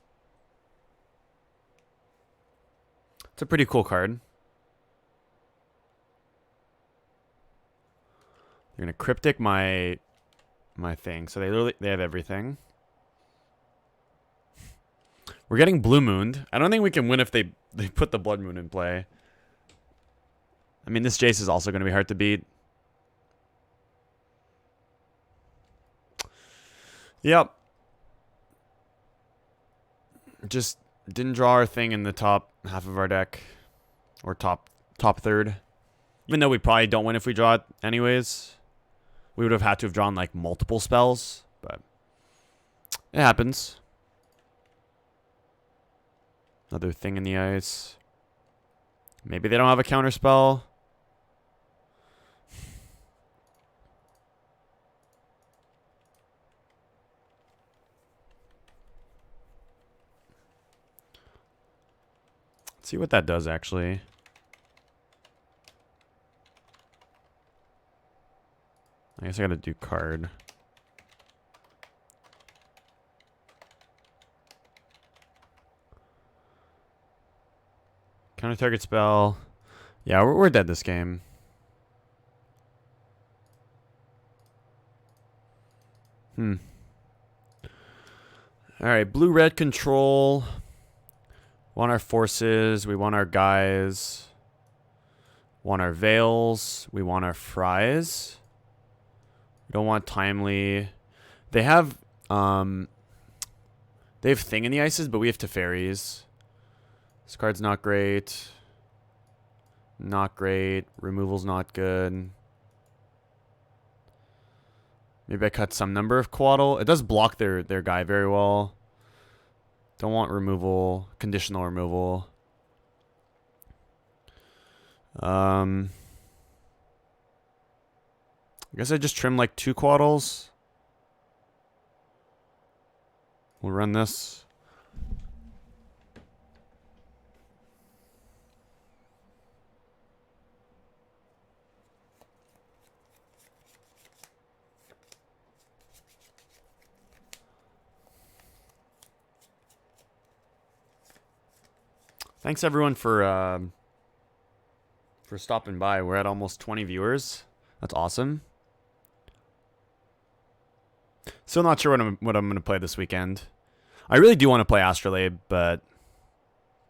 It's a pretty cool card. They're gonna cryptic my thing, so they have everything. We're getting Blue Mooned. I don't think we can win if they put the Blood Moon in play. I mean, this Jace is also going to be hard to beat. Yep. Just didn't draw our thing in the top half of our deck. Or top third. Even though we probably don't win if we draw it anyways. We would have had to have drawn like multiple spells. But it happens. Another thing in the ice. Maybe they don't have a counter spell. Let's see what that does actually. I guess I gotta do card. Counter target spell. Yeah, we're dead this game. Alright, blue-red control. Want our forces. We want our guys. Want our veils. We want our fries. We don't want timely. They have Thing in the ices, but we have Teferis. This card's not great. Not great. Removal's not good. Maybe I cut some number of Quaddle. It does block their guy very well. Don't want removal. Conditional removal. I guess I just trim like 2 Quaddles. We'll run this. Thanks everyone for stopping by. We're at almost 20 viewers. That's awesome. Still not sure what I'm gonna play this weekend. I really do want to play Astrolabe, but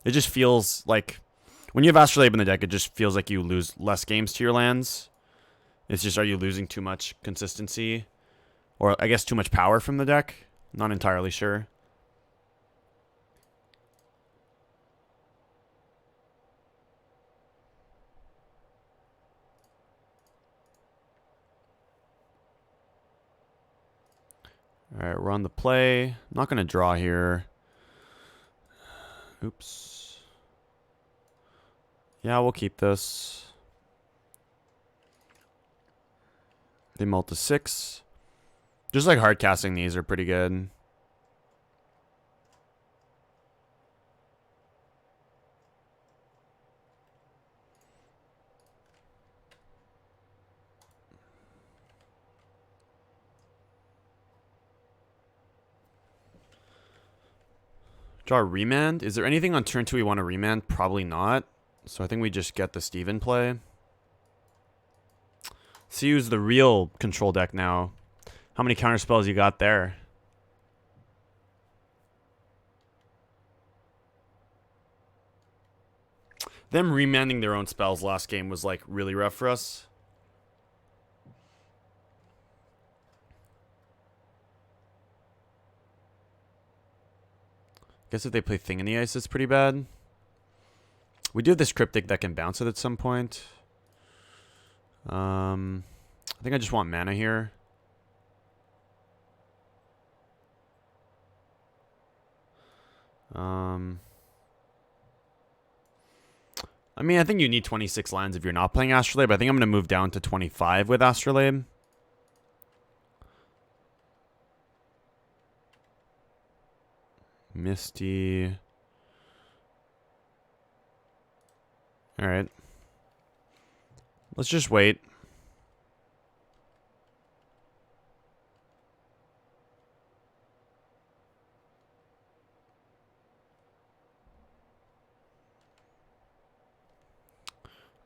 it just feels like when you have Astrolabe in the deck, it just feels like you lose less games to your lands. It's just, are you losing too much consistency? Or I guess too much power from the deck? Not entirely sure. Alright, we're on the play. I'm not going to draw here. Oops. Yeah, we'll keep this. They mult to 6. Just like hard casting these are pretty good. Draw a remand. Is there anything on turn 2 we want to remand? Probably not. So I think we just get the Steven play. See who's the real control deck now. How many counter spells you got there? Them remanding their own spells last game was like really rough for us. Guess if they play Thing in the Ice, it's pretty bad. We do have this Cryptic that can bounce it at some point. I think I just want mana here. I mean, I think you need 26 lands if you're not playing Astrolabe. I think I'm going to move down to 25 with Astrolabe. Misty. Alright. Let's just wait.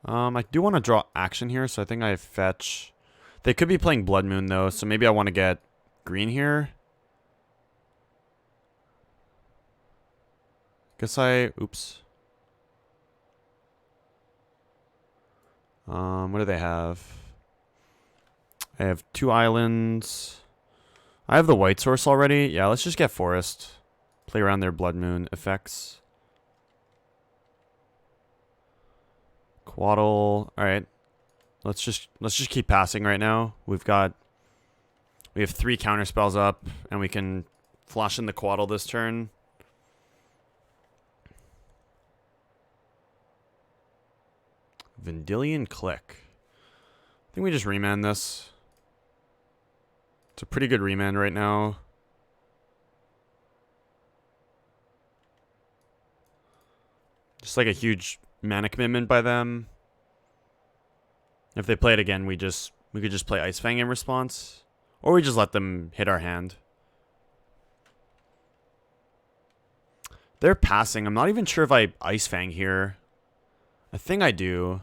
I do want to draw action here, so I think I fetch. They could be playing Blood Moon, though, so maybe I want to get green here. Guess oops. What do they have? I have 2 islands. I have the white source already. Yeah, let's just get forest. Play around their Blood Moon effects. Quaddle. All right. Let's just keep passing right now. We have 3 counter spells up, and we can flash in the Quaddle this turn. Vendilion Click. I think we just remand this. It's a pretty good remand right now. Just like a huge mana commitment by them. If they play it again, we could just play Ice Fang in response. Or we just let them hit our hand. They're passing. I'm not even sure if I Ice Fang here. I think I do.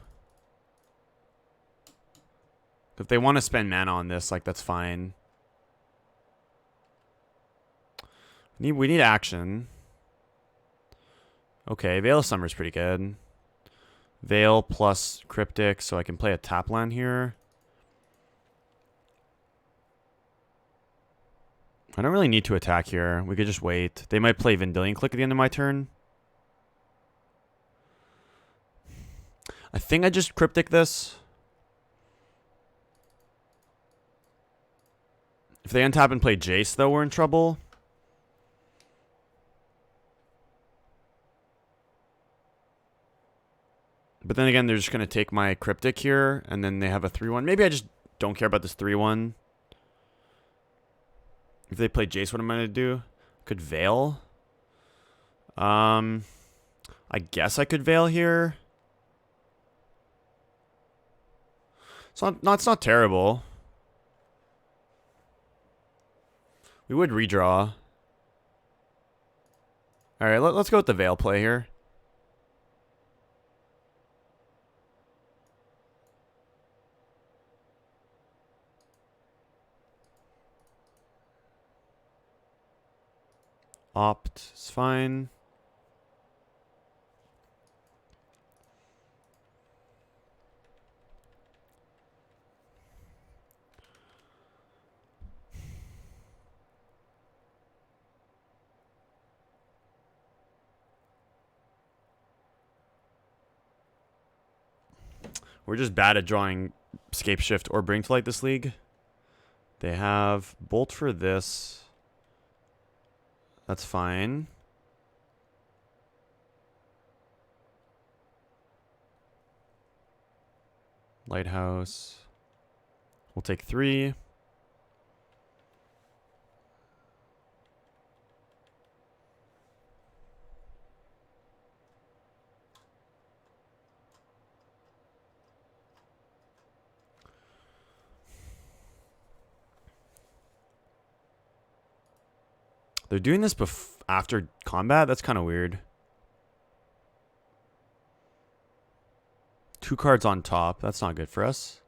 If they want to spend mana on this, like, that's fine. We need action. Okay, Veil of Summer's pretty good. Veil plus Cryptic, so I can play a tap land here. I don't really need to attack here. We could just wait. They might play Vendilion Click at the end of my turn. I think I just Cryptic this. If they untap and play Jace, though, we're in trouble. But then again, they're just going to take my Cryptic here, and then they have a 3-1. Maybe I just don't care about this 3-1. If they play Jace, what am I going to do? Could Veil. I guess I could Veil here. It's not terrible. We would redraw. Alright, let's go with the Veil play here. Opt is fine. We're just bad at drawing Scapeshift or Bring to Light this league. They have Bolt for this. That's fine. Lighthouse. We'll take 3. They're doing this after combat? That's kind of weird. 2 cards on top. That's not good for us.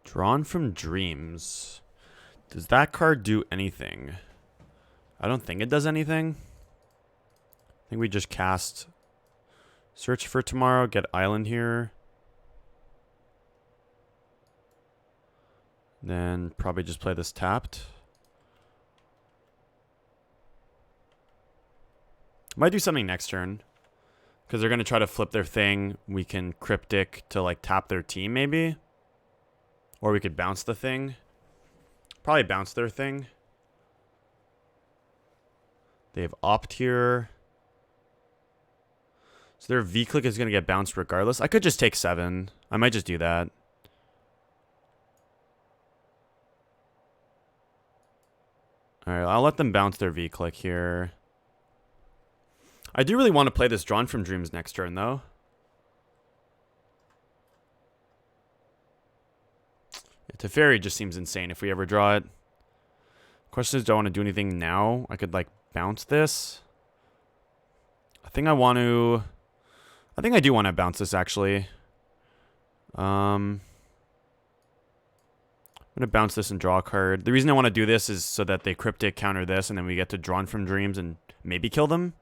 Drawn from Dreams. Does that card do anything? I don't think it does anything. I think we just cast Search for Tomorrow, get Island here. Then probably just play this tapped. Might do something next turn. Because they're going to try to flip their thing. We can Cryptic to like tap their team maybe. Or we could bounce the thing. Probably bounce their thing. They have Opt here. So their V-Click is going to get bounced regardless. I could just take 7. I might just do that. Alright, I'll let them bounce their V-click here. I do really want to play this Drawn from Dreams next turn, though. Teferi just seems insane if we ever draw it. Question is, do I want to do anything now? I could, like, bounce this. I think I do want to bounce this, actually. I'm going to bounce this and draw a card. The reason I want to do this is so that they Cryptic counter this, and then we get to Drawn from Dreams and maybe kill them.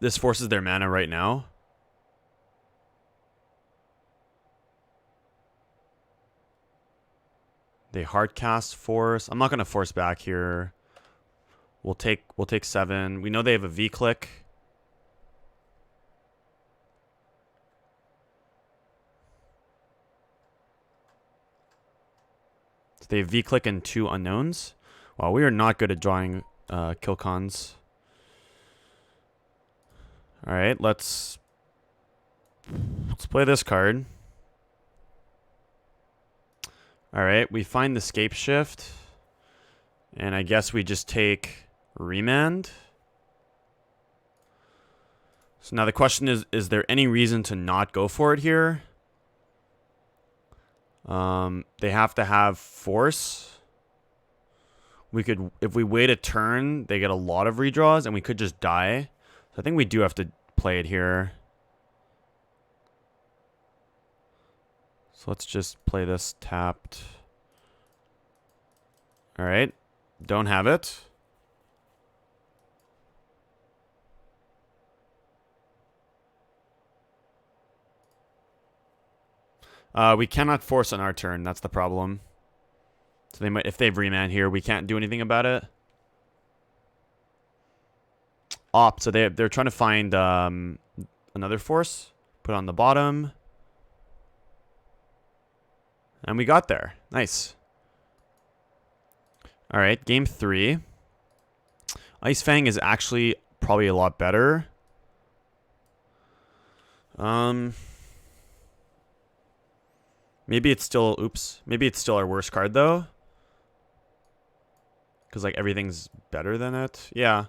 This forces their mana right now. They hardcast force. I'm not going to force back here. We'll take 7. We know they have a V-click. So they have V-click and 2 unknowns. Wow, we are not good at drawing kill cons. All right, let's play this card. All right, we find the Scapeshift, and I guess we just take Remand. So now the question is there any reason to not go for it here? They have to have force. We could, if we wait a turn, they get a lot of redraws, and we could just die. So I think we do have to play it here. So let's just play this tapped. All right. Don't have it. We cannot force on our turn. That's the problem. So they might, if they've remand here, we can't do anything about it. So they're trying to find another force. Put on the bottom. And we got there. Nice. All right, game 3. Ice Fang is actually probably a lot better. Maybe it's still, maybe it's still our worst card though. Because like everything's better than it. Yeah.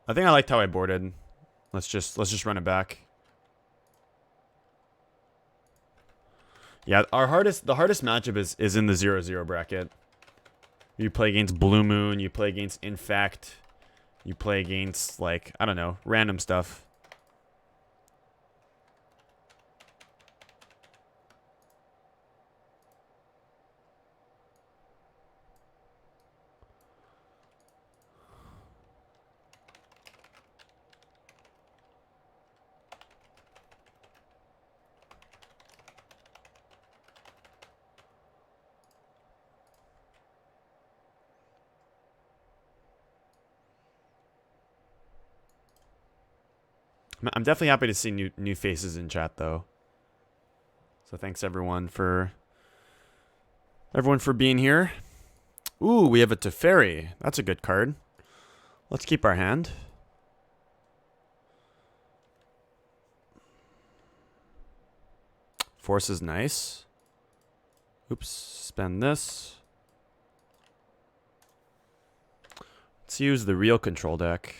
I think I liked how I boarded. Let's just run it back. Yeah, the hardest matchup is in the 0-0 bracket. You play against Blue Moon, you play against Infect, you play against, like, I don't know, random stuff. I'm definitely happy to see new faces in chat though. So thanks everyone for being here. Ooh, we have a Teferi. That's a good card. Let's keep our hand. Force is nice. Oops, spend this. Let's use the real control deck.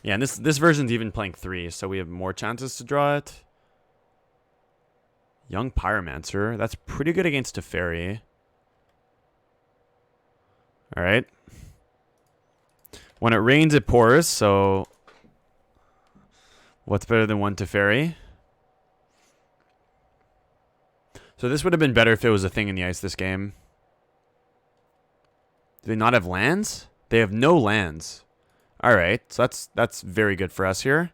Yeah, and this version's even playing 3, so we have more chances to draw it. Young Pyromancer. That's pretty good against Teferi. Alright. When it rains, it pours, so what's better than one Teferi? So this would have been better if it was a thing in the ice this game. Do they not have lands? They have no lands. All right, so that's very good for us here.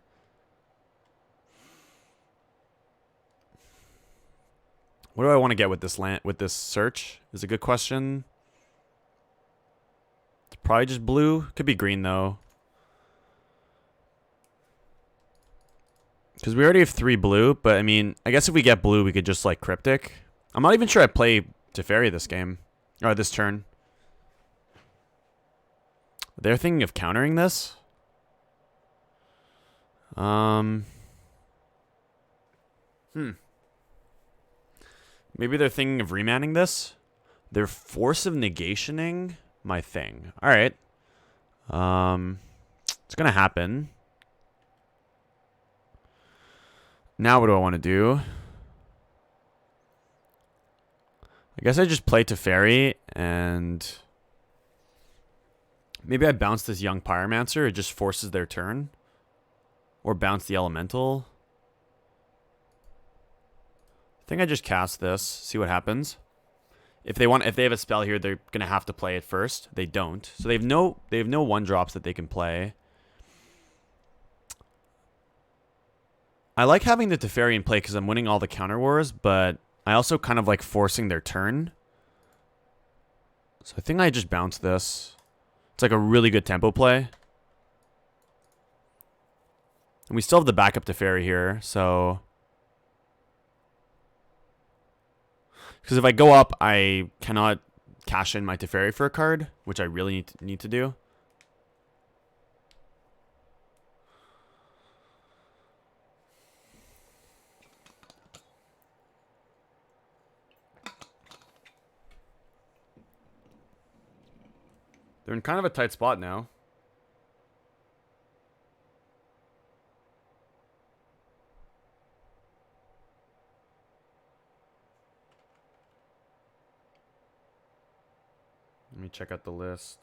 What do I want to get with this search? Is a good question. It's probably just blue. Could be green though. Because we already have 3 blue, but I mean, I guess if we get blue, we could just like Cryptic. I'm not even sure I play Teferi this game or this turn. They're thinking of countering this. Maybe they're thinking of remanning this. They're force of negationing my thing. All right. It's gonna happen. Now what do I want to do? I guess I just play Teferi and maybe I bounce this young Pyromancer. It just forces their turn. Or bounce the Elemental. I think I just cast this. See what happens. If they have a spell here, they're gonna have to play it first. They don't. So they have no 1-drops that they can play. I like having the Teferi in play because I'm winning all the counter wars, but I also kind of like forcing their turn. So I think I just bounce this. It's like a really good tempo play. And we still have the backup Teferi here, so... Because if I go up, I cannot cash in my Teferi for a card, which I really need to do. They're in kind of a tight spot now. Let me check out the list.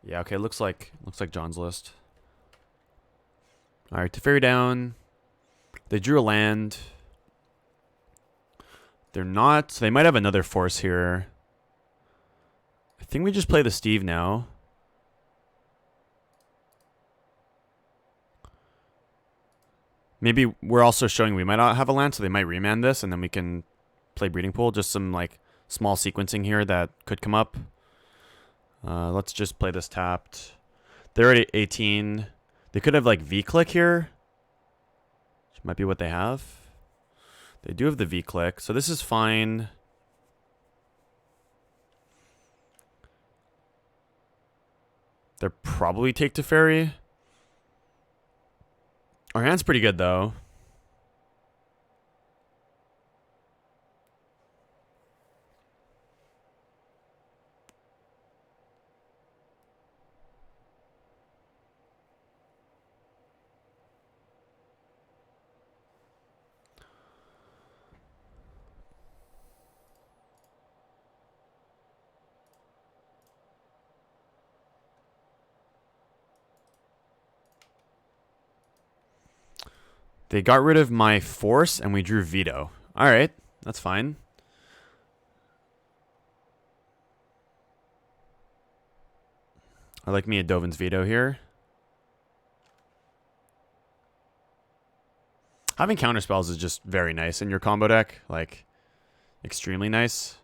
Yeah, okay, looks like John's list. All right, Teferi down. They drew a land. They're not. So they might have another force here. I think we just play the Steve now. Maybe we're also showing we might not have a land, so they might remand this, and then we can play Breeding Pool. Just some like small sequencing here that could come up. Let's just play this tapped. They're at 18. They could have like V-click here. Which might be what they have. They do have the V-click, so this is fine. They'll probably take Teferi. Our hand's pretty good, though. They got rid of my force, and we drew veto. All right, that's fine. I like me a Dovin's veto here. Having counterspells is just very nice in your combo deck. Like, extremely nice.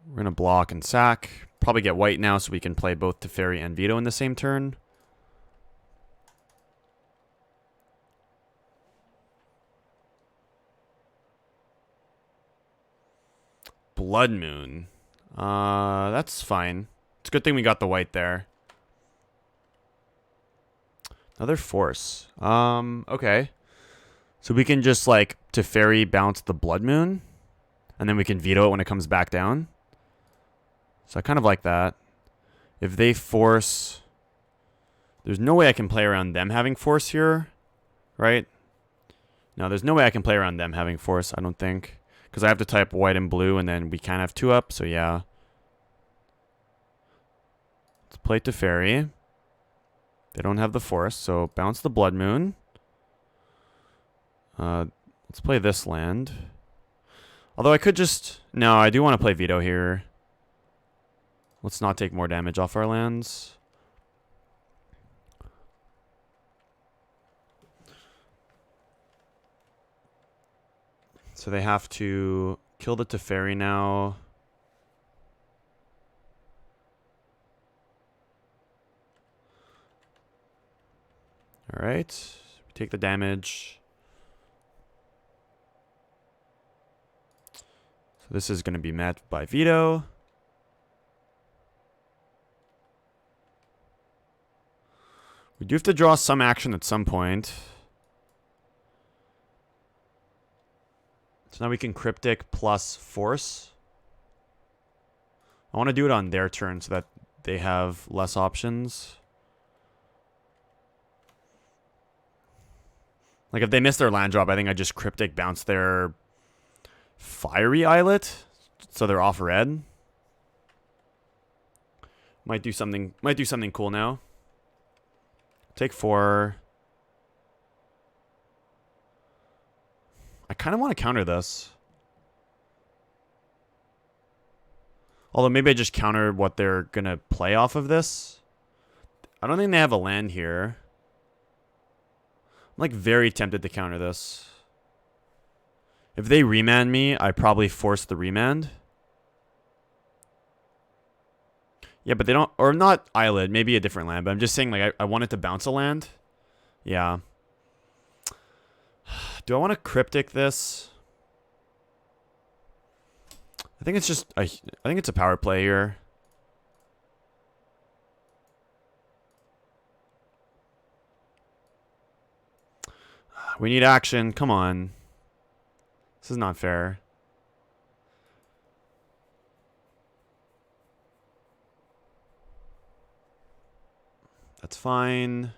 We're going to block and sack. Probably get white now so we can play both Teferi and veto in the same turn. Blood Moon. That's fine. It's a good thing we got the white there. Another force. Okay. So we can just like Teferi bounce the Blood Moon, and then we can veto it when it comes back down. So I kind of like that. If they force, there's no way I can play around them having force here, right? No, there's no way I can play around them having force, I don't think. Because I have to type white and blue, and then we can't have 2 up, so yeah. Let's play Teferi. They don't have the force, so bounce the Blood Moon. Let's play this land. Although I could just... No, I do want to play veto here. Let's not take more damage off our lands. So they have to kill the Teferi now. All right. We take the damage. So this is going to be met by veto. We do have to draw some action at some point. So now we can Cryptic plus Force. I want to do it on their turn so that they have less options. Like if they miss their land drop, I think I just Cryptic bounce their Fiery Islet, so they're off red. Might do something cool now. Take 4. I kind of want to counter this. Although maybe I just counter what they're going to play off of this. I don't think they have a land here. I'm like very tempted to counter this. If they remand me, I probably force the remand. Yeah, but they don't, or not Eyelid, maybe a different land. But I'm just saying, like, I wanted to bounce a land. Yeah. Do I want to Cryptic this? I think it's just, I think it's a power play here. We need action. Come on. This is not fair. That's fine.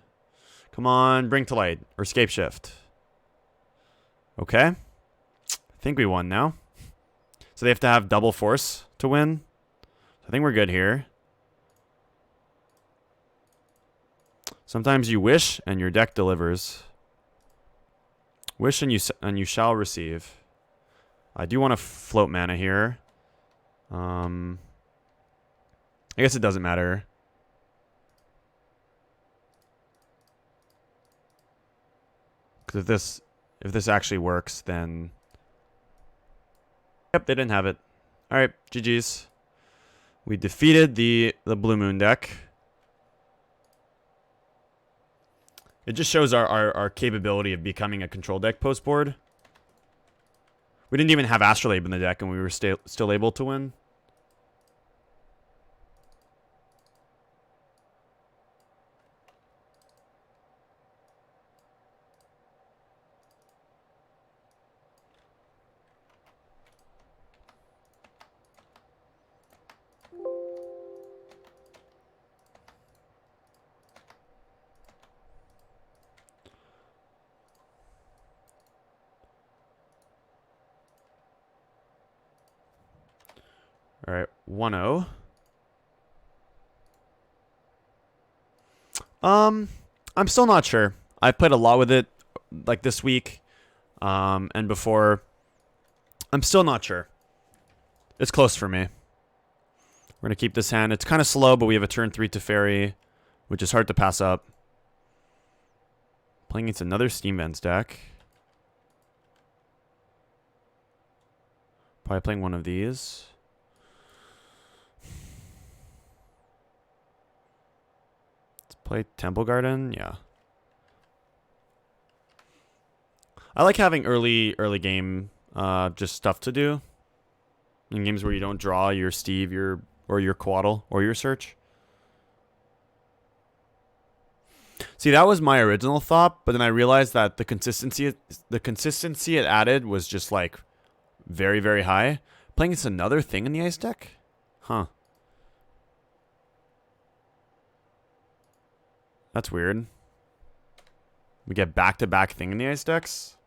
Come on, bring to light. Or Scapeshift. Okay. I think we won now. So they have to have double force to win. I think we're good here. Sometimes you wish and your deck delivers. Wish and you shall receive. I do want to float mana here. I guess it doesn't matter. Because if this actually works, then... Yep, they didn't have it. Alright, GG's. We defeated the Blue Moon deck. It just shows our capability of becoming a control deck post-board. We didn't even have Astrolabe in the deck, and we were still able to win. All right, 1-0. I'm still not sure. I played a lot with it, like this week, and before. I'm still not sure. It's close for me. We're gonna keep this hand. It's kind of slow, but we have a turn 3 to Fairy, which is hard to pass up. Playing against another Steam Vents deck. Probably playing one of these. Play Temple Garden, yeah. I like having early game just stuff to do. In games where you don't draw your Steve, or your Quaddle, or your Search. See, that was my original thought, but then I realized that the consistency it added was just like very, very high. Playing against another thing in the ice deck? Huh. That's weird. We get back-to-back thing in the ice decks.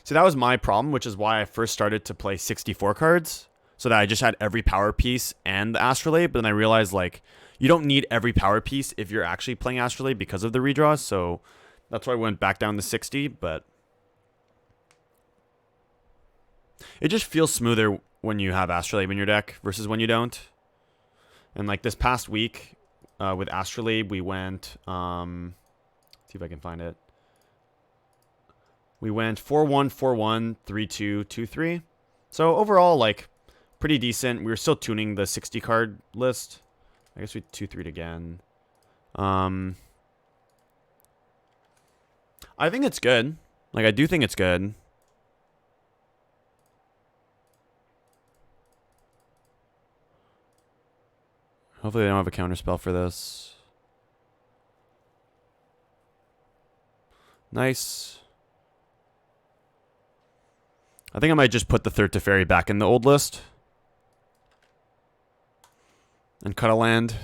See, that was my problem, which is why I first started to play 64 cards. So that I just had every power piece and the Astrolabe. But then I realized, like, you don't need every power piece if you're actually playing Astrolabe because of the redraws. So that's why I went back down to 60. But it just feels smoother when you have Astrolabe in your deck versus when you don't. And, like, this past week... with Astrolabe, we went, see if I can find it. We went 4-1, 4-1, 3-2, 2-3. So overall, like, pretty decent. We were still tuning the 60 card list. I guess we 2-3'd again. I think it's good. Like, I do think it's good. Hopefully they don't have a counterspell for this. Nice. I think I might just put the third Teferi back in the old list. And cut a land.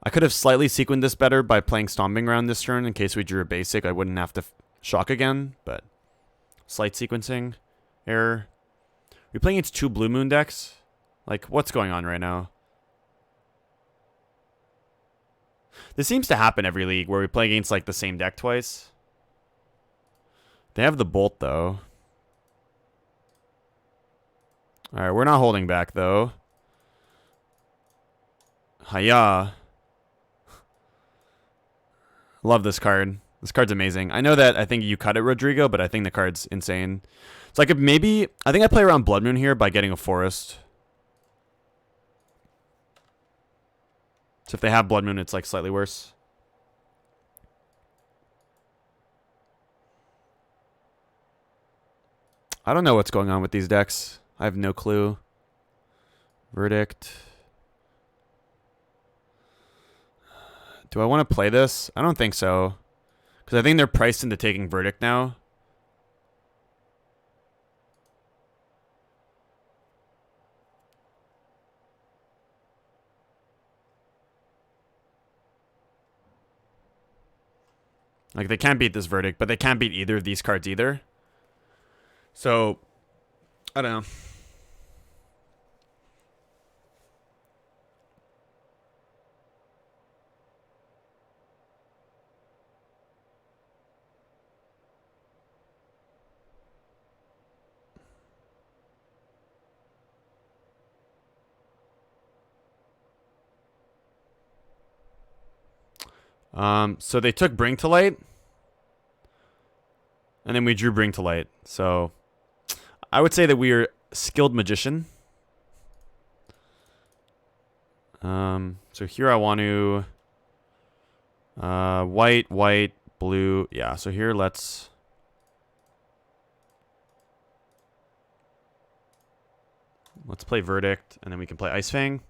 I could have slightly sequenced this better by playing Stomping Ground this turn in case we drew a basic. I wouldn't have to shock again, but slight sequencing error. We playing against 2 Blue Moon decks? Like, what's going on right now? This seems to happen every league where we play against like the same deck twice. They have the Bolt though. Alright, we're not holding back though. Hiya. Love this card. This card's amazing. I know that I think you cut it, Rodrigo, but I think the card's insane. So I could maybe... I think I play around Blood Moon here by getting a Forest. So if they have Blood Moon, it's like slightly worse. I don't know what's going on with these decks. I have no clue. Verdict. Do I want to play this? I don't think so. Because I think they're priced into taking Verdict now. Like, they can't beat this Verdict, but they can't beat either of these cards either. So, I don't know. So they took Bring to Light. And then we drew Bring to Light. So I would say that we are skilled magician. So here I want to white, white, blue. Yeah, so here let's play Verdict, and then we can play Ice Fang.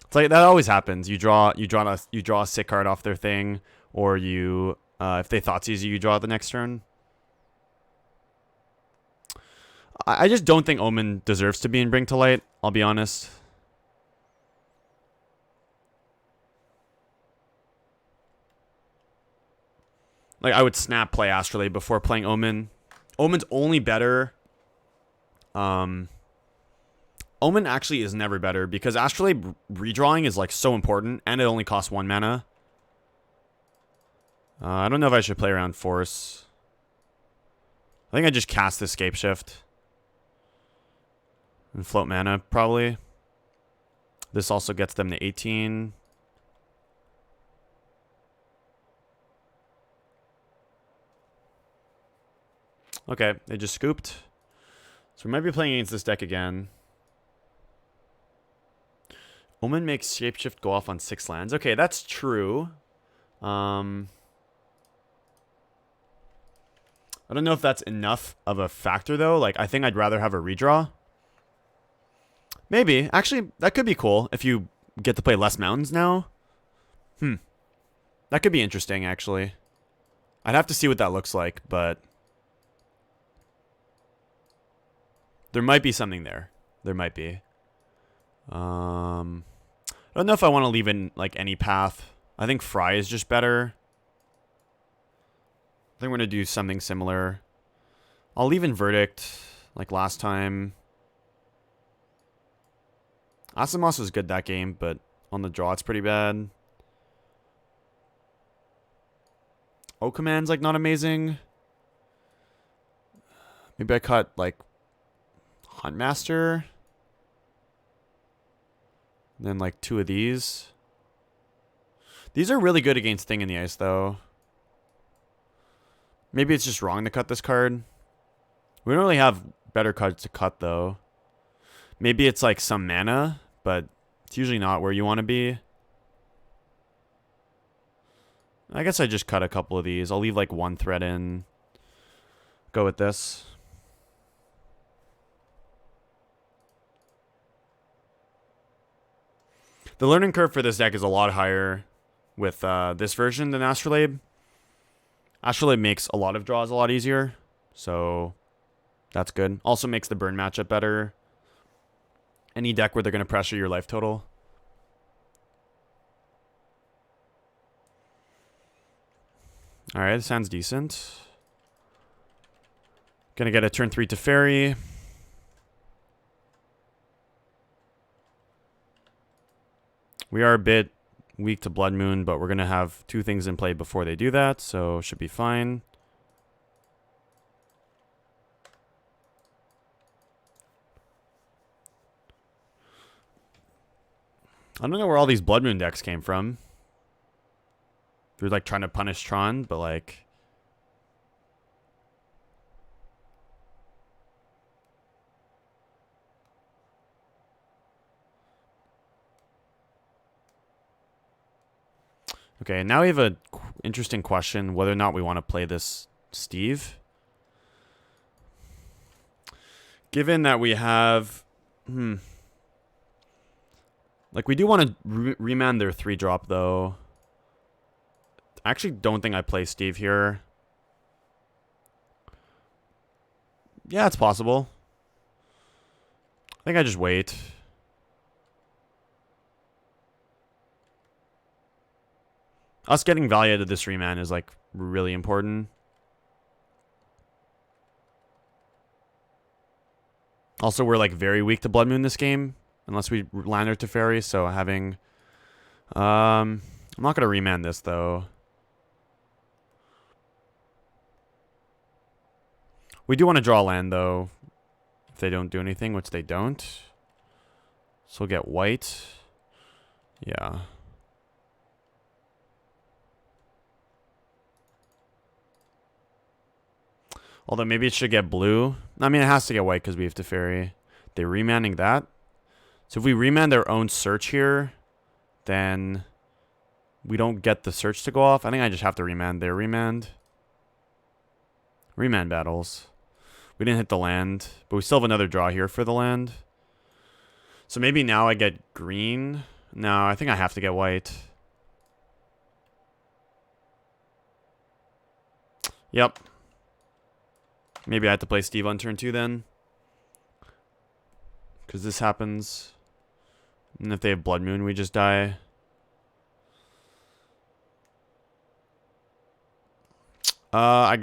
It's like that always happens. You draw a sick card off their thing, or you if they Thoughtseize you, you draw it the next turn. I just don't think Omen deserves to be in Bring to Light, I'll be honest. Like, I would snap play Astrolabe before playing Omen. Omen's only better. Omen actually is never better because Astrolabe redrawing is like so important, and it only costs 1 mana. I don't know if I should play around Force. I think I just cast this Scapeshift. And float mana, probably. This also gets them to 18. Okay, they just scooped. So we might be playing against this deck again. Omen makes Shapeshift go off on 6 lands. Okay, that's true. I don't know if that's enough of a factor, though. Like, I think I'd rather have a redraw. Maybe. Actually, that could be cool if you get to play less mountains now. That could be interesting, actually. I'd have to see what that looks like, but... there might be something there. There might be. I don't know if I want to leave in, like, any path. I think Fry is just better. I think we're going to do something similar. I'll leave in Verdict, like last time. Asimos was good that game, but on the draw it's pretty bad. O-Command's, like, not amazing. Maybe I cut, like, Huntmaster. Then, like, 2 of these. These are really good against Thing in the Ice, though. Maybe it's just wrong to cut this card. We don't really have better cards to cut, though. Maybe it's, like, some mana, but it's usually not where you want to be. I guess I just cut a couple of these. I'll leave, like, 1 thread in. Go with this. The learning curve for this deck is a lot higher with this version than Astrolabe. Astrolabe makes a lot of draws a lot easier, so that's good. Also makes the burn matchup better. Any deck where they're going to pressure your life total. Alright, this sounds decent. Gonna get a turn 3 Teferi. We are a bit weak to Blood Moon, but we're gonna have 2 things in play before they do that, so should be fine. I don't know where all these Blood Moon decks came from. They're like trying to punish Tron, but like... Okay, now we have a interesting question whether or not we want to play this Steve. Given that we have... Like, we do want to remand their 3-drop, though. I actually don't think I play Steve here. Yeah, it's possible. I think I just wait. Us getting value out of this remand is, like, really important. Also, we're, like, very weak to Blood Moon this game. Unless we land our Teferi, so having... I'm not going to remand this, though. We do want to draw land, though. If they don't do anything, which they don't. So we'll get white. Yeah. Although maybe it should get blue. I mean, it has to get white because we have Teferi. They're remanding that. So if we remand their own search here, then we don't get the search to go off. I think I just have to remand their remand. Remand battles. We didn't hit the land, but we still have another draw here for the land. So maybe now I get green. No, I think I have to get white. Yep. Maybe I have to play Steve on turn 2 then. Because this happens. And if they have Blood Moon, we just die. I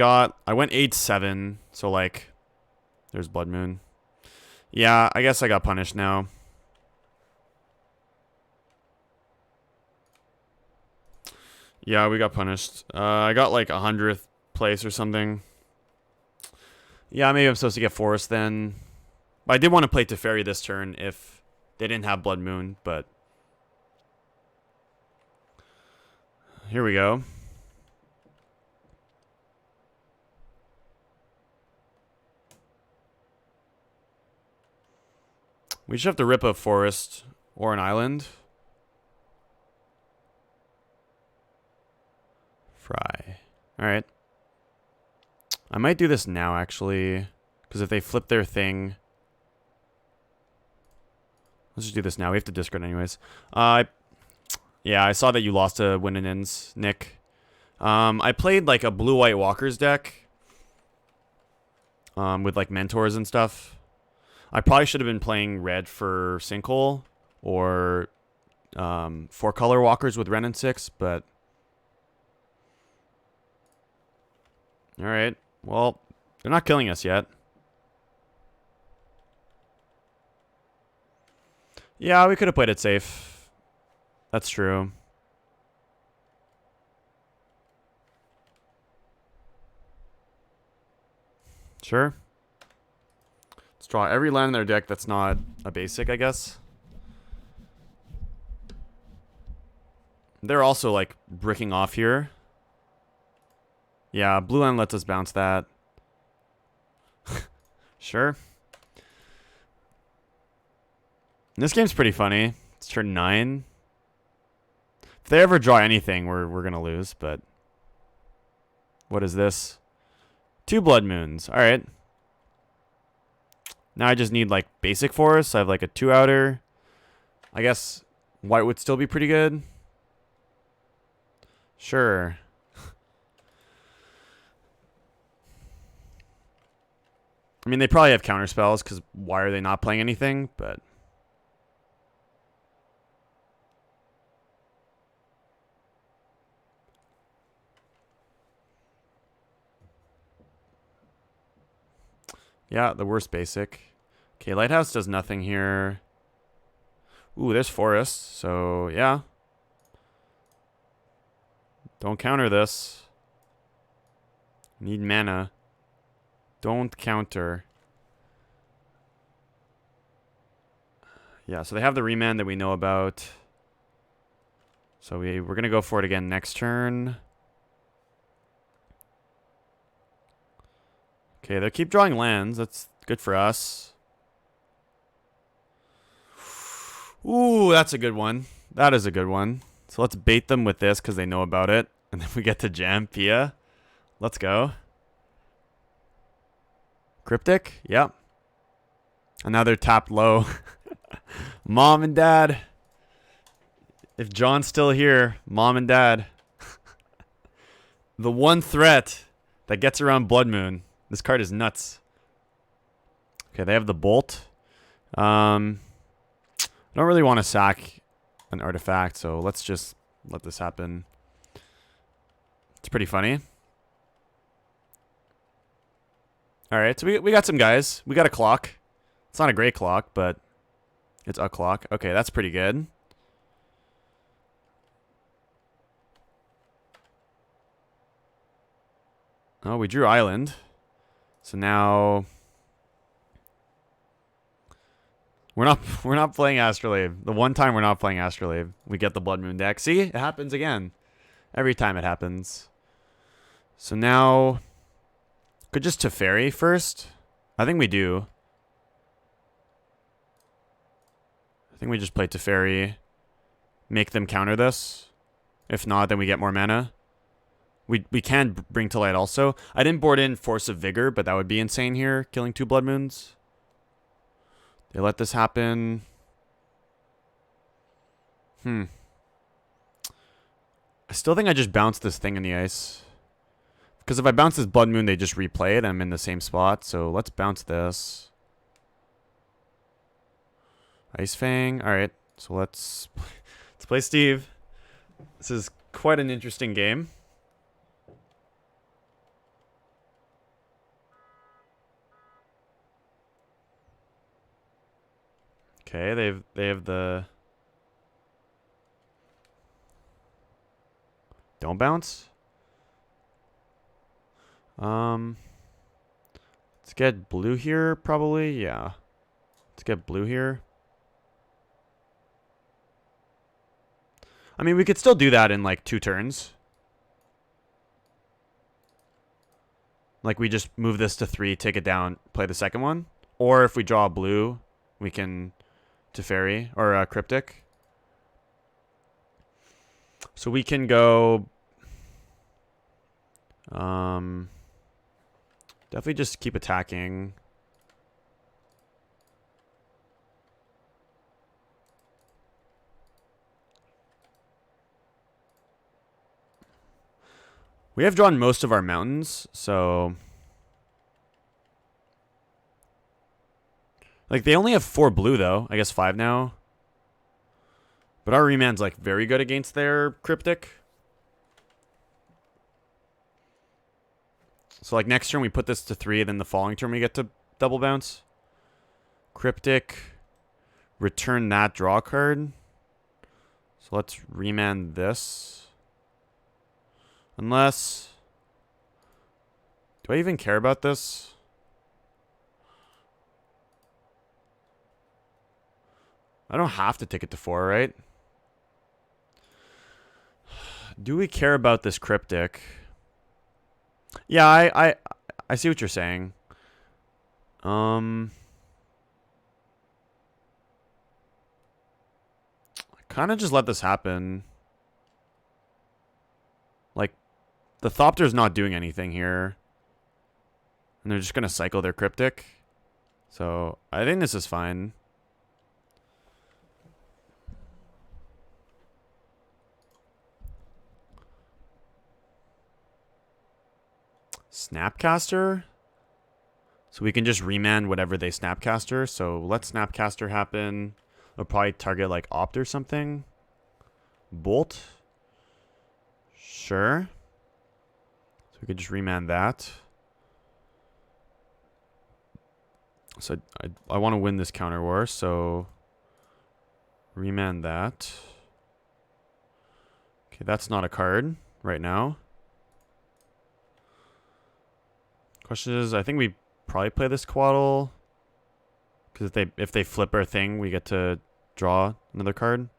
went 8-7. So, like, there's Blood Moon. Yeah, I guess I got punished now. Yeah, we got punished. I got, like, 100th place or something. Yeah, maybe I'm supposed to get Forest then. But I did want to play Teferi this turn if they didn't have Blood Moon, but... Here we go. We should have to rip a forest or an island. Fry. Alright. I might do this now, actually. Because if they flip their thing... Let's just do this now. We have to discard anyways. Yeah, I saw that you lost to Win and Ends, Nick. I played like a blue-white Walkers deck. With like mentors and stuff. I probably should have been playing red for Sinkhole. Or 4-color Walkers with Ren and 6, but... Alright. Well, they're not killing us yet. Yeah, we could have played it safe. That's true. Sure. Let's draw every land in their deck that's not a basic, I guess. They're also, like, bricking off here. Yeah, blue land lets us bounce that. Sure. This game's pretty funny. It's turn 9. If they ever draw anything, we're gonna lose, but... What is this? 2 Blood Moons. Alright. Now I just need, like, basic forests. I have, like, a 2-outer. I guess white would still be pretty good. Sure. I mean, they probably have counter spells because why are they not playing anything? But yeah, the worst basic. Okay, Lighthouse does nothing here. Ooh, there's Forest. So yeah, don't counter this. Need mana. Don't counter. Yeah, so they have the remand that we know about. So we're going to go for it again next turn. Okay, they keep drawing lands. That's good for us. Ooh, that's a good one. That is a good one. So let's bait them with this because they know about it. And then we get to jam Pia. Let's go. Cryptic? Yep. And now they're tapped low. Mom and Dad. If John's still here, Mom and Dad. The one threat that gets around Blood Moon. This card is nuts. Okay, they have the Bolt. I don't really want to sack an artifact, so let's just let this happen. It's pretty funny. Alright, so we got some guys. We got a clock. It's not a great clock, but it's a clock. Okay, that's pretty good. Oh, we drew Island. So now we're not playing Astrolabe. The one time we're not playing Astrolabe, we get the Blood Moon deck. See? It happens again. Every time it happens. So now could just Teferi first. I think we do. I think we just play Teferi. Make them counter this. If not, then we get more mana. We can bring to light also. I didn't board in Force of Vigor, but that would be insane here, killing 2 Blood Moons. They let this happen. I still think I just bounce this thing in the ice. Because if I bounce this Blood Moon, they just replay it. I'm in the same spot. So let's bounce this. Ice Fang. Alright. So let's play Steve. This is quite an interesting game. Okay, they have the don't bounce. Let's get blue here probably. Yeah. Let's get blue here. I mean, we could still do that in like 2 turns. Like we just move this to 3, take it down, play the second one. Or if we draw a blue, we can Teferi or a Cryptic. So we can go definitely just keep attacking. We have drawn most of our mountains, so like they only have 4 blue though. I guess 5 now. But our remand's like very good against their Cryptic. So like next turn we put this to 3, then the following turn we get to double bounce. Cryptic. Return that draw card. So let's remand this. Unless... do I even care about this? I don't have to take it to 4, right? Do we care about this Cryptic? Yeah, I see what you're saying. I kind of just let this happen. Like, the Thopter's not doing anything here. And they're just going to cycle their Cryptic. So, I think this is fine. Snapcaster? So we can just remand whatever they Snapcaster. So let Snapcaster happen. They'll probably target like Opt or something. Bolt. Sure. So we could just remand that. So I want to win this counter war, so remand that. Okay, that's not a card right now. Question is, I think we probably play this Quaddle. Because if they flip our thing, we get to draw another card.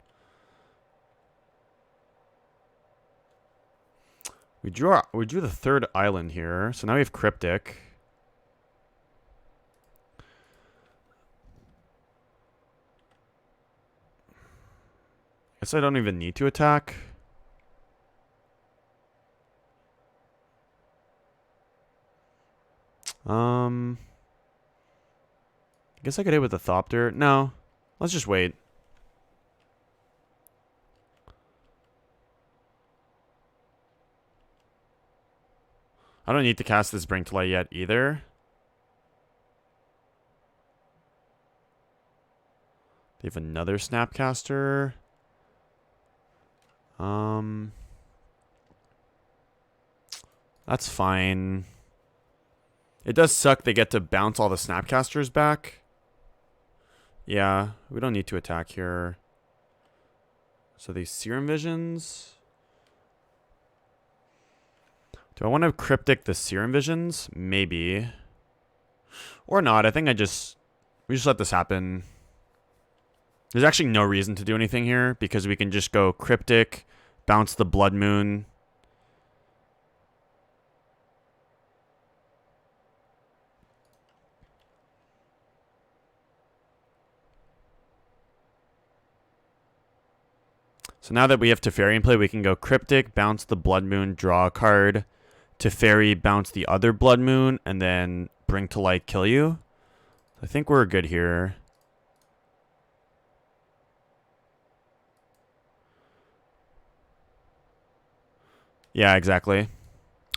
We drew the third island here, so now we have Cryptic. Guess I don't even need to attack. I guess I could hit with the Thopter. No, let's just wait. I don't need to cast this Bring to Light yet either. They have another Snapcaster. That's fine. It does suck they get to bounce all the Snapcasters back. Yeah, we don't need to attack here. So these Serum Visions. Do I want to Cryptic the Serum Visions? Maybe. Or not. I think we just let this happen. There's actually no reason to do anything here because we can just go Cryptic, bounce the Blood Moon. So now that we have Teferi in play, we can go Cryptic, bounce the Blood Moon, draw a card. Teferi, bounce the other Blood Moon, and then Bring to Light, kill you. I think we're good here. Yeah, exactly.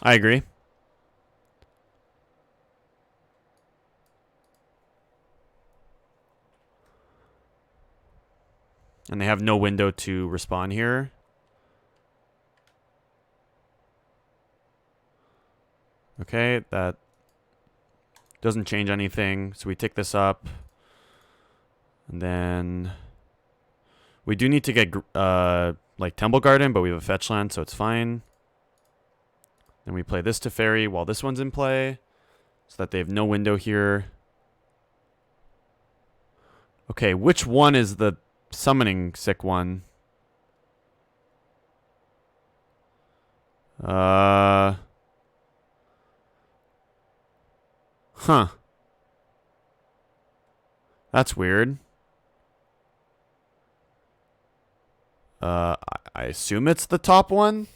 I agree. And they have no window to respond here. Okay, that doesn't change anything. So we tick this up. And then we do need to get like Temple Garden, but we have a fetch land, so it's fine. Then we play this Teferi while this one's in play, so that they have no window here. Okay, which one is the summoning sick one? Huh. That's weird. I assume it's the top one.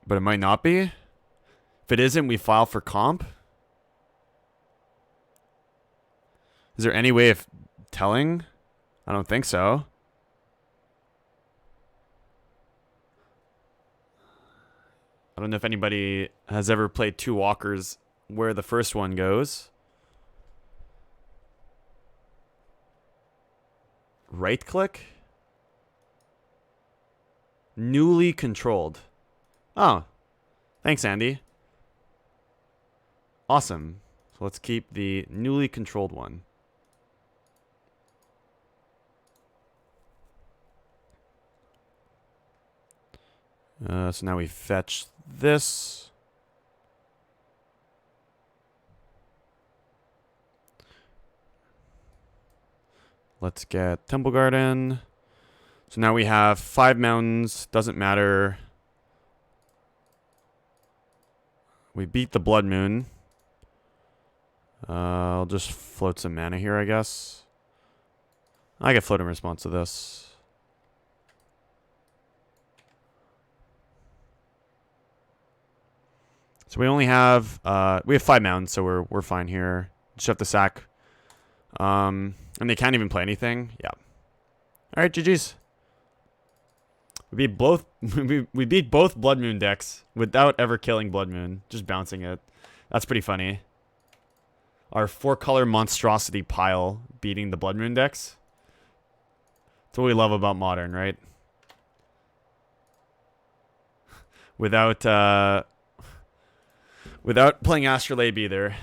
But it might not be. If it isn't, we file for comp. Is there any way of telling? I don't think so. I don't know if anybody has ever played two walkers where the first one goes. Right click? Newly controlled. Oh. Thanks, Andy. Awesome. So let's keep the newly controlled one. So now we fetch this. Let's get Temple Garden. So now we have 5 mountains. Doesn't matter. We beat the Blood Moon. I'll just float some mana here, I guess. I get float in response to this. So we only have 5 mountains, so we're fine here. Just have to sack. And they can't even play anything. Yeah. All right, GG's. We beat both we beat both Blood Moon decks without ever killing Blood Moon, just bouncing it. That's pretty funny. Our 4-color monstrosity pile beating the Blood Moon decks. That's what we love about Modern, right? Without playing Astrolabe either.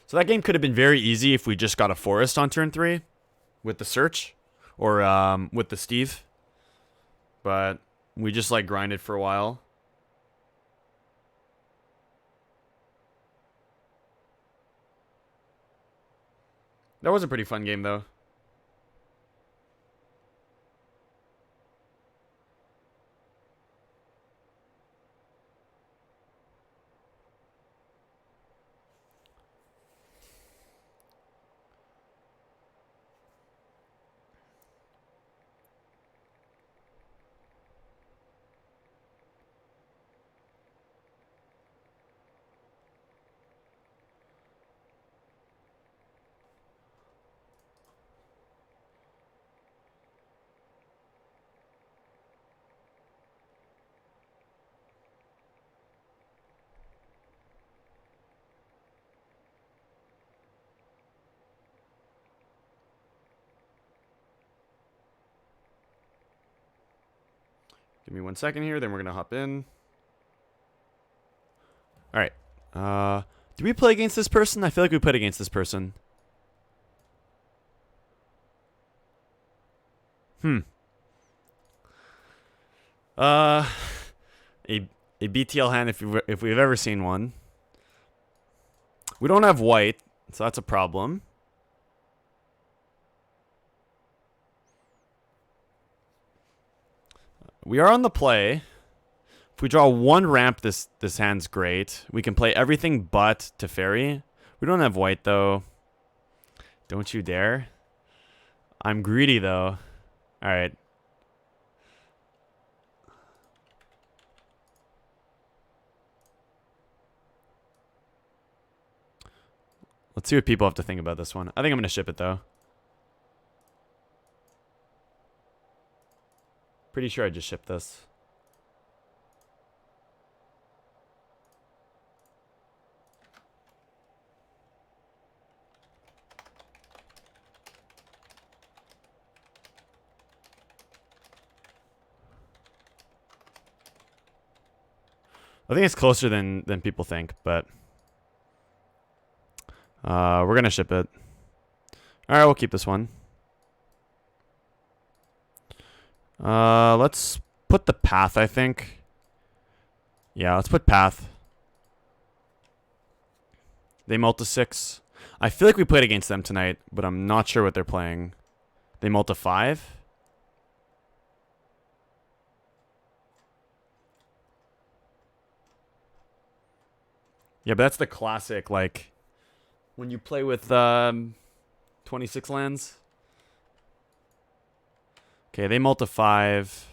So that game could have been very easy if we just got a Forest on turn 3 with the Search or with the Steve. But we just like grinded for a while. That was a pretty fun game though. Give me 1 second here, then we're gonna hop in. Alright. Do we play against this person? I feel like we played against this person. A BTL hand if we've ever seen one. We don't have white, so that's a problem. We are on the play. If we draw 1 ramp, this hand's great. We can play everything but Teferi. We don't have white, though. Don't you dare. I'm greedy, though. Alright. Let's see what people have to think about this one. I think I'm going to ship it, though. Pretty sure I just shipped this. I think it's closer than people think, but we're gonna ship it. All right, we'll keep this one. Let's put the path, I think. Yeah, let's put path. They multi 6. I feel like we played against them tonight, but I'm not sure what they're playing. They multi 5. Yeah, but that's the classic, like, when you play with 26 lands. Okay, they multi 5.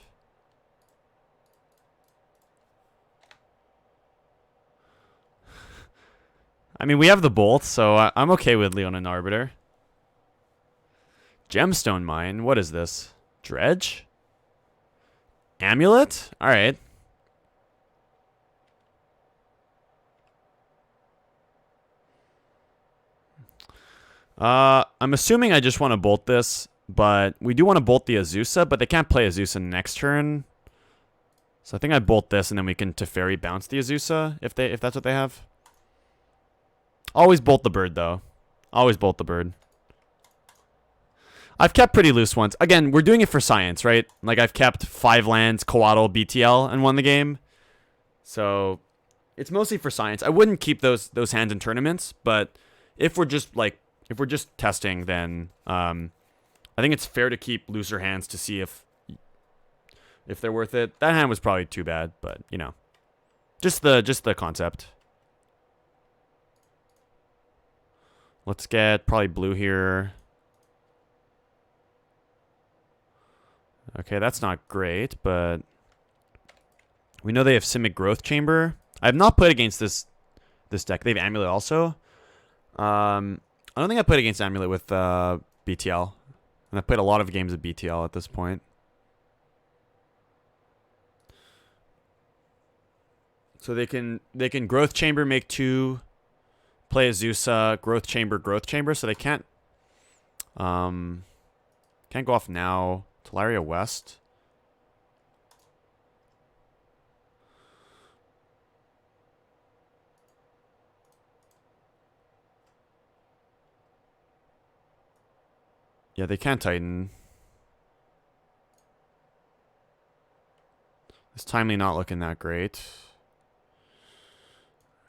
I mean, we have the bolt, so I'm okay with Leonin Arbiter. Gemstone Mine? What is this? Dredge? Amulet? Alright. I'm assuming I just want to bolt this, but we do want to bolt the Azusa, but they can't play Azusa next turn. So I think I bolt this, and then we can Teferi bounce the Azusa, if that's what they have. Always bolt the bird, though. Always bolt the bird. I've kept pretty loose ones. Again, we're doing it for science, right? Like, I've kept 5 lands, Coatl, BTL, and won the game. So, it's mostly for science. I wouldn't keep those hands in tournaments, but if we're just, like, if we're just testing, then I think it's fair to keep looser hands to see if they're worth it. That hand was probably too bad, but, you know. Just the concept. Let's get probably blue here. Okay, that's not great, but we know they have Simic Growth Chamber. I have not played against this deck. They have Amulet also. I don't think I played against Amulet with BTL. And I played a lot of games of BTL at this point. So they can growth chamber, make 2, play a Zeusa, growth chamber. So they can't go off now. Talaria West. Yeah, they can't Titan. This timely not looking that great.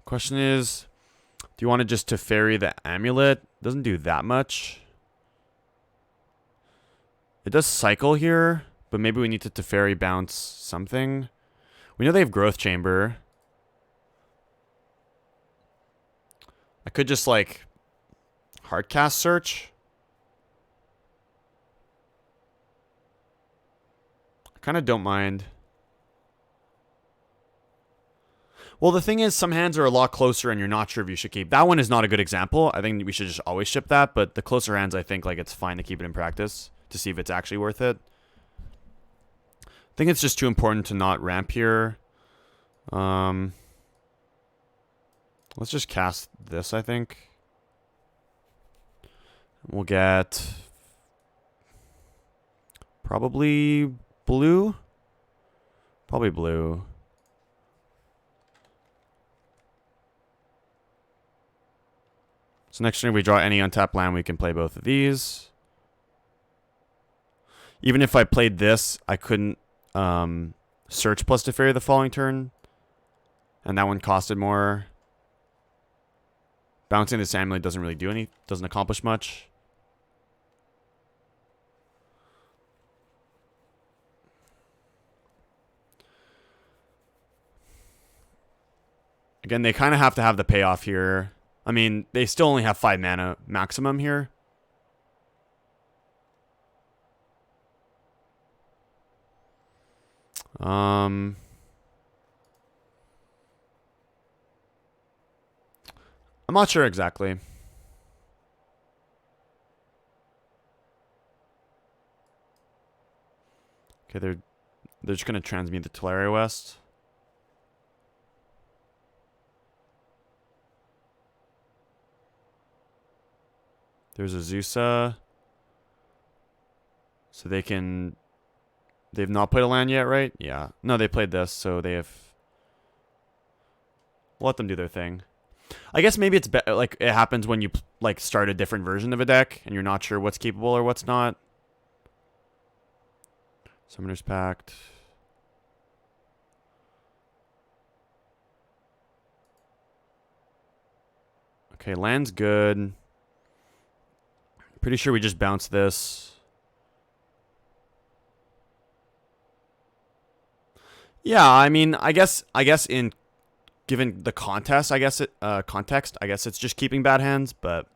Question is, do you want to just Teferi the Amulet? Doesn't do that much. It does cycle here, but maybe we need to Teferi bounce something. We know they have Growth Chamber. I could just, like, Hardcast Search. I kind of don't mind. Well, the thing is, some hands are a lot closer and you're not sure if you should keep. That one is not a good example. I think we should just always ship that, but the closer hands, I think, like, it's fine to keep it in practice to see if it's actually worth it. I think it's just too important to not ramp here. Let's just cast this, I think. We'll get probably blue. Probably blue. So next turn, if we draw any untapped land, we can play both of these. Even if I played this, I couldn't search plus Teferi the following turn. And that one costed more. Bouncing this Amulet doesn't really do doesn't accomplish much. Again, they kind of have to have the payoff here. I mean, they still only have 5 mana maximum here. I'm not sure exactly. Okay, they're just gonna transmute the Talaria West. There's a Zeusa. So they've not played a land yet, right? Yeah. No, they played this, so they have. We'll let them do their thing. I guess maybe it's like it happens when you like start a different version of a deck and you're not sure what's capable or what's not. Summoner's Pact. Okay, land's good. Pretty sure we just bounce this. Yeah, I mean, I guess in given the context, I guess it's just keeping bad hands, but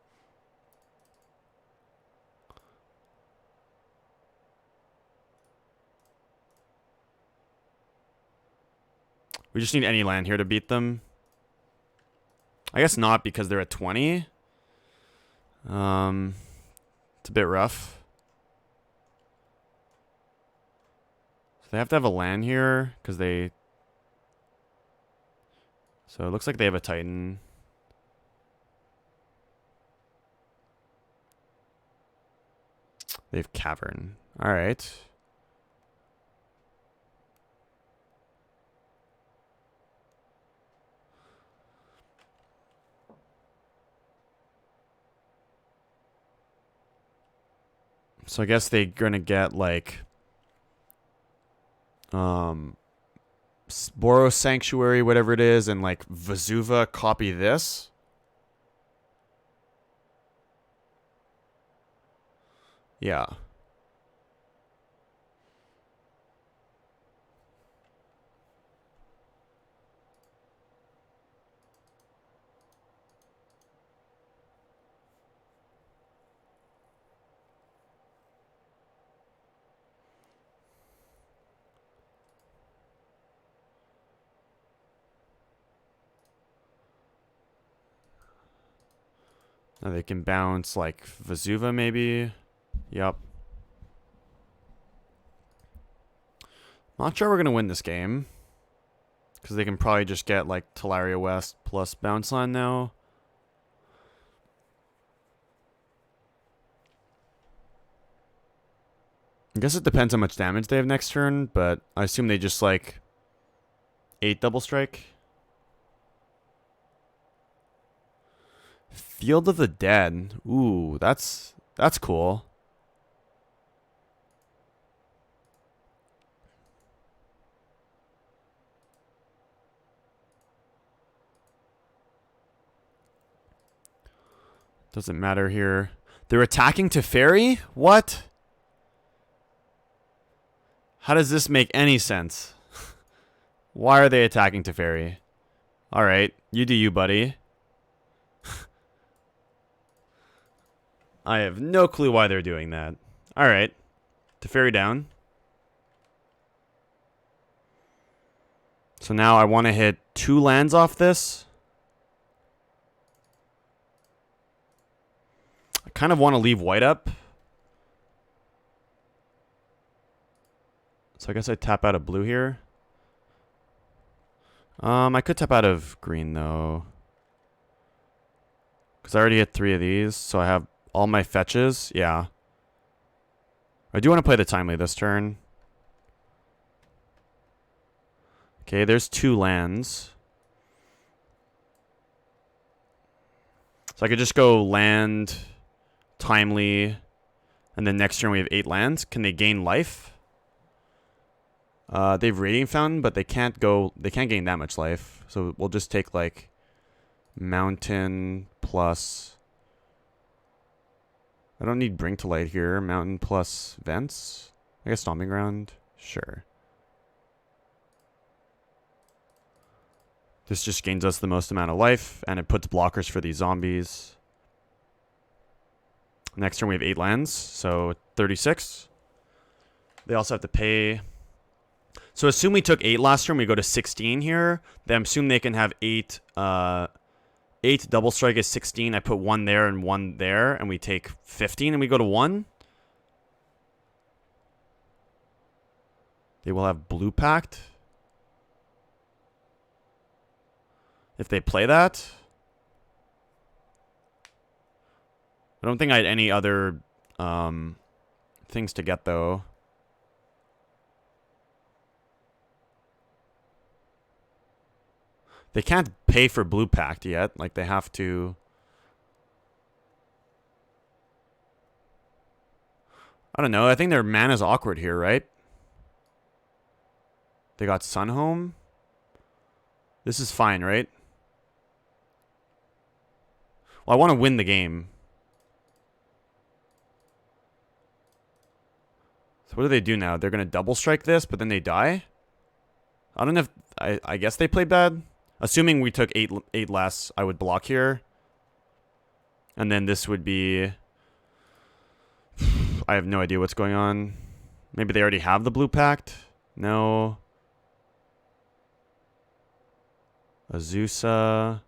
we just need any land here to beat them. I guess not because they're at 20. It's a bit rough. So they have to have a land here because they. So it looks like they have a Titan. They have Cavern. All right. So I guess they're gonna get like Boros Sanctuary, whatever it is, and like Vesuva copy this. Yeah. Now they can bounce like Vesuva maybe. Yep. Not sure we're going to win this game. Because they can probably just get like Talaria West plus bounce line now. I guess it depends how much damage they have next turn, but I assume they just like 8 double strike. Field of the Dead. Ooh, that's cool. Doesn't matter here. They're attacking Teferi? What? How does this make any sense? Why are they attacking Teferi? Alright, you do you, buddy. I have no clue why they're doing that. Alright. Teferi down. So now I want to hit 2 lands off this. I kind of want to leave white up. So I guess I tap out of blue here. I could tap out of green though. Because I already hit 3 of these, so I have all my fetches. Yeah. I do want to play the timely this turn. Okay, there's 2 lands. So I could just go land, timely, and then next turn we have 8 lands. Can they gain life? They have Radiant Fountain, but they can't gain that much life. So we'll just take like Mountain plus, I don't need Bring to Light here. Mountain plus Vents. I guess Stomping Ground. Sure. This just gains us the most amount of life, and it puts blockers for these zombies. Next turn we have 8 lands, so 36. They also have to pay. So assume we took 8 last turn, we go to 16 here. Then assume they can have 8. 8 double strike is 16. I put 1 there and 1 there, and we take 15 and we go to 1. They will have Blue Pact. If they play that. I don't think I had any other things to get though. They can't pay for Blue Pact yet. Like, they have to. I don't know. I think their mana's awkward here, right? They got Sunhome. This is fine, right? Well, I want to win the game. So what do they do now? They're going to double strike this, but then they die? I don't know if... I guess they played bad. Assuming we took 8 less, I would block here. And then this would be... I have no idea what's going on. Maybe they already have the Blue Pact? No. Azusa.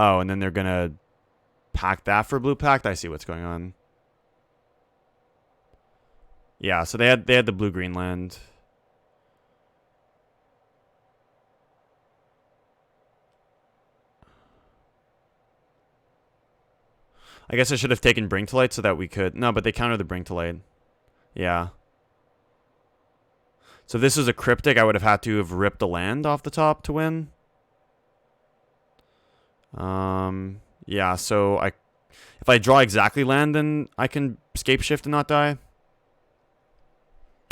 Oh, and then they're going to pack that for Blue Pact? I see what's going on. Yeah, so they had the blue-green land. I guess I should have taken Bring to Light so that we could... No, but they counter the Bring to Light. Yeah. So if this was a Cryptic, I would have had to have ripped a land off the top to win. Yeah, so if I draw exactly land, then I can Scapeshift and not die.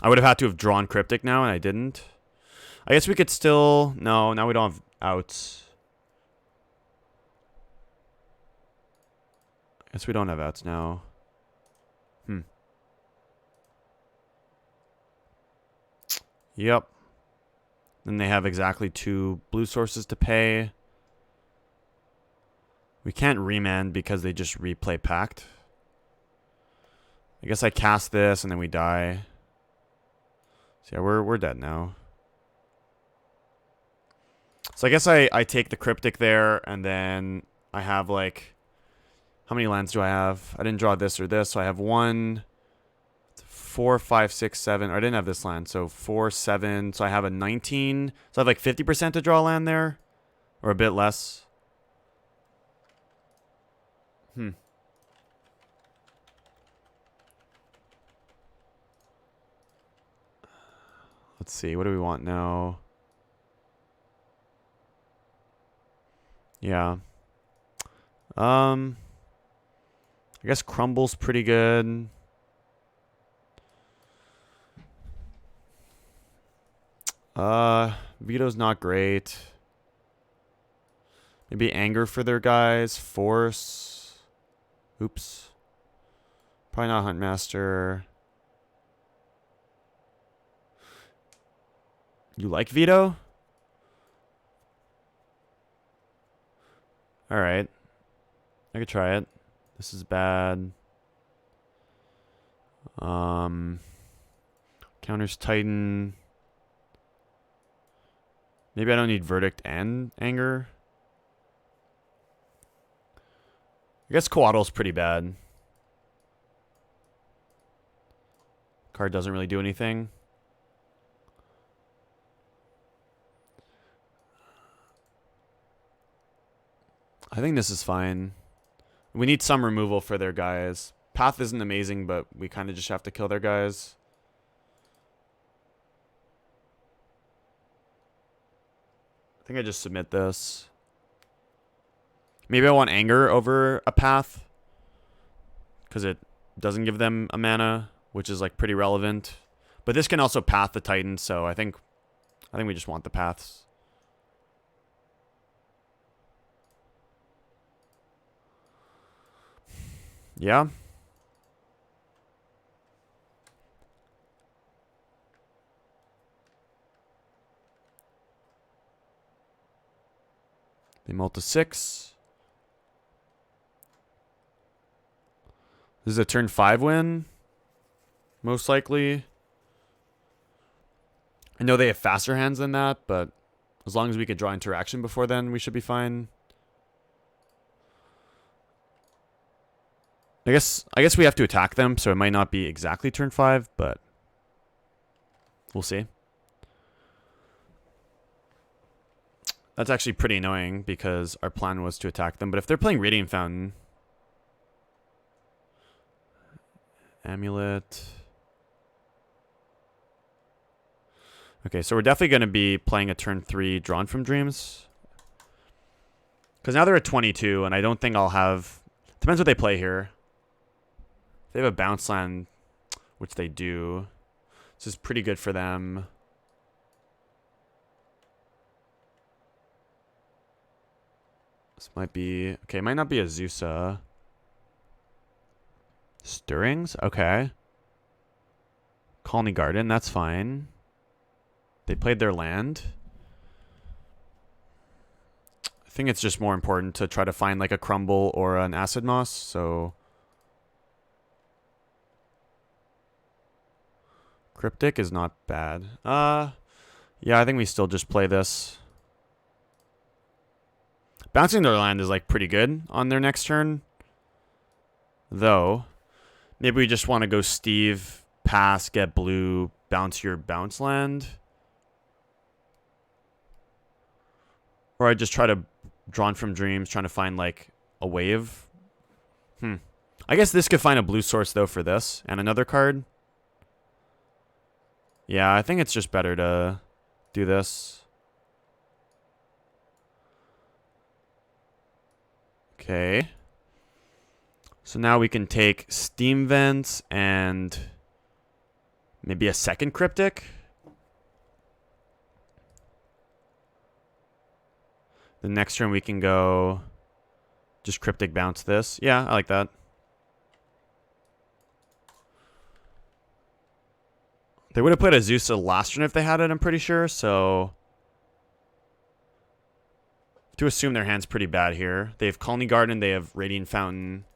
I would have had to have drawn Cryptic now, and I didn't. I guess we could still... No, now we don't have outs. I guess we don't have outs now. Yep. Then they have exactly 2 blue sources to pay. We can't remand because they just replay Pact. I guess I cast this and then we die. So yeah, we're dead now. So I guess I take the Cryptic there, and then I have like, how many lands do I have? I didn't draw this or this, so I have 1, 4, 5, 6, 7. Or I didn't have this land, so 4, 7. So I have a 19. So I have like 50% to draw land there, or a bit less. Let's see. What do we want now? Yeah. I guess Crumble's pretty good. Veto's not great. Maybe Anger for their guys. Force. Oops. Probably not Huntmaster. You like Veto? Alright. I could try it. This is bad. Counters Titan. Maybe I don't need Verdict and Anger. I guess Coatl's pretty bad. Card doesn't really do anything. I think this is fine. We need some removal for their guys. Path isn't amazing, but we kind of just have to kill their guys. I think I just submit this. Maybe I want Anger over a Path, because it doesn't give them a mana, which is like pretty relevant. But this can also Path the Titan, so I think we just want the Paths. Yeah. They multi 6. This is a turn 5 win. Most likely. I know they have faster hands than that, but as long as we could draw interaction before then, we should be fine. I guess we have to attack them, so it might not be exactly turn 5, but we'll see. That's actually pretty annoying because our plan was to attack them. But if they're playing Radiant Fountain... Amulet... Okay, so we're definitely going to be playing a turn 3 Drawn from Dreams. Because now they're at 22, and I don't think I'll have... Depends what they play here. If they have a bounce land, which they do. This is pretty good for them. This might be... Okay, it might not be a Zusa. Stirrings? Okay. Colony Garden, that's fine. They played their land. I think it's just more important to try to find like a Crumble or an Acid Moss, so... Cryptic is not bad. Yeah, I think we still just play this. Bouncing their land is like pretty good on their next turn. Though, maybe we just want to go Steve, pass, get blue, bounce your bounce land. Or I just try to Drawn from Dreams, trying to find like a wave. I guess this could find a blue source though for this and another card. Yeah, I think it's just better to do this. Okay. So now we can take Steam Vents and maybe a second Cryptic. The next turn we can go just Cryptic bounce this. Yeah, I like that. They would have played a Zusa last turn if they had it, I'm pretty sure, so... To assume their hand's pretty bad here. They have Colony Garden, they have Radiant Fountain.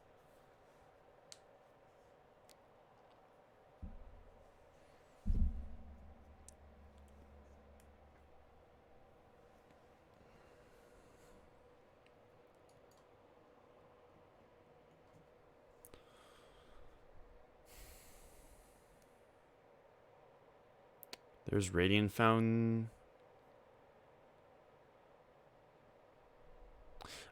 There's Radiant Fountain.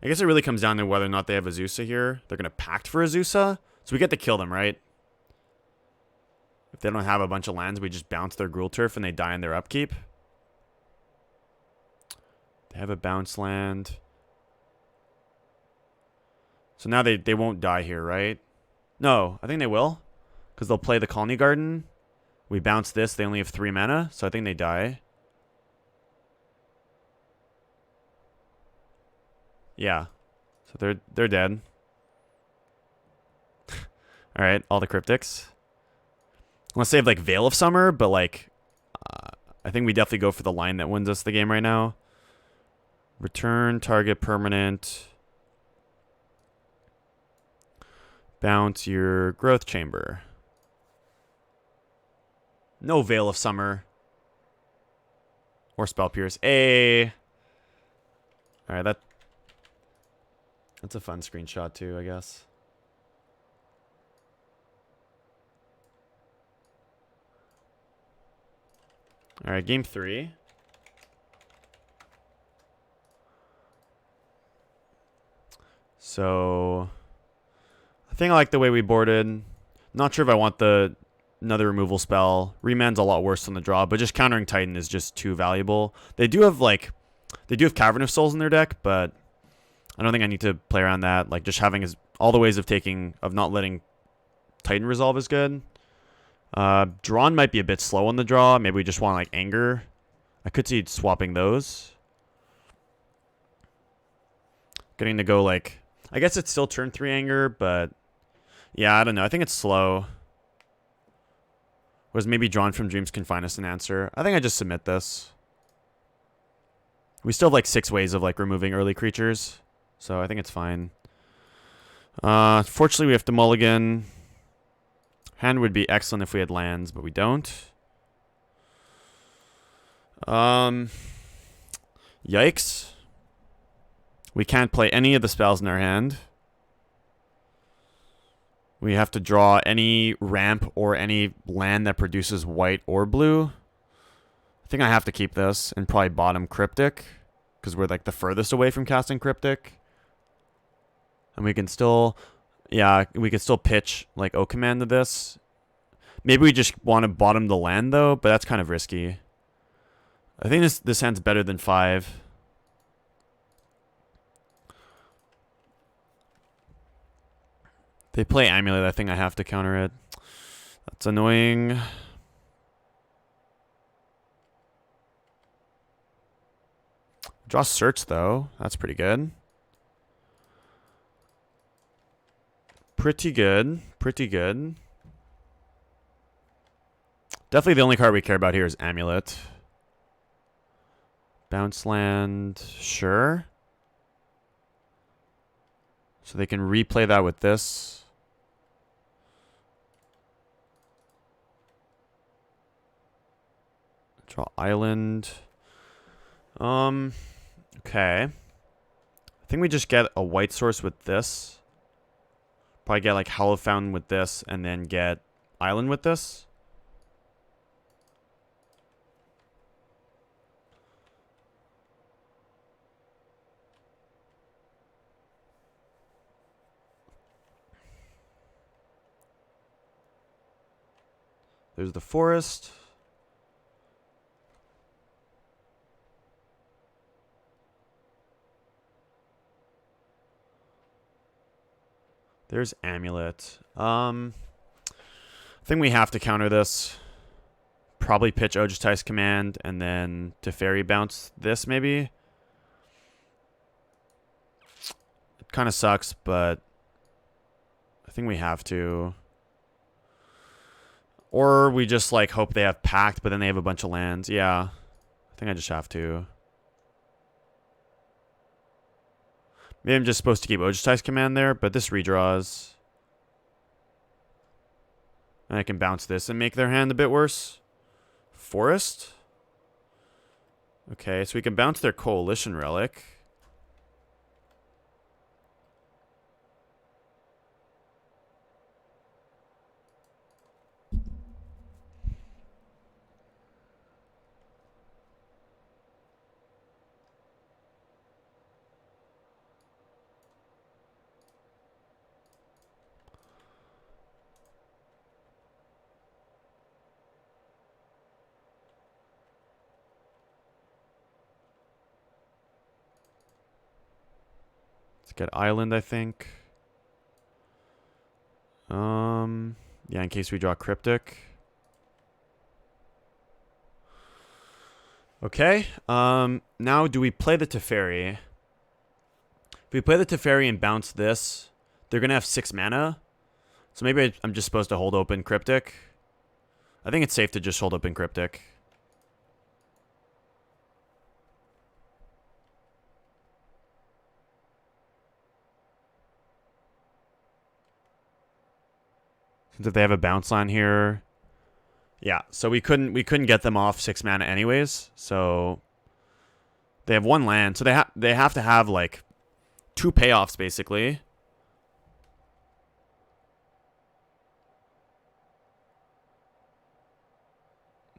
I guess it really comes down to whether or not they have Azusa here. They're going to pact for Azusa. So we get to kill them, right? If they don't have a bunch of lands, we just bounce their Gruul Turf and they die in their upkeep. They have a bounce land. So now they won't die here, right? No, I think they will. Because they'll play the Colony Garden. We bounce this. They only have 3 mana. So I think they die. Yeah. So they're dead. Alright, all the Cryptics. Unless they have, like, Veil of Summer. But, like, I think we definitely go for the line that wins us the game right now. Return target permanent. Bounce your Growth Chamber. No Veil of Summer. Or Spell Pierce. Alright, that's a fun screenshot too, I guess. Alright, game 3. So I think I like the way we boarded. Not sure if I want another removal spell. Remand's a lot worse than the draw, but just countering Titan is just too valuable. They do have Cavern of Souls in their deck, but I don't think I need to play around that. Like, just having all the ways of not letting Titan resolve is good. Drawn might be a bit slow on the draw. Maybe we just want, like, Anger. I could see swapping those. Getting to go, like... I guess it's still turn 3 Anger, but... Yeah, I don't know. I think it's slow. Was maybe Drawn from Dreams can find us an answer. I think I just submit this. We still have, like, 6 ways of, like, removing early creatures. So I think it's fine. Fortunately, we have to mulligan. Hand would be excellent if we had lands, but we don't. Yikes. We can't play any of the spells in our hand. We have to draw any ramp or any land that produces white or blue. I think I have to keep this and probably bottom Cryptic, because we're, like, the furthest away from casting Cryptic. And we can still... Yeah, we can still pitch, like, O Command to this. Maybe we just want to bottom the land, though, but that's kind of risky. I think this hand's better than 5. They play Amulet. I think I have to counter it. That's annoying. Draw Search, though. That's pretty good. Pretty good. Pretty good. Definitely the only card we care about here is Amulet. Bounce land. Sure. So they can replay that with this. Draw Island. Okay. I think we just get a white source with this. Probably get, like, Hollow Fountain with this, and then get Island with this. There's the forest. There's Amulet. I think we have to counter this. Probably pitch Ojutice Command and then Teferi bounce this, maybe. It kind of sucks, but I think we have to. Or we just, like, hope they have Pact, but then they have a bunch of lands. Yeah. I think I just have to. Maybe I'm just supposed to keep Ojutice Command there, but this redraws. And I can bounce this and make their hand a bit worse. Forest? Okay, so we can bounce their Coalition Relic. Let's get Island, I think. Yeah, in case we draw Cryptic. Okay. Now do we play the Teferi? If we play the Teferi and bounce this, they're gonna have 6 mana. So maybe I'm just supposed to hold open Cryptic. I think it's safe to just hold open Cryptic. Since if they have a bounce line here. Yeah, so we couldn't get them off 6 mana anyways. So they have 1 land, so they have to have like 2 payoffs basically.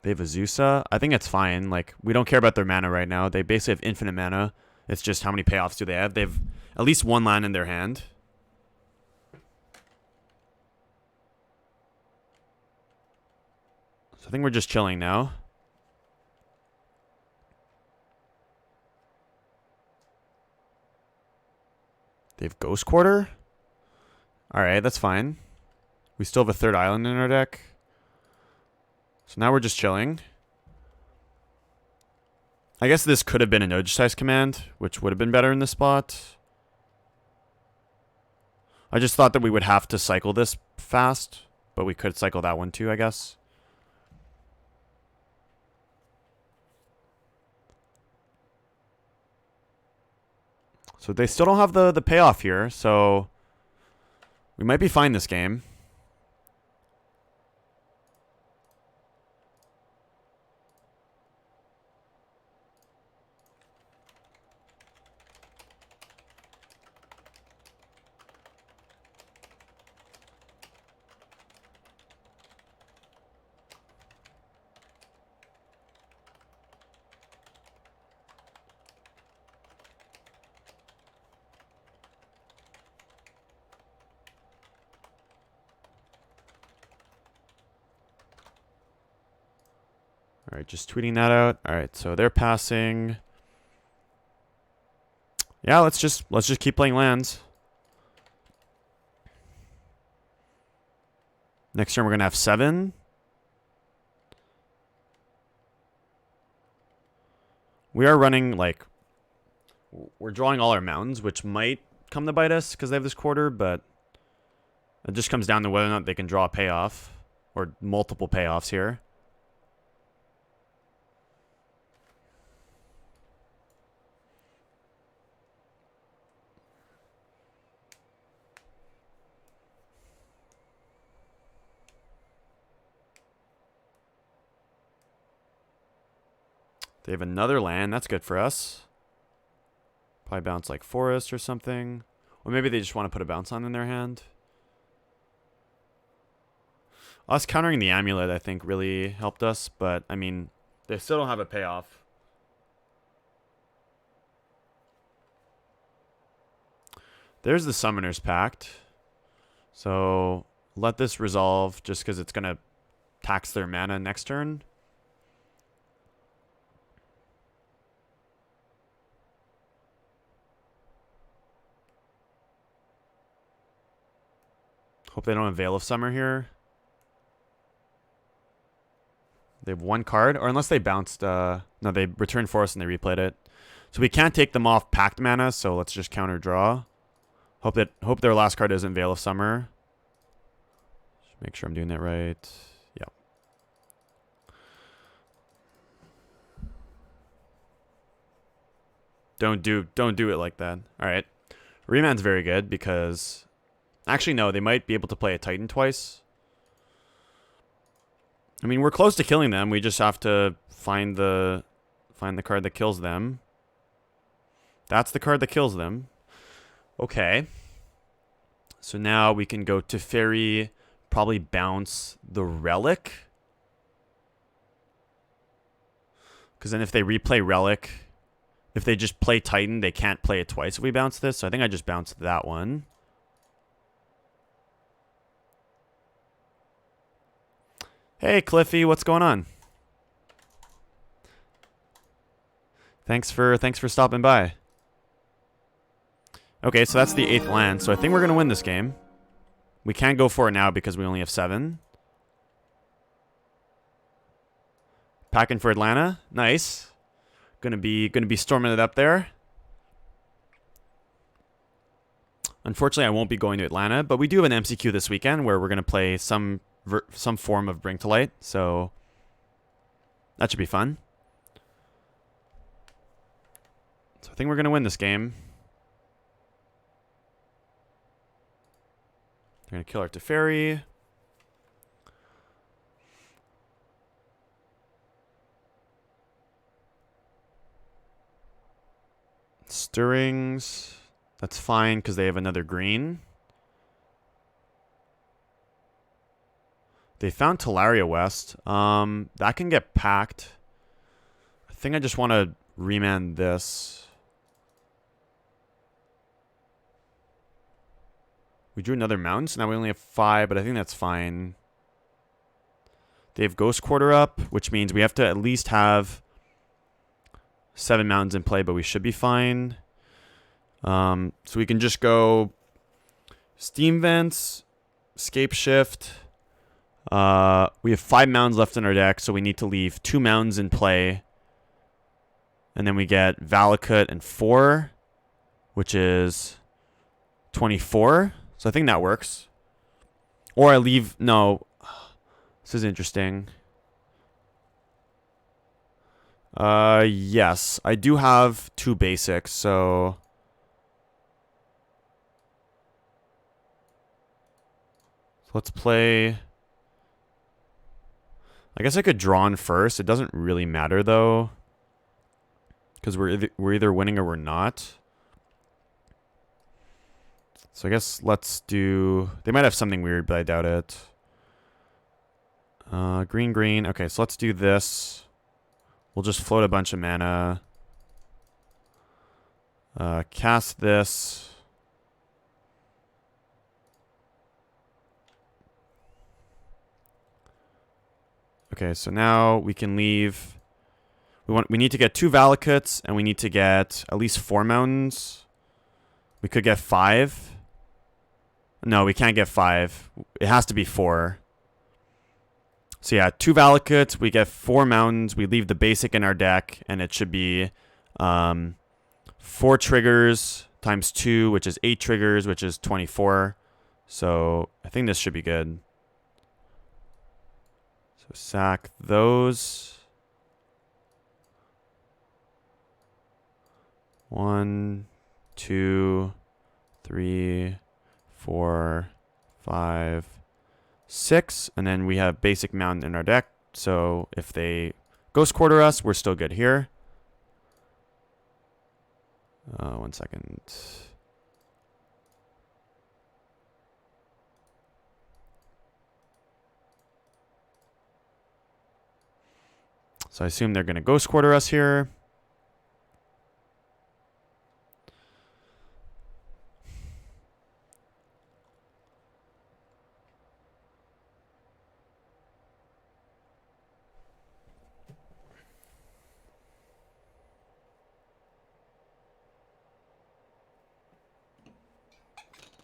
They have Azusa. I think it's fine. Like, we don't care about their mana right now. They basically have infinite mana. It's just how many payoffs do they have. They have at least 1 land in their hand. So I think we're just chilling now. They have Ghost Quarter? Alright, that's fine. We still have a 3rd island in our deck. So now we're just chilling. I guess this could have been a Node-Size command, which would have been better in this spot. I just thought that we would have to cycle this fast, but we could cycle that one too, I guess. So they still don't have the payoff here, so we might be fine this game. All right, just tweeting that out. All right, so they're passing. Yeah, let's just keep playing lands. Next turn we're gonna have 7. We are running like we're drawing all our mountains, which might come to bite us because they have this quarter, but it just comes down to whether or not they can draw a payoff or multiple payoffs here. They have another land. That's good for us. Probably bounce like Forest or something. Or maybe they just want to put a bounce on in their hand. Us countering the Amulet, I think, really helped us. But, I mean, they still don't have a payoff. There's the Summoner's Pact. So, let this resolve just because it's going to tax their mana next turn. Hope they don't have Veil of Summer here. They have 1 card, or unless they bounced, no, they returned Forest and they replayed it. So we can't take them off Pact mana, so let's just counter draw. Hope their last card isn't Veil of Summer. Just make sure I'm doing that right. Yeah. Don't do it like that. All right. Remand's very good because actually no, they might be able to play a Titan twice. I mean, we're close to killing them. We just have to find the card that kills them. That's the card that kills them. Okay. So now we can go to Teferi, probably bounce the Relic. Because then if they replay Relic, if they just play Titan, they can't play it twice if we bounce this. So I think I just bounced that one. Hey, Cliffy, what's going on? Thanks for stopping by. Okay, so that's the 8th land. So I think we're going to win this game. We can't go for it now because we only have 7. Packing for Atlanta. Nice. Gonna be storming it up there. Unfortunately, I won't be going to Atlanta, but we do have an MCQ this weekend where we're gonna play some form of Bring to Light, so that should be fun. So I think we're gonna win this game. They're gonna kill our Teferi. Stirrings. That's fine because they have another green. They found Talaria West. That can get packed. I think I just want to remand this. We drew another mountain, so now we only have 5, but I think that's fine. They have Ghost Quarter up, which means we have to at least have 7 mountains in play, but we should be fine. So we can just go Steam Vents, Scapeshift. We have 5 mountains left in our deck, so we need to leave 2 mountains in play. And then we get Valakut and 4, which is 24. So I think that works. Or I leave... No. This is interesting. Yes. I do have 2 basics, so... Let's play... I guess I could draw in first. It doesn't really matter, though. Because we're either winning or we're not. So I guess let's do... They might have something weird, but I doubt it. Green, green. Okay, so let's do this. We'll just float a bunch of mana. Cast this. Okay, so now we can leave... We need to get 2 Valakuts, and we need to get at least 4 mountains. We could get 5. No, we can't get 5. It has to be 4. So yeah, 2 Valakuts, we get 4 mountains, we leave the basic in our deck, and it should be 4 triggers times 2, which is 8 triggers, which is 24. So I think this should be good. So sack those. 1, 2, 3, 4, 5, 6. And then we have basic mountain in our deck. So if they Ghost Quarter us, we're still good here. 1 second. So I assume they're going to Ghost Quarter us here.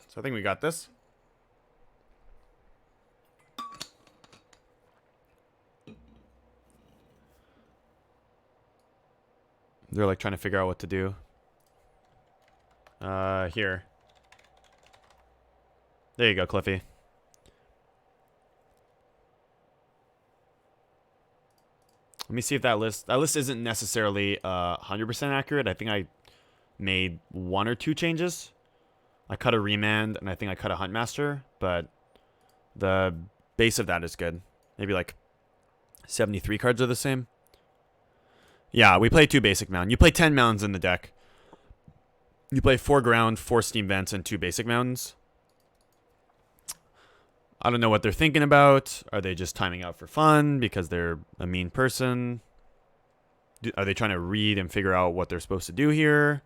So I think we got this. They're like trying to figure out what to do. Here. There you go, Cliffy. Let me see if that list isn't necessarily 100% accurate. I think I made 1 or 2 changes. I cut a Remand, and I think I cut a Huntmaster, but the base of that is good. Maybe like 73 cards are the same. Yeah, we play 2 basic mountains. You play 10 mountains in the deck. You play 4 ground, 4 steam vents, and 2 basic mountains. I don't know what they're thinking about. Are they just timing out for fun because they're a mean person? Are they trying to read and figure out what they're supposed to do here?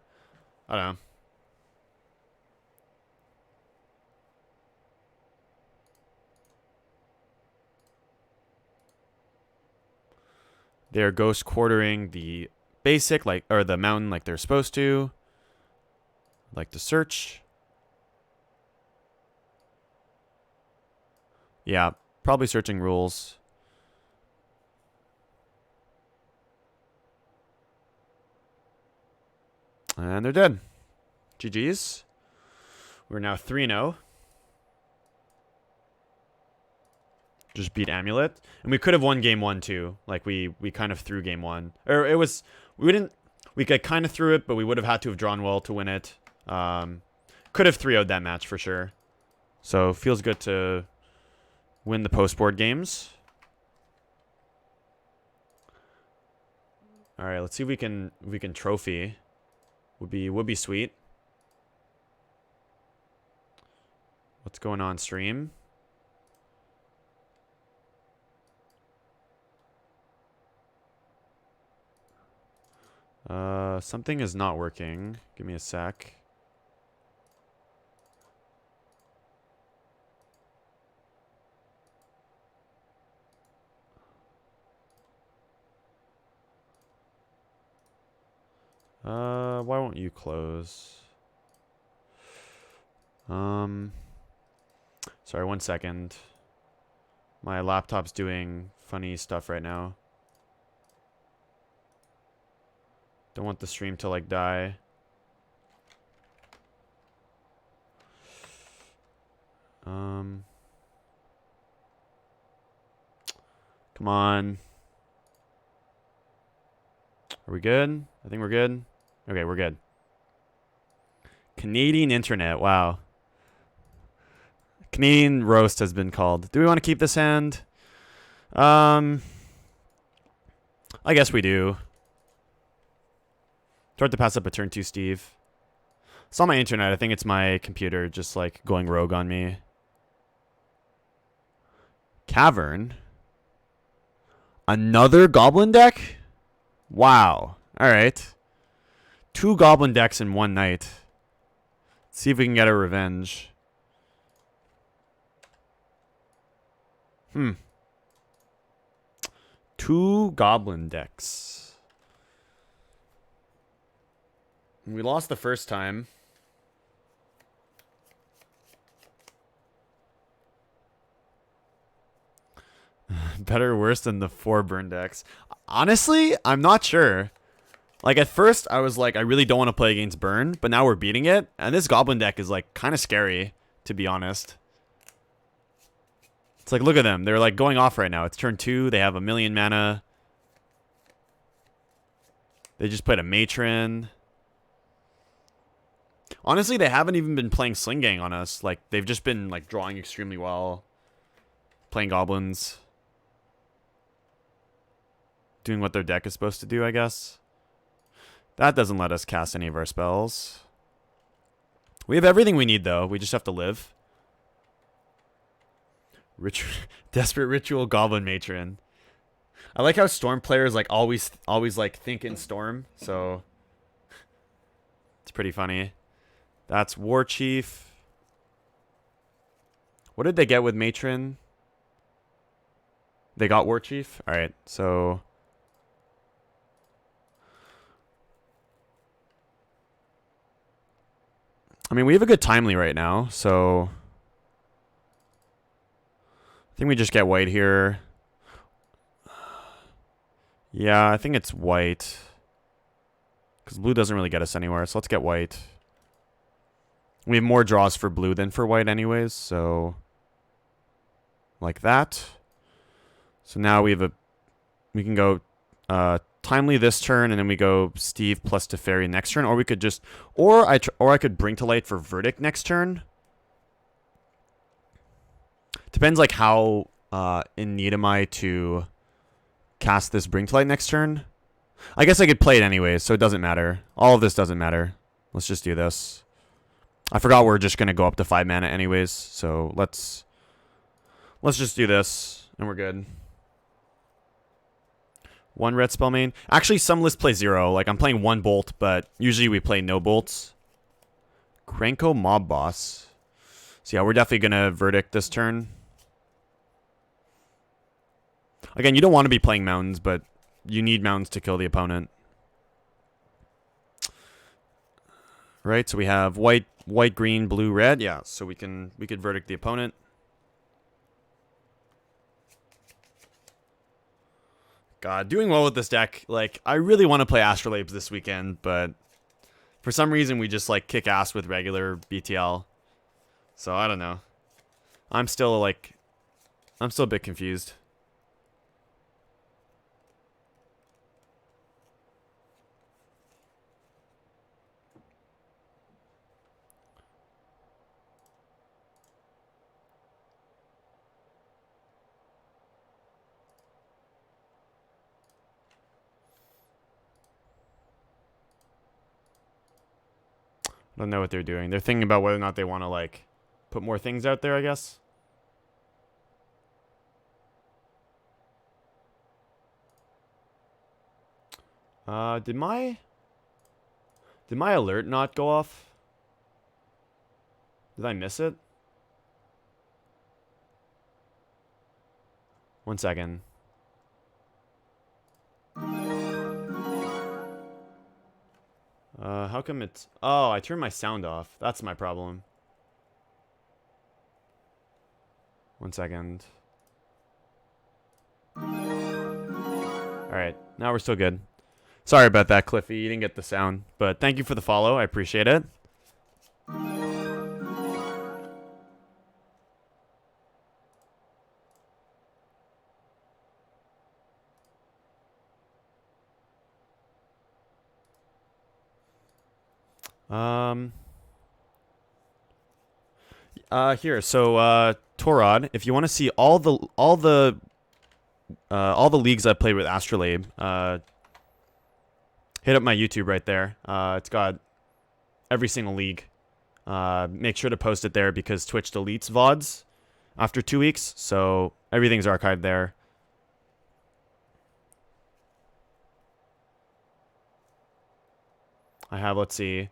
I don't know. They're Ghost Quartering the basic, or the mountain like they're supposed to. I'd like to search. Yeah, probably searching rules. And they're dead. GG's. We're now 3-0. Just beat Amulet. And we could have won game 1 too. Like we kind of threw game 1. Or it was we kind of threw it, but we would have had to have drawn well to win it. Could have 3-0'd that match for sure. So feels good to win the post-board games. All right, let's see if we can trophy. Would be sweet. What's going on stream? Something is not working. Give me a sec. Why won't you close? Sorry, 1 second. My laptop's doing funny stuff right now. Don't want the stream to like die. Come on. Are we good? I think we're good. Okay, we're good. Canadian internet. Wow. Canadian roast has been called. Do we want to keep this hand? I guess we do. Hard to pass up a turn 2, Steve. It's on my internet. I think it's my computer just like going rogue on me. Cavern. Another goblin deck? Wow. Alright. 2 goblin decks in one night. Let's see if we can get a revenge. 2 goblin decks. We lost the first time. Better or worse than the 4 burn decks? Honestly, I'm not sure. Like, at first, I was like, I really don't want to play against burn, but now we're beating it. And this goblin deck is, like, kind of scary, to be honest. It's like, look at them. They're, like, going off right now. It's turn 2. They have 1,000,000 mana. They just played a matron. Honestly, they haven't even been playing Sling Gang on us. Like, they've just been, like, drawing extremely well. Playing goblins. Doing what their deck is supposed to do, I guess. That doesn't let us cast any of our spells. We have everything we need, though. We just have to live. Desperate Ritual Goblin Matron. I like how Storm players, like, always, like, think in Storm. So, it's pretty funny. That's War Chief. What did they get with Matron? They got War Chief? Alright, so... I mean, we have a good timely right now, so... I think we just get white here. Yeah, I think it's white. Because blue doesn't really get us anywhere, so let's get white. We have more draws for blue than for white anyways, so... Like that. So now we have a... We can go timely this turn, and then we go Steve plus Teferi next turn, or we could just... Or I could bring to light for Verdict next turn. Depends like how in need am I to cast this bring to light next turn. I guess I could play it anyways, so it doesn't matter. All of this doesn't matter. Let's just do this. I forgot we're just gonna go up to 5 mana anyways, so let's just do this, and we're good. 1 red spell main. Actually, some lists play 0. Like, I'm playing 1 bolt, but usually we play no bolts. Krenko Mob Boss. So yeah, we're definitely gonna Verdict this turn. Again, you don't want to be playing mountains, but you need mountains to kill the opponent. Right, so we have white, green, blue, red. Yeah, so we could verdict the opponent. God, doing well with this deck. Like, I really want to play Astrolabes this weekend, but for some reason we just like kick ass with regular BTL. So I don't know. I'm still a bit confused. I don't know what they're doing. They're thinking about whether or not they want to like put more things out there, I guess. Did my alert not go off? Did I miss it? One second. How come it's... Oh, I turned my sound off. That's my problem. One second. Alright, now we're still good. Sorry about that, Cliffy. You didn't get the sound. But thank you for the follow. I appreciate it. Here, so Torod, if you want to see all the leagues I played with Astrolabe, hit up my YouTube right there. It's got every single league. Make sure to post it there because Twitch deletes VODs after 2 weeks, so everything's archived there. I have, let's see,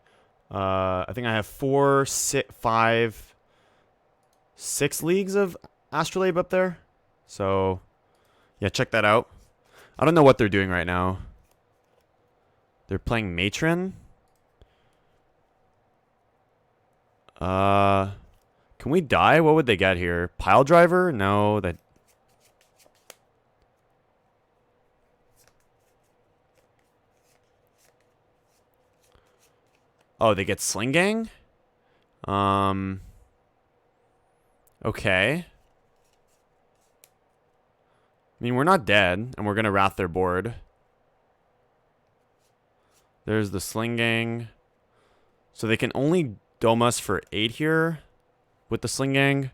I think I have 4, 6, 5, 6 leagues of Astrolabe up there. So, yeah, check that out. I don't know what they're doing right now. They're playing Matron. Can we die? What would they get here? Pile Driver? No, that... Oh, they get Sling Gang? Okay. I mean, we're not dead, and we're gonna Wrath their board. There's the Sling Gang. So they can only dome us for 8 here with the Sling Gang.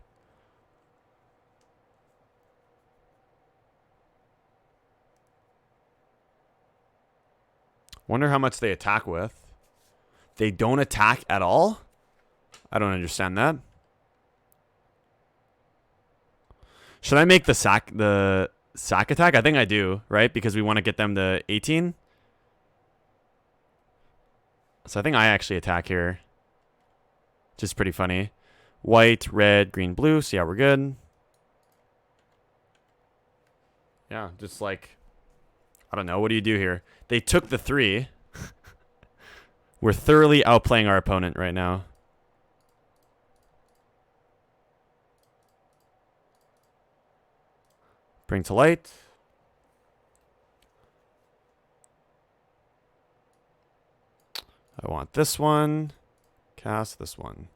Wonder how much they attack with. They don't attack at all? I don't understand that. Should I make the sack attack? I think I do, right? Because we want to get them to 18. So I think I actually attack here. Which is pretty funny. White, red, green, blue. So yeah, we're good. Yeah, just like... I don't know. What do you do here? They took the 3. We're thoroughly outplaying our opponent right now. Bring to light. I want this one. Cast this one.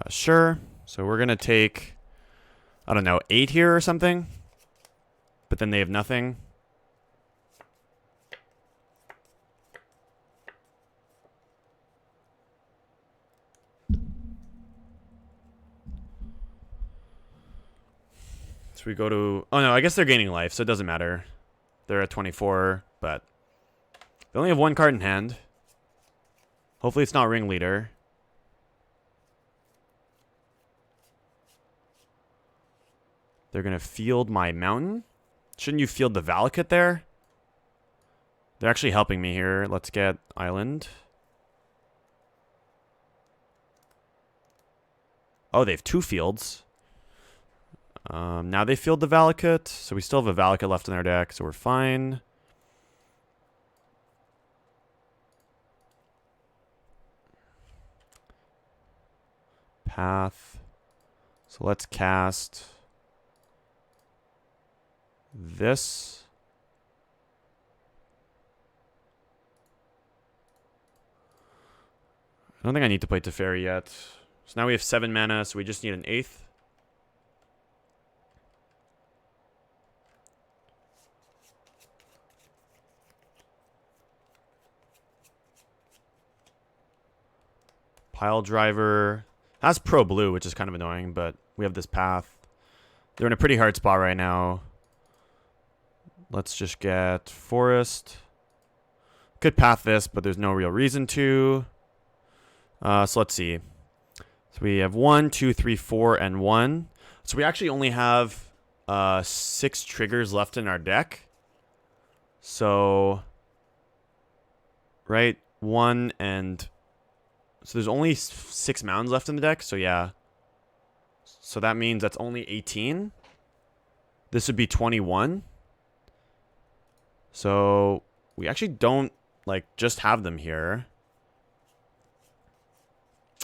Sure. So we're going to take, I don't know, 8 here or something. But then they have nothing. So we go to... Oh, no, I guess they're gaining life, so it doesn't matter. They're at 24, but... They only have 1 card in hand. Hopefully it's not Ringleader. They're going to field my Mountain. Shouldn't you field the Valakut there? They're actually helping me here. Let's get Island. Oh, they have 2 fields. Now they field the Valakut, so we still have a Valakut left in our deck, so we're fine. Path. So let's cast this. I don't think I need to play Teferi yet. So now we have 7 mana, so we just need an 8th. Pile Driver has Pro Blue, which is kind of annoying, but we have this path. They're in a pretty hard spot right now. Let's just get Forest. Could path this, but there's no real reason to. So let's see. So we have 1, 2, 3, 4, and 1. So we actually only have 6 triggers left in our deck. So, right, 1 and... So there's only 6 mounds left in the deck, so yeah. So that means that's only 18. This would be 21. So we actually don't, like, just have them here.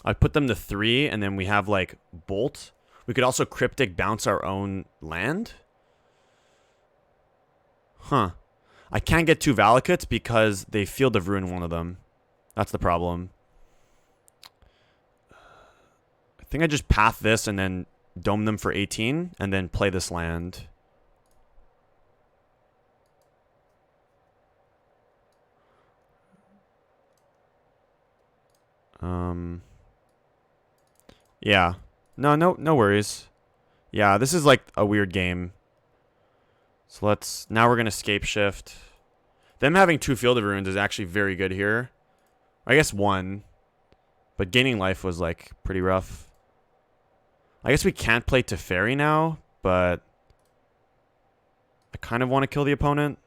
I put them to 3, and then we have, like, Bolt. We could also Cryptic bounce our own land. Huh. I can't get 2 Valakuts because they Field of Ruin one of them. That's the problem. I think I just path this and then dome them for 18 and then play this land. Yeah. No worries. Yeah, this is like a weird game. So now we're going to Scapeshift. Them having 2 Field of Ruins is actually very good here. I guess 1. But gaining life was like pretty rough. I guess we can't play Teferi now, but I kind of want to kill the opponent.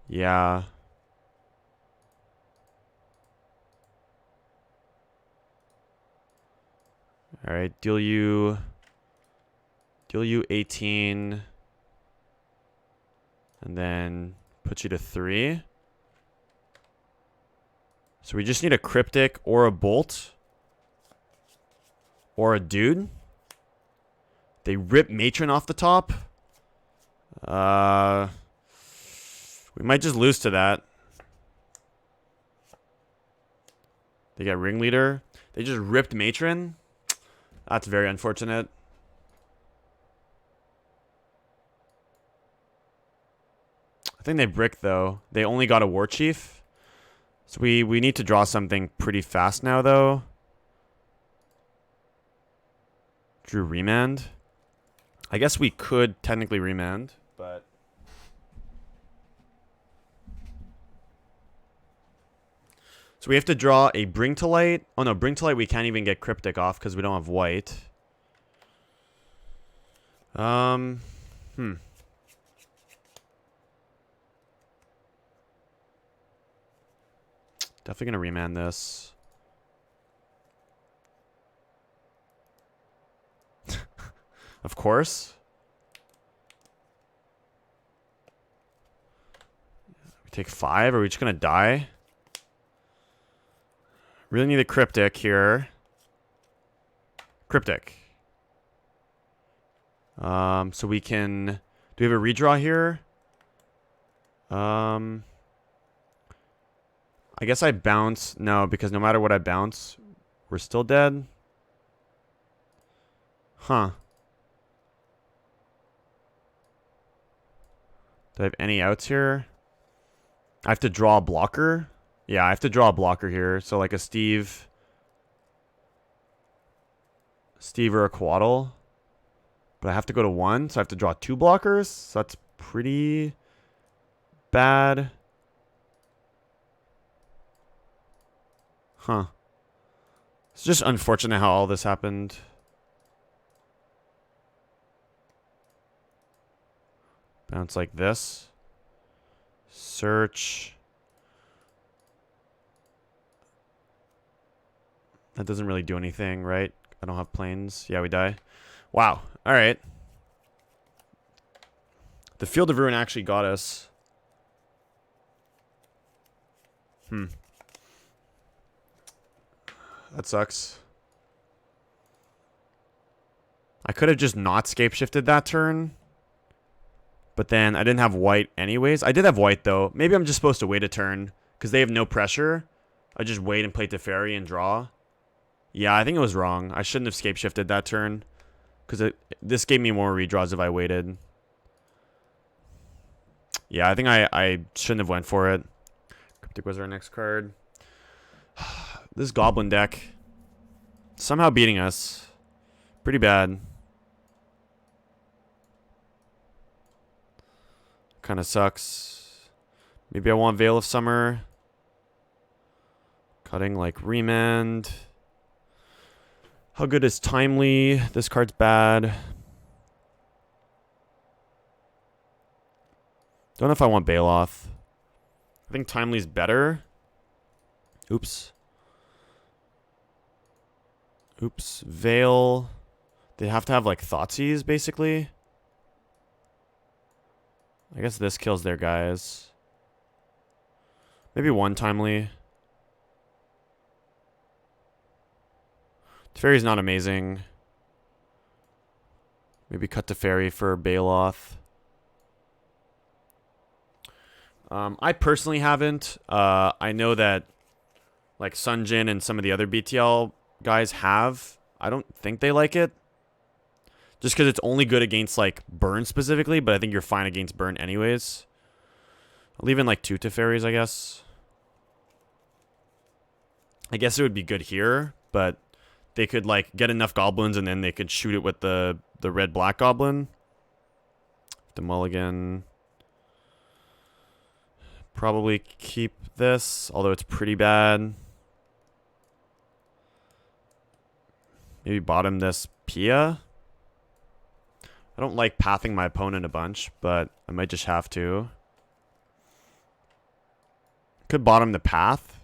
Yeah. Alright, deal you 18. And then put you to 3. So we just need a Cryptic or a Bolt. Or a Dude. They rip Matron off the top. We might just lose to that. They get Ringleader. They just ripped Matron. That's very unfortunate. I think they bricked, though. They only got a War Chief. So we need to draw something pretty fast now, though. Drew Remand. I guess we could technically Remand, but... So we have to draw a Bring to Light. Oh, no, Bring to Light we can't even get Cryptic off because we don't have white. Definitely gonna remand this. Of course. We take 5. Are we just gonna die? Really need a Cryptic here. Cryptic. So we can... Do we have a redraw here? I guess I bounce. No, because no matter what I bounce, we're still dead. Huh. Do I have any outs here? I have to draw a blocker. Yeah, I have to draw a blocker here. So like a Steve or a Quaddle. But I have to go to 1, so I have to draw 2 blockers. So that's pretty bad. Huh. It's just unfortunate how all this happened. Bounce like this. Search. That doesn't really do anything, right? I don't have planes. Yeah, we die. Wow. All right. The Field of Ruin actually got us. That sucks. I could have just not Scapeshifted that turn. But then I didn't have white anyways. I did have white, though. Maybe I'm just supposed to wait a turn. Because they have no pressure. I just wait and play Teferi and draw. Yeah, I think it was wrong. I shouldn't have Scapeshifted that turn. Because this gave me more redraws if I waited. Yeah, I think I shouldn't have went for it. Cryptic was our next card. This Goblin deck. Somehow beating us. Pretty bad. Kind of sucks. Maybe I want Veil of Summer. Cutting like Remand. How good is Timely? This card's bad. Don't know if I want Baloth. I think Timely's better. Oops. Oops. Veil. They have to have like Thoughtseize, basically. I guess this kills their guys. Maybe one Timely. Teferi's not amazing. Maybe cut Teferi for Baloth. I personally haven't. I know that like Sunjin and some of the other BTL guys have. I don't think they like it. Just because it's only good against like Burn specifically, but I think you're fine against Burn anyways. I'll leave in like 2 Teferis, I guess. I guess it would be good here, but they could like get enough goblins and then they could shoot it with the red-black goblin. The mulligan. Probably keep this, although it's pretty bad. Maybe bottom this Pia. I don't like pathing my opponent a bunch, but I might just have to. Could bottom the path.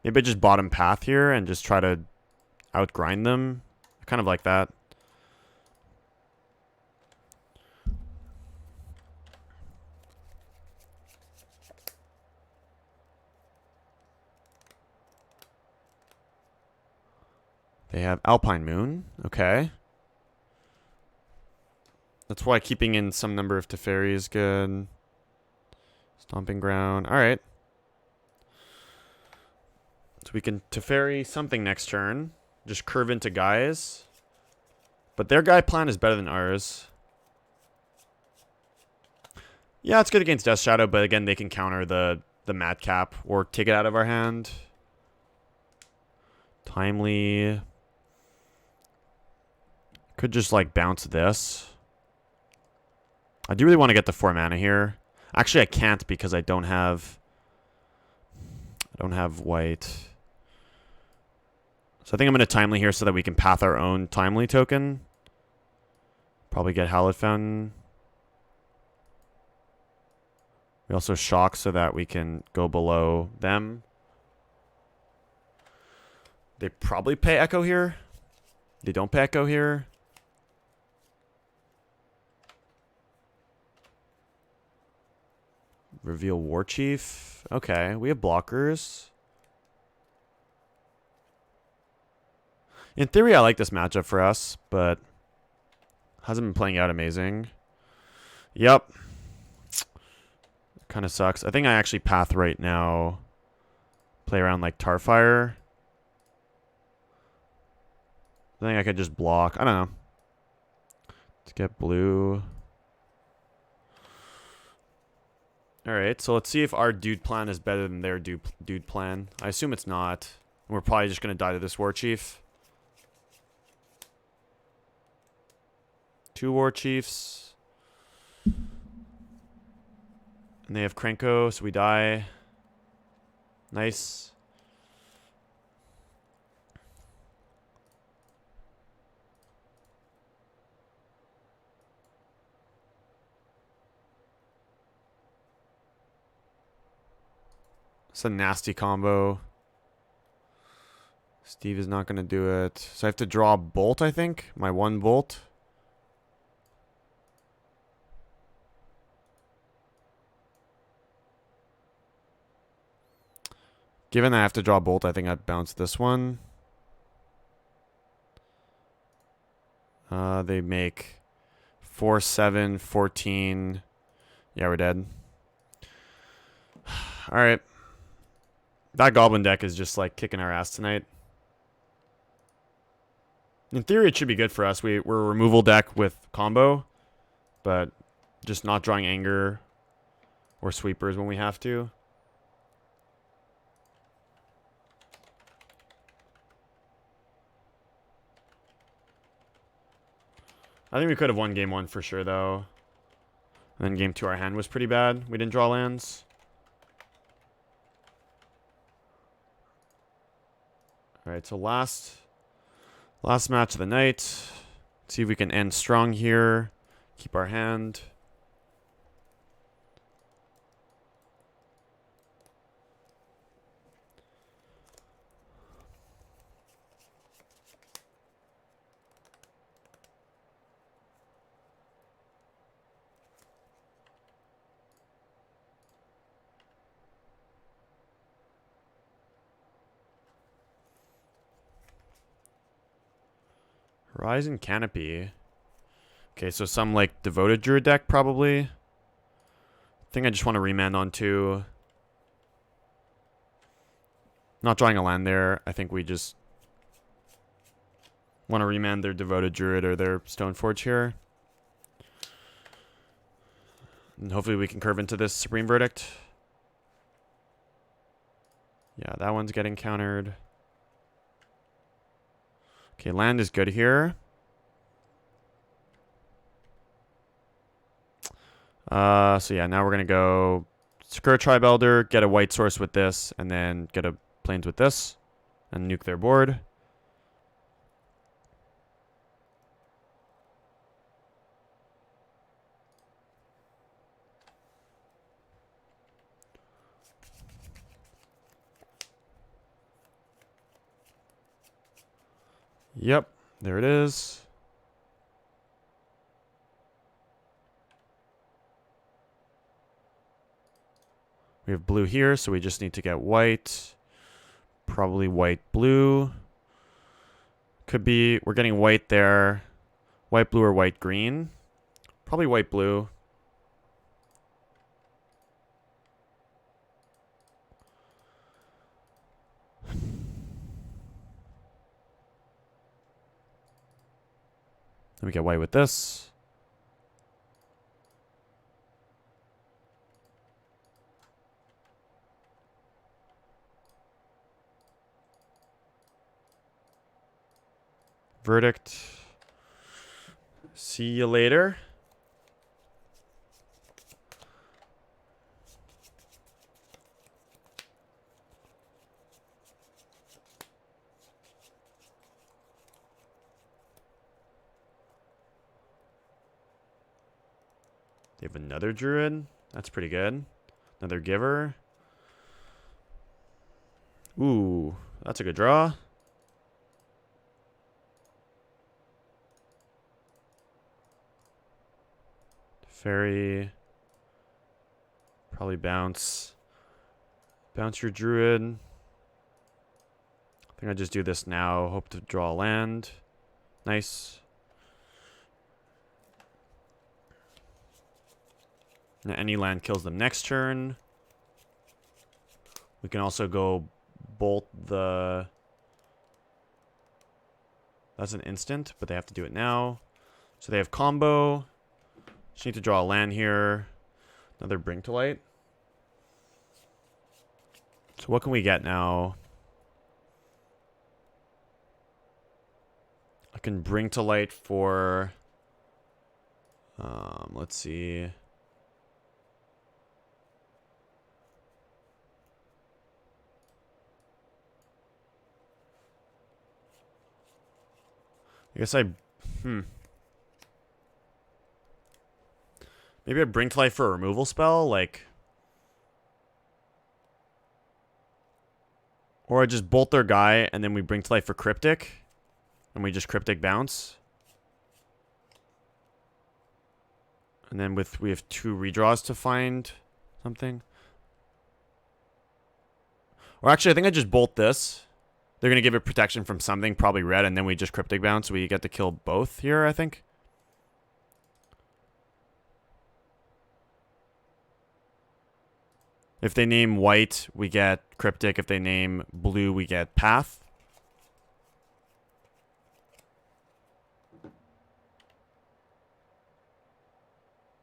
Maybe I just bottom path here and just try to outgrind them. I kind of like that. They have Alpine Moon. Okay. That's why keeping in some number of Teferi is good. Stomping Ground. All right. So we can Teferi something next turn. Just curve into guys. But their guy plan is better than ours. Yeah, it's good against Death Shadow, but again, they can counter the Madcap or take it out of our hand. Timely. Could just like bounce this. I do really want to get the 4 mana here. Actually, I can't because I don't have white. So I think I'm going to Timely here so that we can path our own Timely token. Probably get Hallowed Fountain. We also shock so that we can go below them. They probably pay Echo here. They don't pay Echo here. Reveal War Chief. Okay, we have blockers. In theory, I like this matchup for us, but hasn't been playing out amazing. Yep. Kind of sucks. I think I actually path right now. Play around like Tarfire. I think I could just block. I don't know. Let's get blue. Alright, so let's see if our dude plan is better than their dude plan. I assume it's not. We're probably just going to die to this War Chief. 2 War Chiefs. And they have Krenko, so we die. Nice. It's a nasty combo. Steve is not going to do it. So I have to draw a bolt, I think. My one bolt. Given I have to draw a bolt, I think I'd bounce this one. They make 4, 7, 14. Yeah, we're dead. Alright. That goblin deck is just like kicking our ass tonight. In theory, it should be good for us. We're a removal deck with combo, but just not drawing anger or sweepers when we have to. I think we could have won game 1 for sure, though. And then game 2, our hand was pretty bad. We didn't draw lands. Alright, so last match of the night. See if we can end strong here. Keep our hand. Horizon Canopy. Okay, so some like devoted Druid deck probably. I think I just want to remand on 2. Not drawing a land there. I think we just want to remand their devoted Druid or their Stoneforge here. And hopefully we can curve into this Supreme Verdict. Yeah, that one's getting countered. Okay, land is good here. So yeah, now we're going to go Secure Tribe Elder, get a white source with this, and then get a plains with this, and nuke their board. Yep, there it is. We have blue here, so we just need to get white. Probably white, blue. Could be, we're getting white there. White, blue, or white, green. Probably white, blue. Then we get white with this. Verdict. See you later. They have another Druid. That's pretty good. Another Giver. Ooh, that's a good draw. Fairy. Probably bounce. Bounce your Druid. I think I just do this now. Hope to draw a land. Nice. Now any land kills them next turn. We can also go bolt the... That's an instant, but they have to do it now. So they have combo. Just need to draw a land here. Another Bring to Light. So what can we get now? I can Bring to Light for... let's see. I guess maybe I Bring to Life for a removal spell, like... Or I just bolt their guy, and then we bring to life for Cryptic. And we just Cryptic bounce. And then we have 2 redraws to find something. Or actually, I think I just bolt this. They're going to give it protection from something, probably red, and then we just Cryptic bounce. We get to kill both here, I think. If they name white, we get Cryptic. If they name blue, we get Path.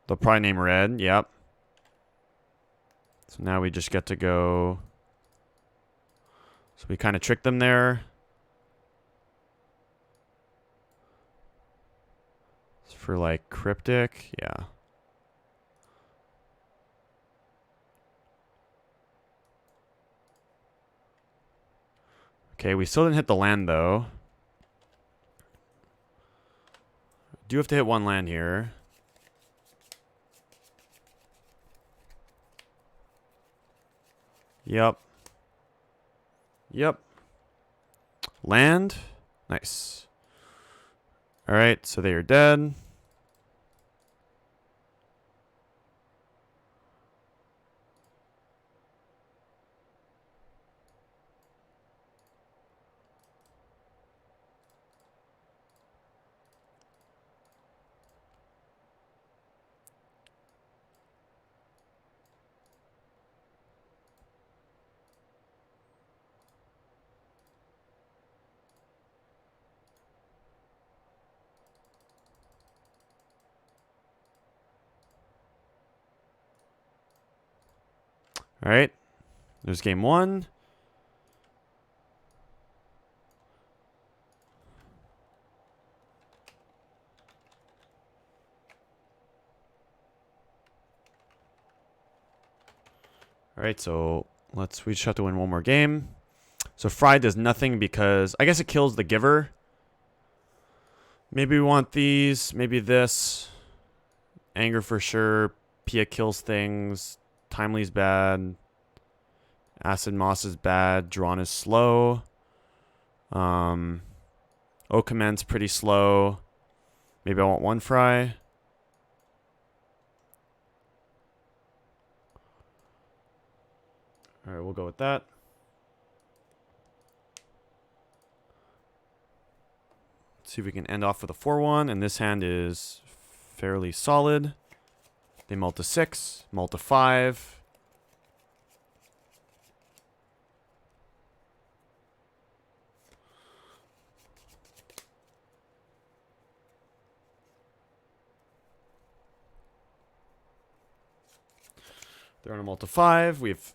They'll probably name red. Yep. So now we just get to go. So we kind of tricked them there. For like Cryptic. Yeah. Okay, we still didn't hit the land though. Do have to hit 1 land here. Yep. Yep. Land. Nice. Alright, so they are dead. All right. There's game 1. All right, so we just have to win 1 more game. So Fry does nothing because I guess it kills the giver. Maybe we want these, maybe this. Anger for sure. Pia kills things. Timely's bad. Acid Moss is bad. Drawn is slow. Okaman's pretty slow. Maybe I want 1 Fry. All right, we'll go with that. Let's see if we can end off with a 4-1. And this hand is fairly solid. They mull to 6, mull to 5. They're on a mull to 5. We have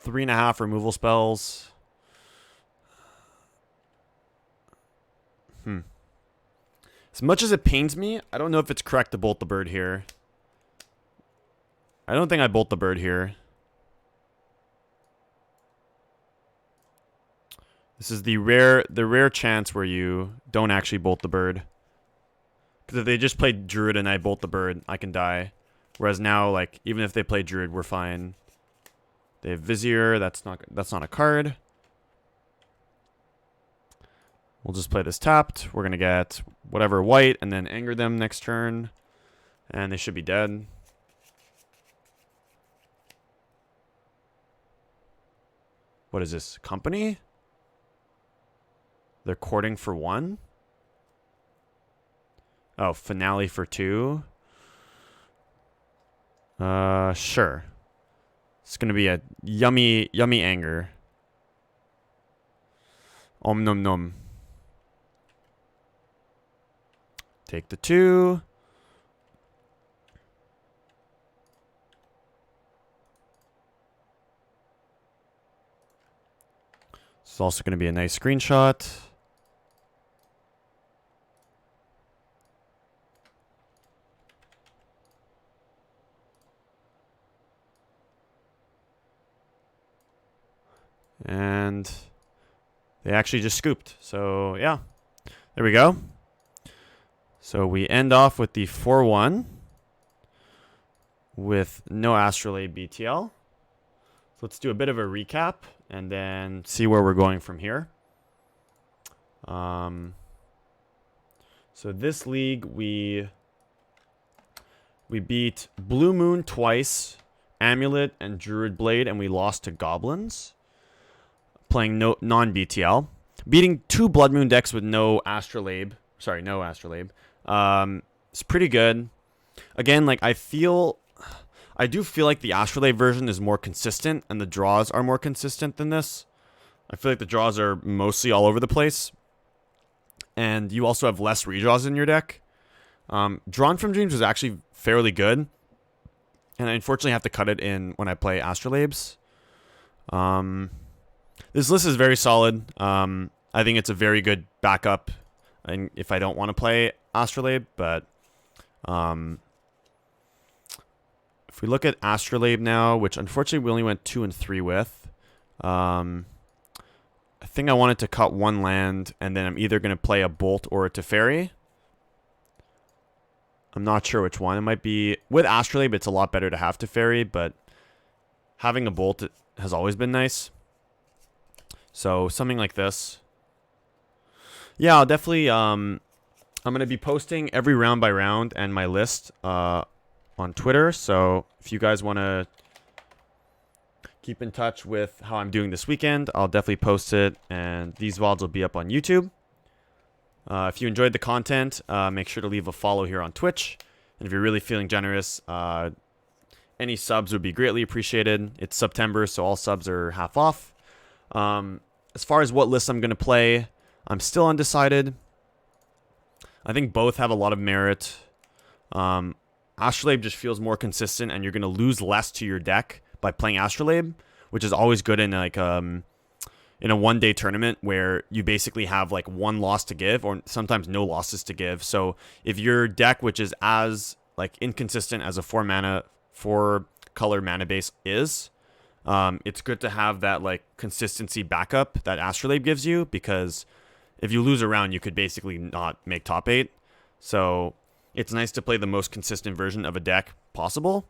3.5 removal spells. As much as it pains me, I don't know if it's correct to bolt the bird here. I don't think I bolt the bird here. This is the rare chance where you don't actually bolt the bird. Because if they just play Druid and I bolt the bird, I can die. Whereas now, like, even if they play Druid, we're fine. They have Vizier. That's not a card. We'll just play this tapped. We're going to get whatever white and then anger them next turn. And they should be dead. What is this? Company? They're courting for 1? Oh, finale for 2? Sure. It's going to be a yummy anger. Om nom nom. Take the 2. This is also going to be a nice screenshot. And they actually just scooped. So, yeah. There we go. So we end off with the 4-1 with no Astrolabe BTL. let's do a bit of a recap and then see where we're going from here. So this league, we beat Blue Moon twice, Amulet and Druid Blade, and we lost to Goblins. Playing non-BTL. Beating 2 Blood Moon decks with no Astrolabe. Sorry, no Astrolabe. It's pretty good. Again, like I do feel like the Astrolabe version is more consistent and the draws are more consistent than this. I feel like the draws are mostly all over the place. And you also have less redraws in your deck. Drawn from Dreams was actually fairly good. And I unfortunately have to cut it in when I play Astrolabes. This list is very solid. I think it's a very good backup and if I don't want to play Astrolabe. But if we look at Astrolabe now, which unfortunately we only went 2 and 3 with. I think I wanted to cut 1 land, and then I'm either going to play a Bolt or a Teferi. I'm not sure which one. It might be... With Astrolabe, it's a lot better to have Teferi, but having a Bolt has always been nice. So, something like this. Yeah, I'll definitely... I'm going to be posting every round by round and my list on Twitter. So, if you guys want to keep in touch with how I'm doing this weekend, I'll definitely post it, and these VODs will be up on YouTube. If you enjoyed the content, make sure to leave a follow here on Twitch. And if you're really feeling generous, any subs would be greatly appreciated. It's September, so all subs are half off. As far as what list I'm going to play, I'm still undecided. I think both have a lot of merit. Astrolabe just feels more consistent, and you're going to lose less to your deck by playing Astrolabe, which is always good in like in a one-day tournament where you basically have like 1 loss to give, or sometimes no losses to give. So if your deck, which is as like inconsistent as a 4-color mana base is, it's good to have that like consistency backup that Astrolabe gives you, because if you lose a round, you could basically not make top 8. So it's nice to play the most consistent version of a deck possible.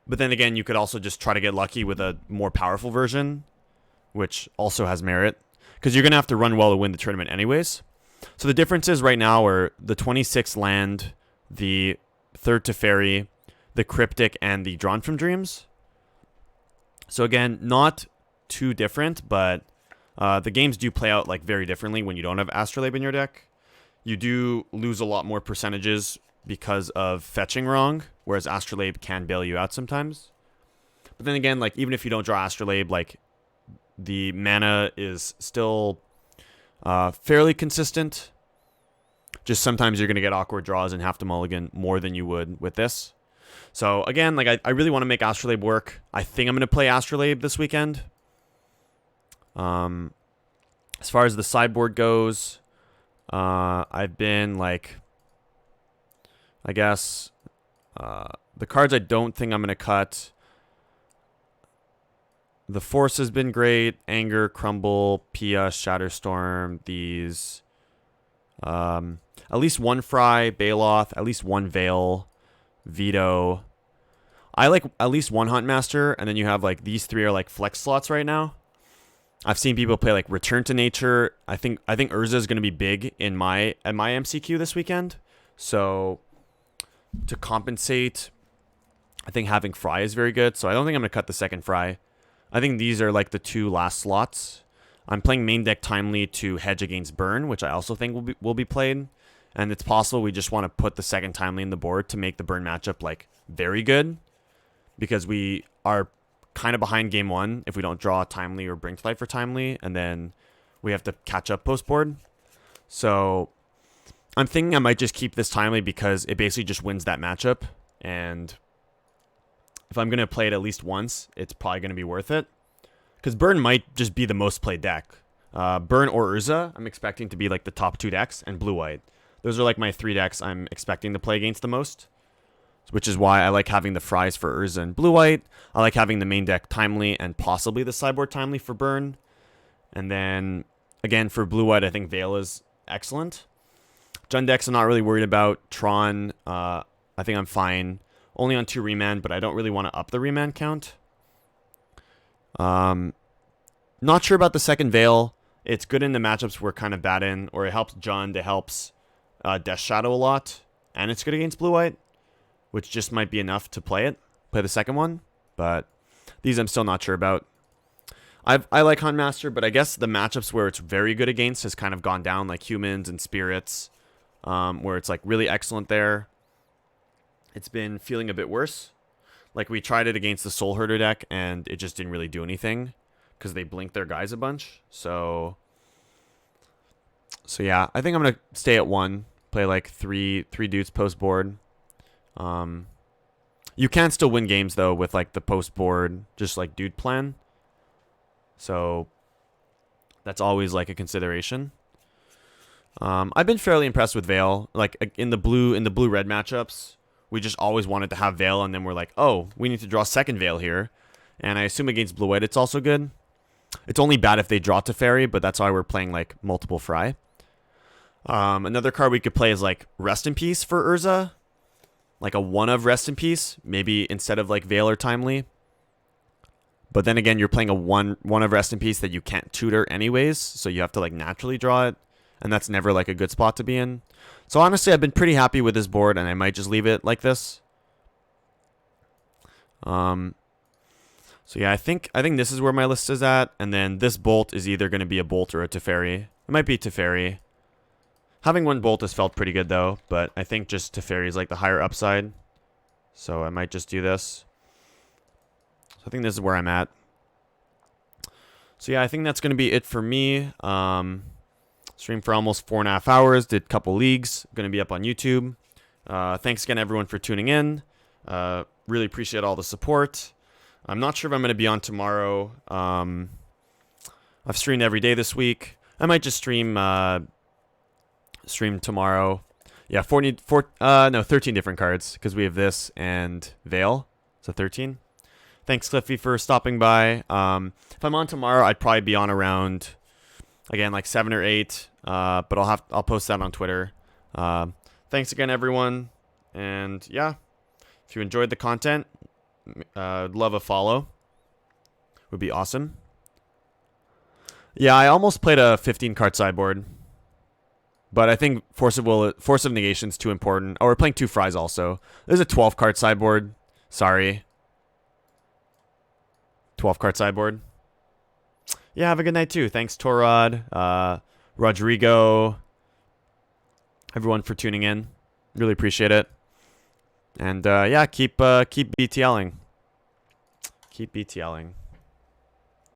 But then again, you could also just try to get lucky with a more powerful version, which also has merit, because you're going to have to run well to win the tournament anyways. So the differences right now are the 26th land, the 3rd Teferi, the Cryptic, and the Drawn from Dreams. So again, not too different, but the games do play out like very differently when you don't have Astrolabe in your deck. You do lose a lot more percentages because of fetching wrong, whereas Astrolabe can bail you out sometimes. But then again, like even if you don't draw Astrolabe, like the mana is still fairly consistent. Just sometimes you're going to get awkward draws and have to mulligan more than you would with this. So again, like I really want to make Astrolabe work. I think I'm going to play Astrolabe this weekend. As far as the sideboard goes, I've been like... I guess the cards I don't think I'm going to cut. The Force has been great. Anger, Crumble, Pia, Shatterstorm. These. At least 1 Fry, Baloth. At least 1 Veil. Veto. I like at least 1 Huntmaster. And then you have like these 3 are like flex slots right now. I've seen people play like Return to Nature. I think Urza is going to be big at my MCQ this weekend. So... to compensate, I think having Fry is very good. So I don't think I'm going to cut the 2nd Fry. I think these are like the 2 last slots. I'm playing main deck Timely to hedge against Burn, which I also think will be played. And it's possible we just want to put the 2nd Timely in the board to make the Burn matchup like very good. Because we are kind of behind game 1 if we don't draw Timely or Bring to Life for Timely. And then we have to catch up post board. So... I'm thinking I might just keep this Timely because it basically just wins that matchup. And if I'm going to play it at least once, it's probably going to be worth it. Because Burn might just be the most played deck. Burn or Urza, I'm expecting to be like the top 2 decks, and Blue-White. Those are like my 3 decks I'm expecting to play against the most. Which is why I like having the Fries for Urza and Blue-White. I like having the main deck Timely and possibly the sideboard Timely for Burn. And then, again, for Blue-White, I think Veil is excellent. Jund decks I'm not really worried about. Tron, I think I'm fine. Only on 2 remand, but I don't really want to up the remand count. Not sure about the second Veil. It's good in the matchups we're kind of bad in, or it helps Jund, it helps Death Shadow a lot, and it's good against blue-white, which just might be enough to play the second one, but these I'm still not sure about. I like Huntmaster, but I guess the matchups where it's very good against has kind of gone down, like humans and spirits, where it's like really excellent there. It's been feeling a bit worse. Like we tried it against the Soulherder deck, and it just didn't really do anything because they blink their guys a bunch. So yeah, I think I'm gonna stay at 1, play like three dudes post board. You can still win games though with like the post board, just like dude plan. So that's always like a consideration. I've been fairly impressed with Veil. Like in the blue red matchups, we just always wanted to have Veil, and then we're like, oh, we need to draw second Veil here. And I assume against blue white it's also good. It's only bad if they draw Teferi, but that's why we're playing like multiple Fry. Another card we could play is like Rest in Peace for Urza. Like a 1 of Rest in Peace, maybe instead of like Veil or Timely. But then again, you're playing a one of Rest in Peace that you can't tutor anyways, so you have to like naturally draw it, and that's never like a good spot to be in. So honestly, I've been pretty happy with this board, and I might just leave it like this. So yeah, I think this is where my list is at, and then this Bolt is either going to be a Bolt or a Teferi. It might be Teferi. Having 1 Bolt has felt pretty good though, but I think just Teferi is like the higher upside, so I might just do this. So I think this is where I'm at. So yeah, I think that's going to be it for me. Streamed for almost 4.5 hours, did a couple leagues, going to be up on YouTube. Thanks again everyone for tuning in. Really appreciate all the support. I'm not sure if I'm going to be on tomorrow. I've streamed every day this week. I might just stream tomorrow. Yeah, 13 different cards, because we have this and Veil, so 13. Thanks, Cliffy, for stopping by. If I'm on tomorrow, I'd probably be on around, again, like 7 or 8. But I'll post that on Twitter. Thanks again, everyone. And yeah, if you enjoyed the content, love a follow. Would be awesome. Yeah, I almost played a 15-card sideboard, but I think Force of Negation is too important. Oh, we're playing 2 Fries also. There's a 12-card sideboard. Sorry. 12-card sideboard. Yeah, have a good night too. Thanks, Torod, Rodrigo, everyone for tuning in. Really appreciate it. And yeah, keep BTLing. Keep BTLing.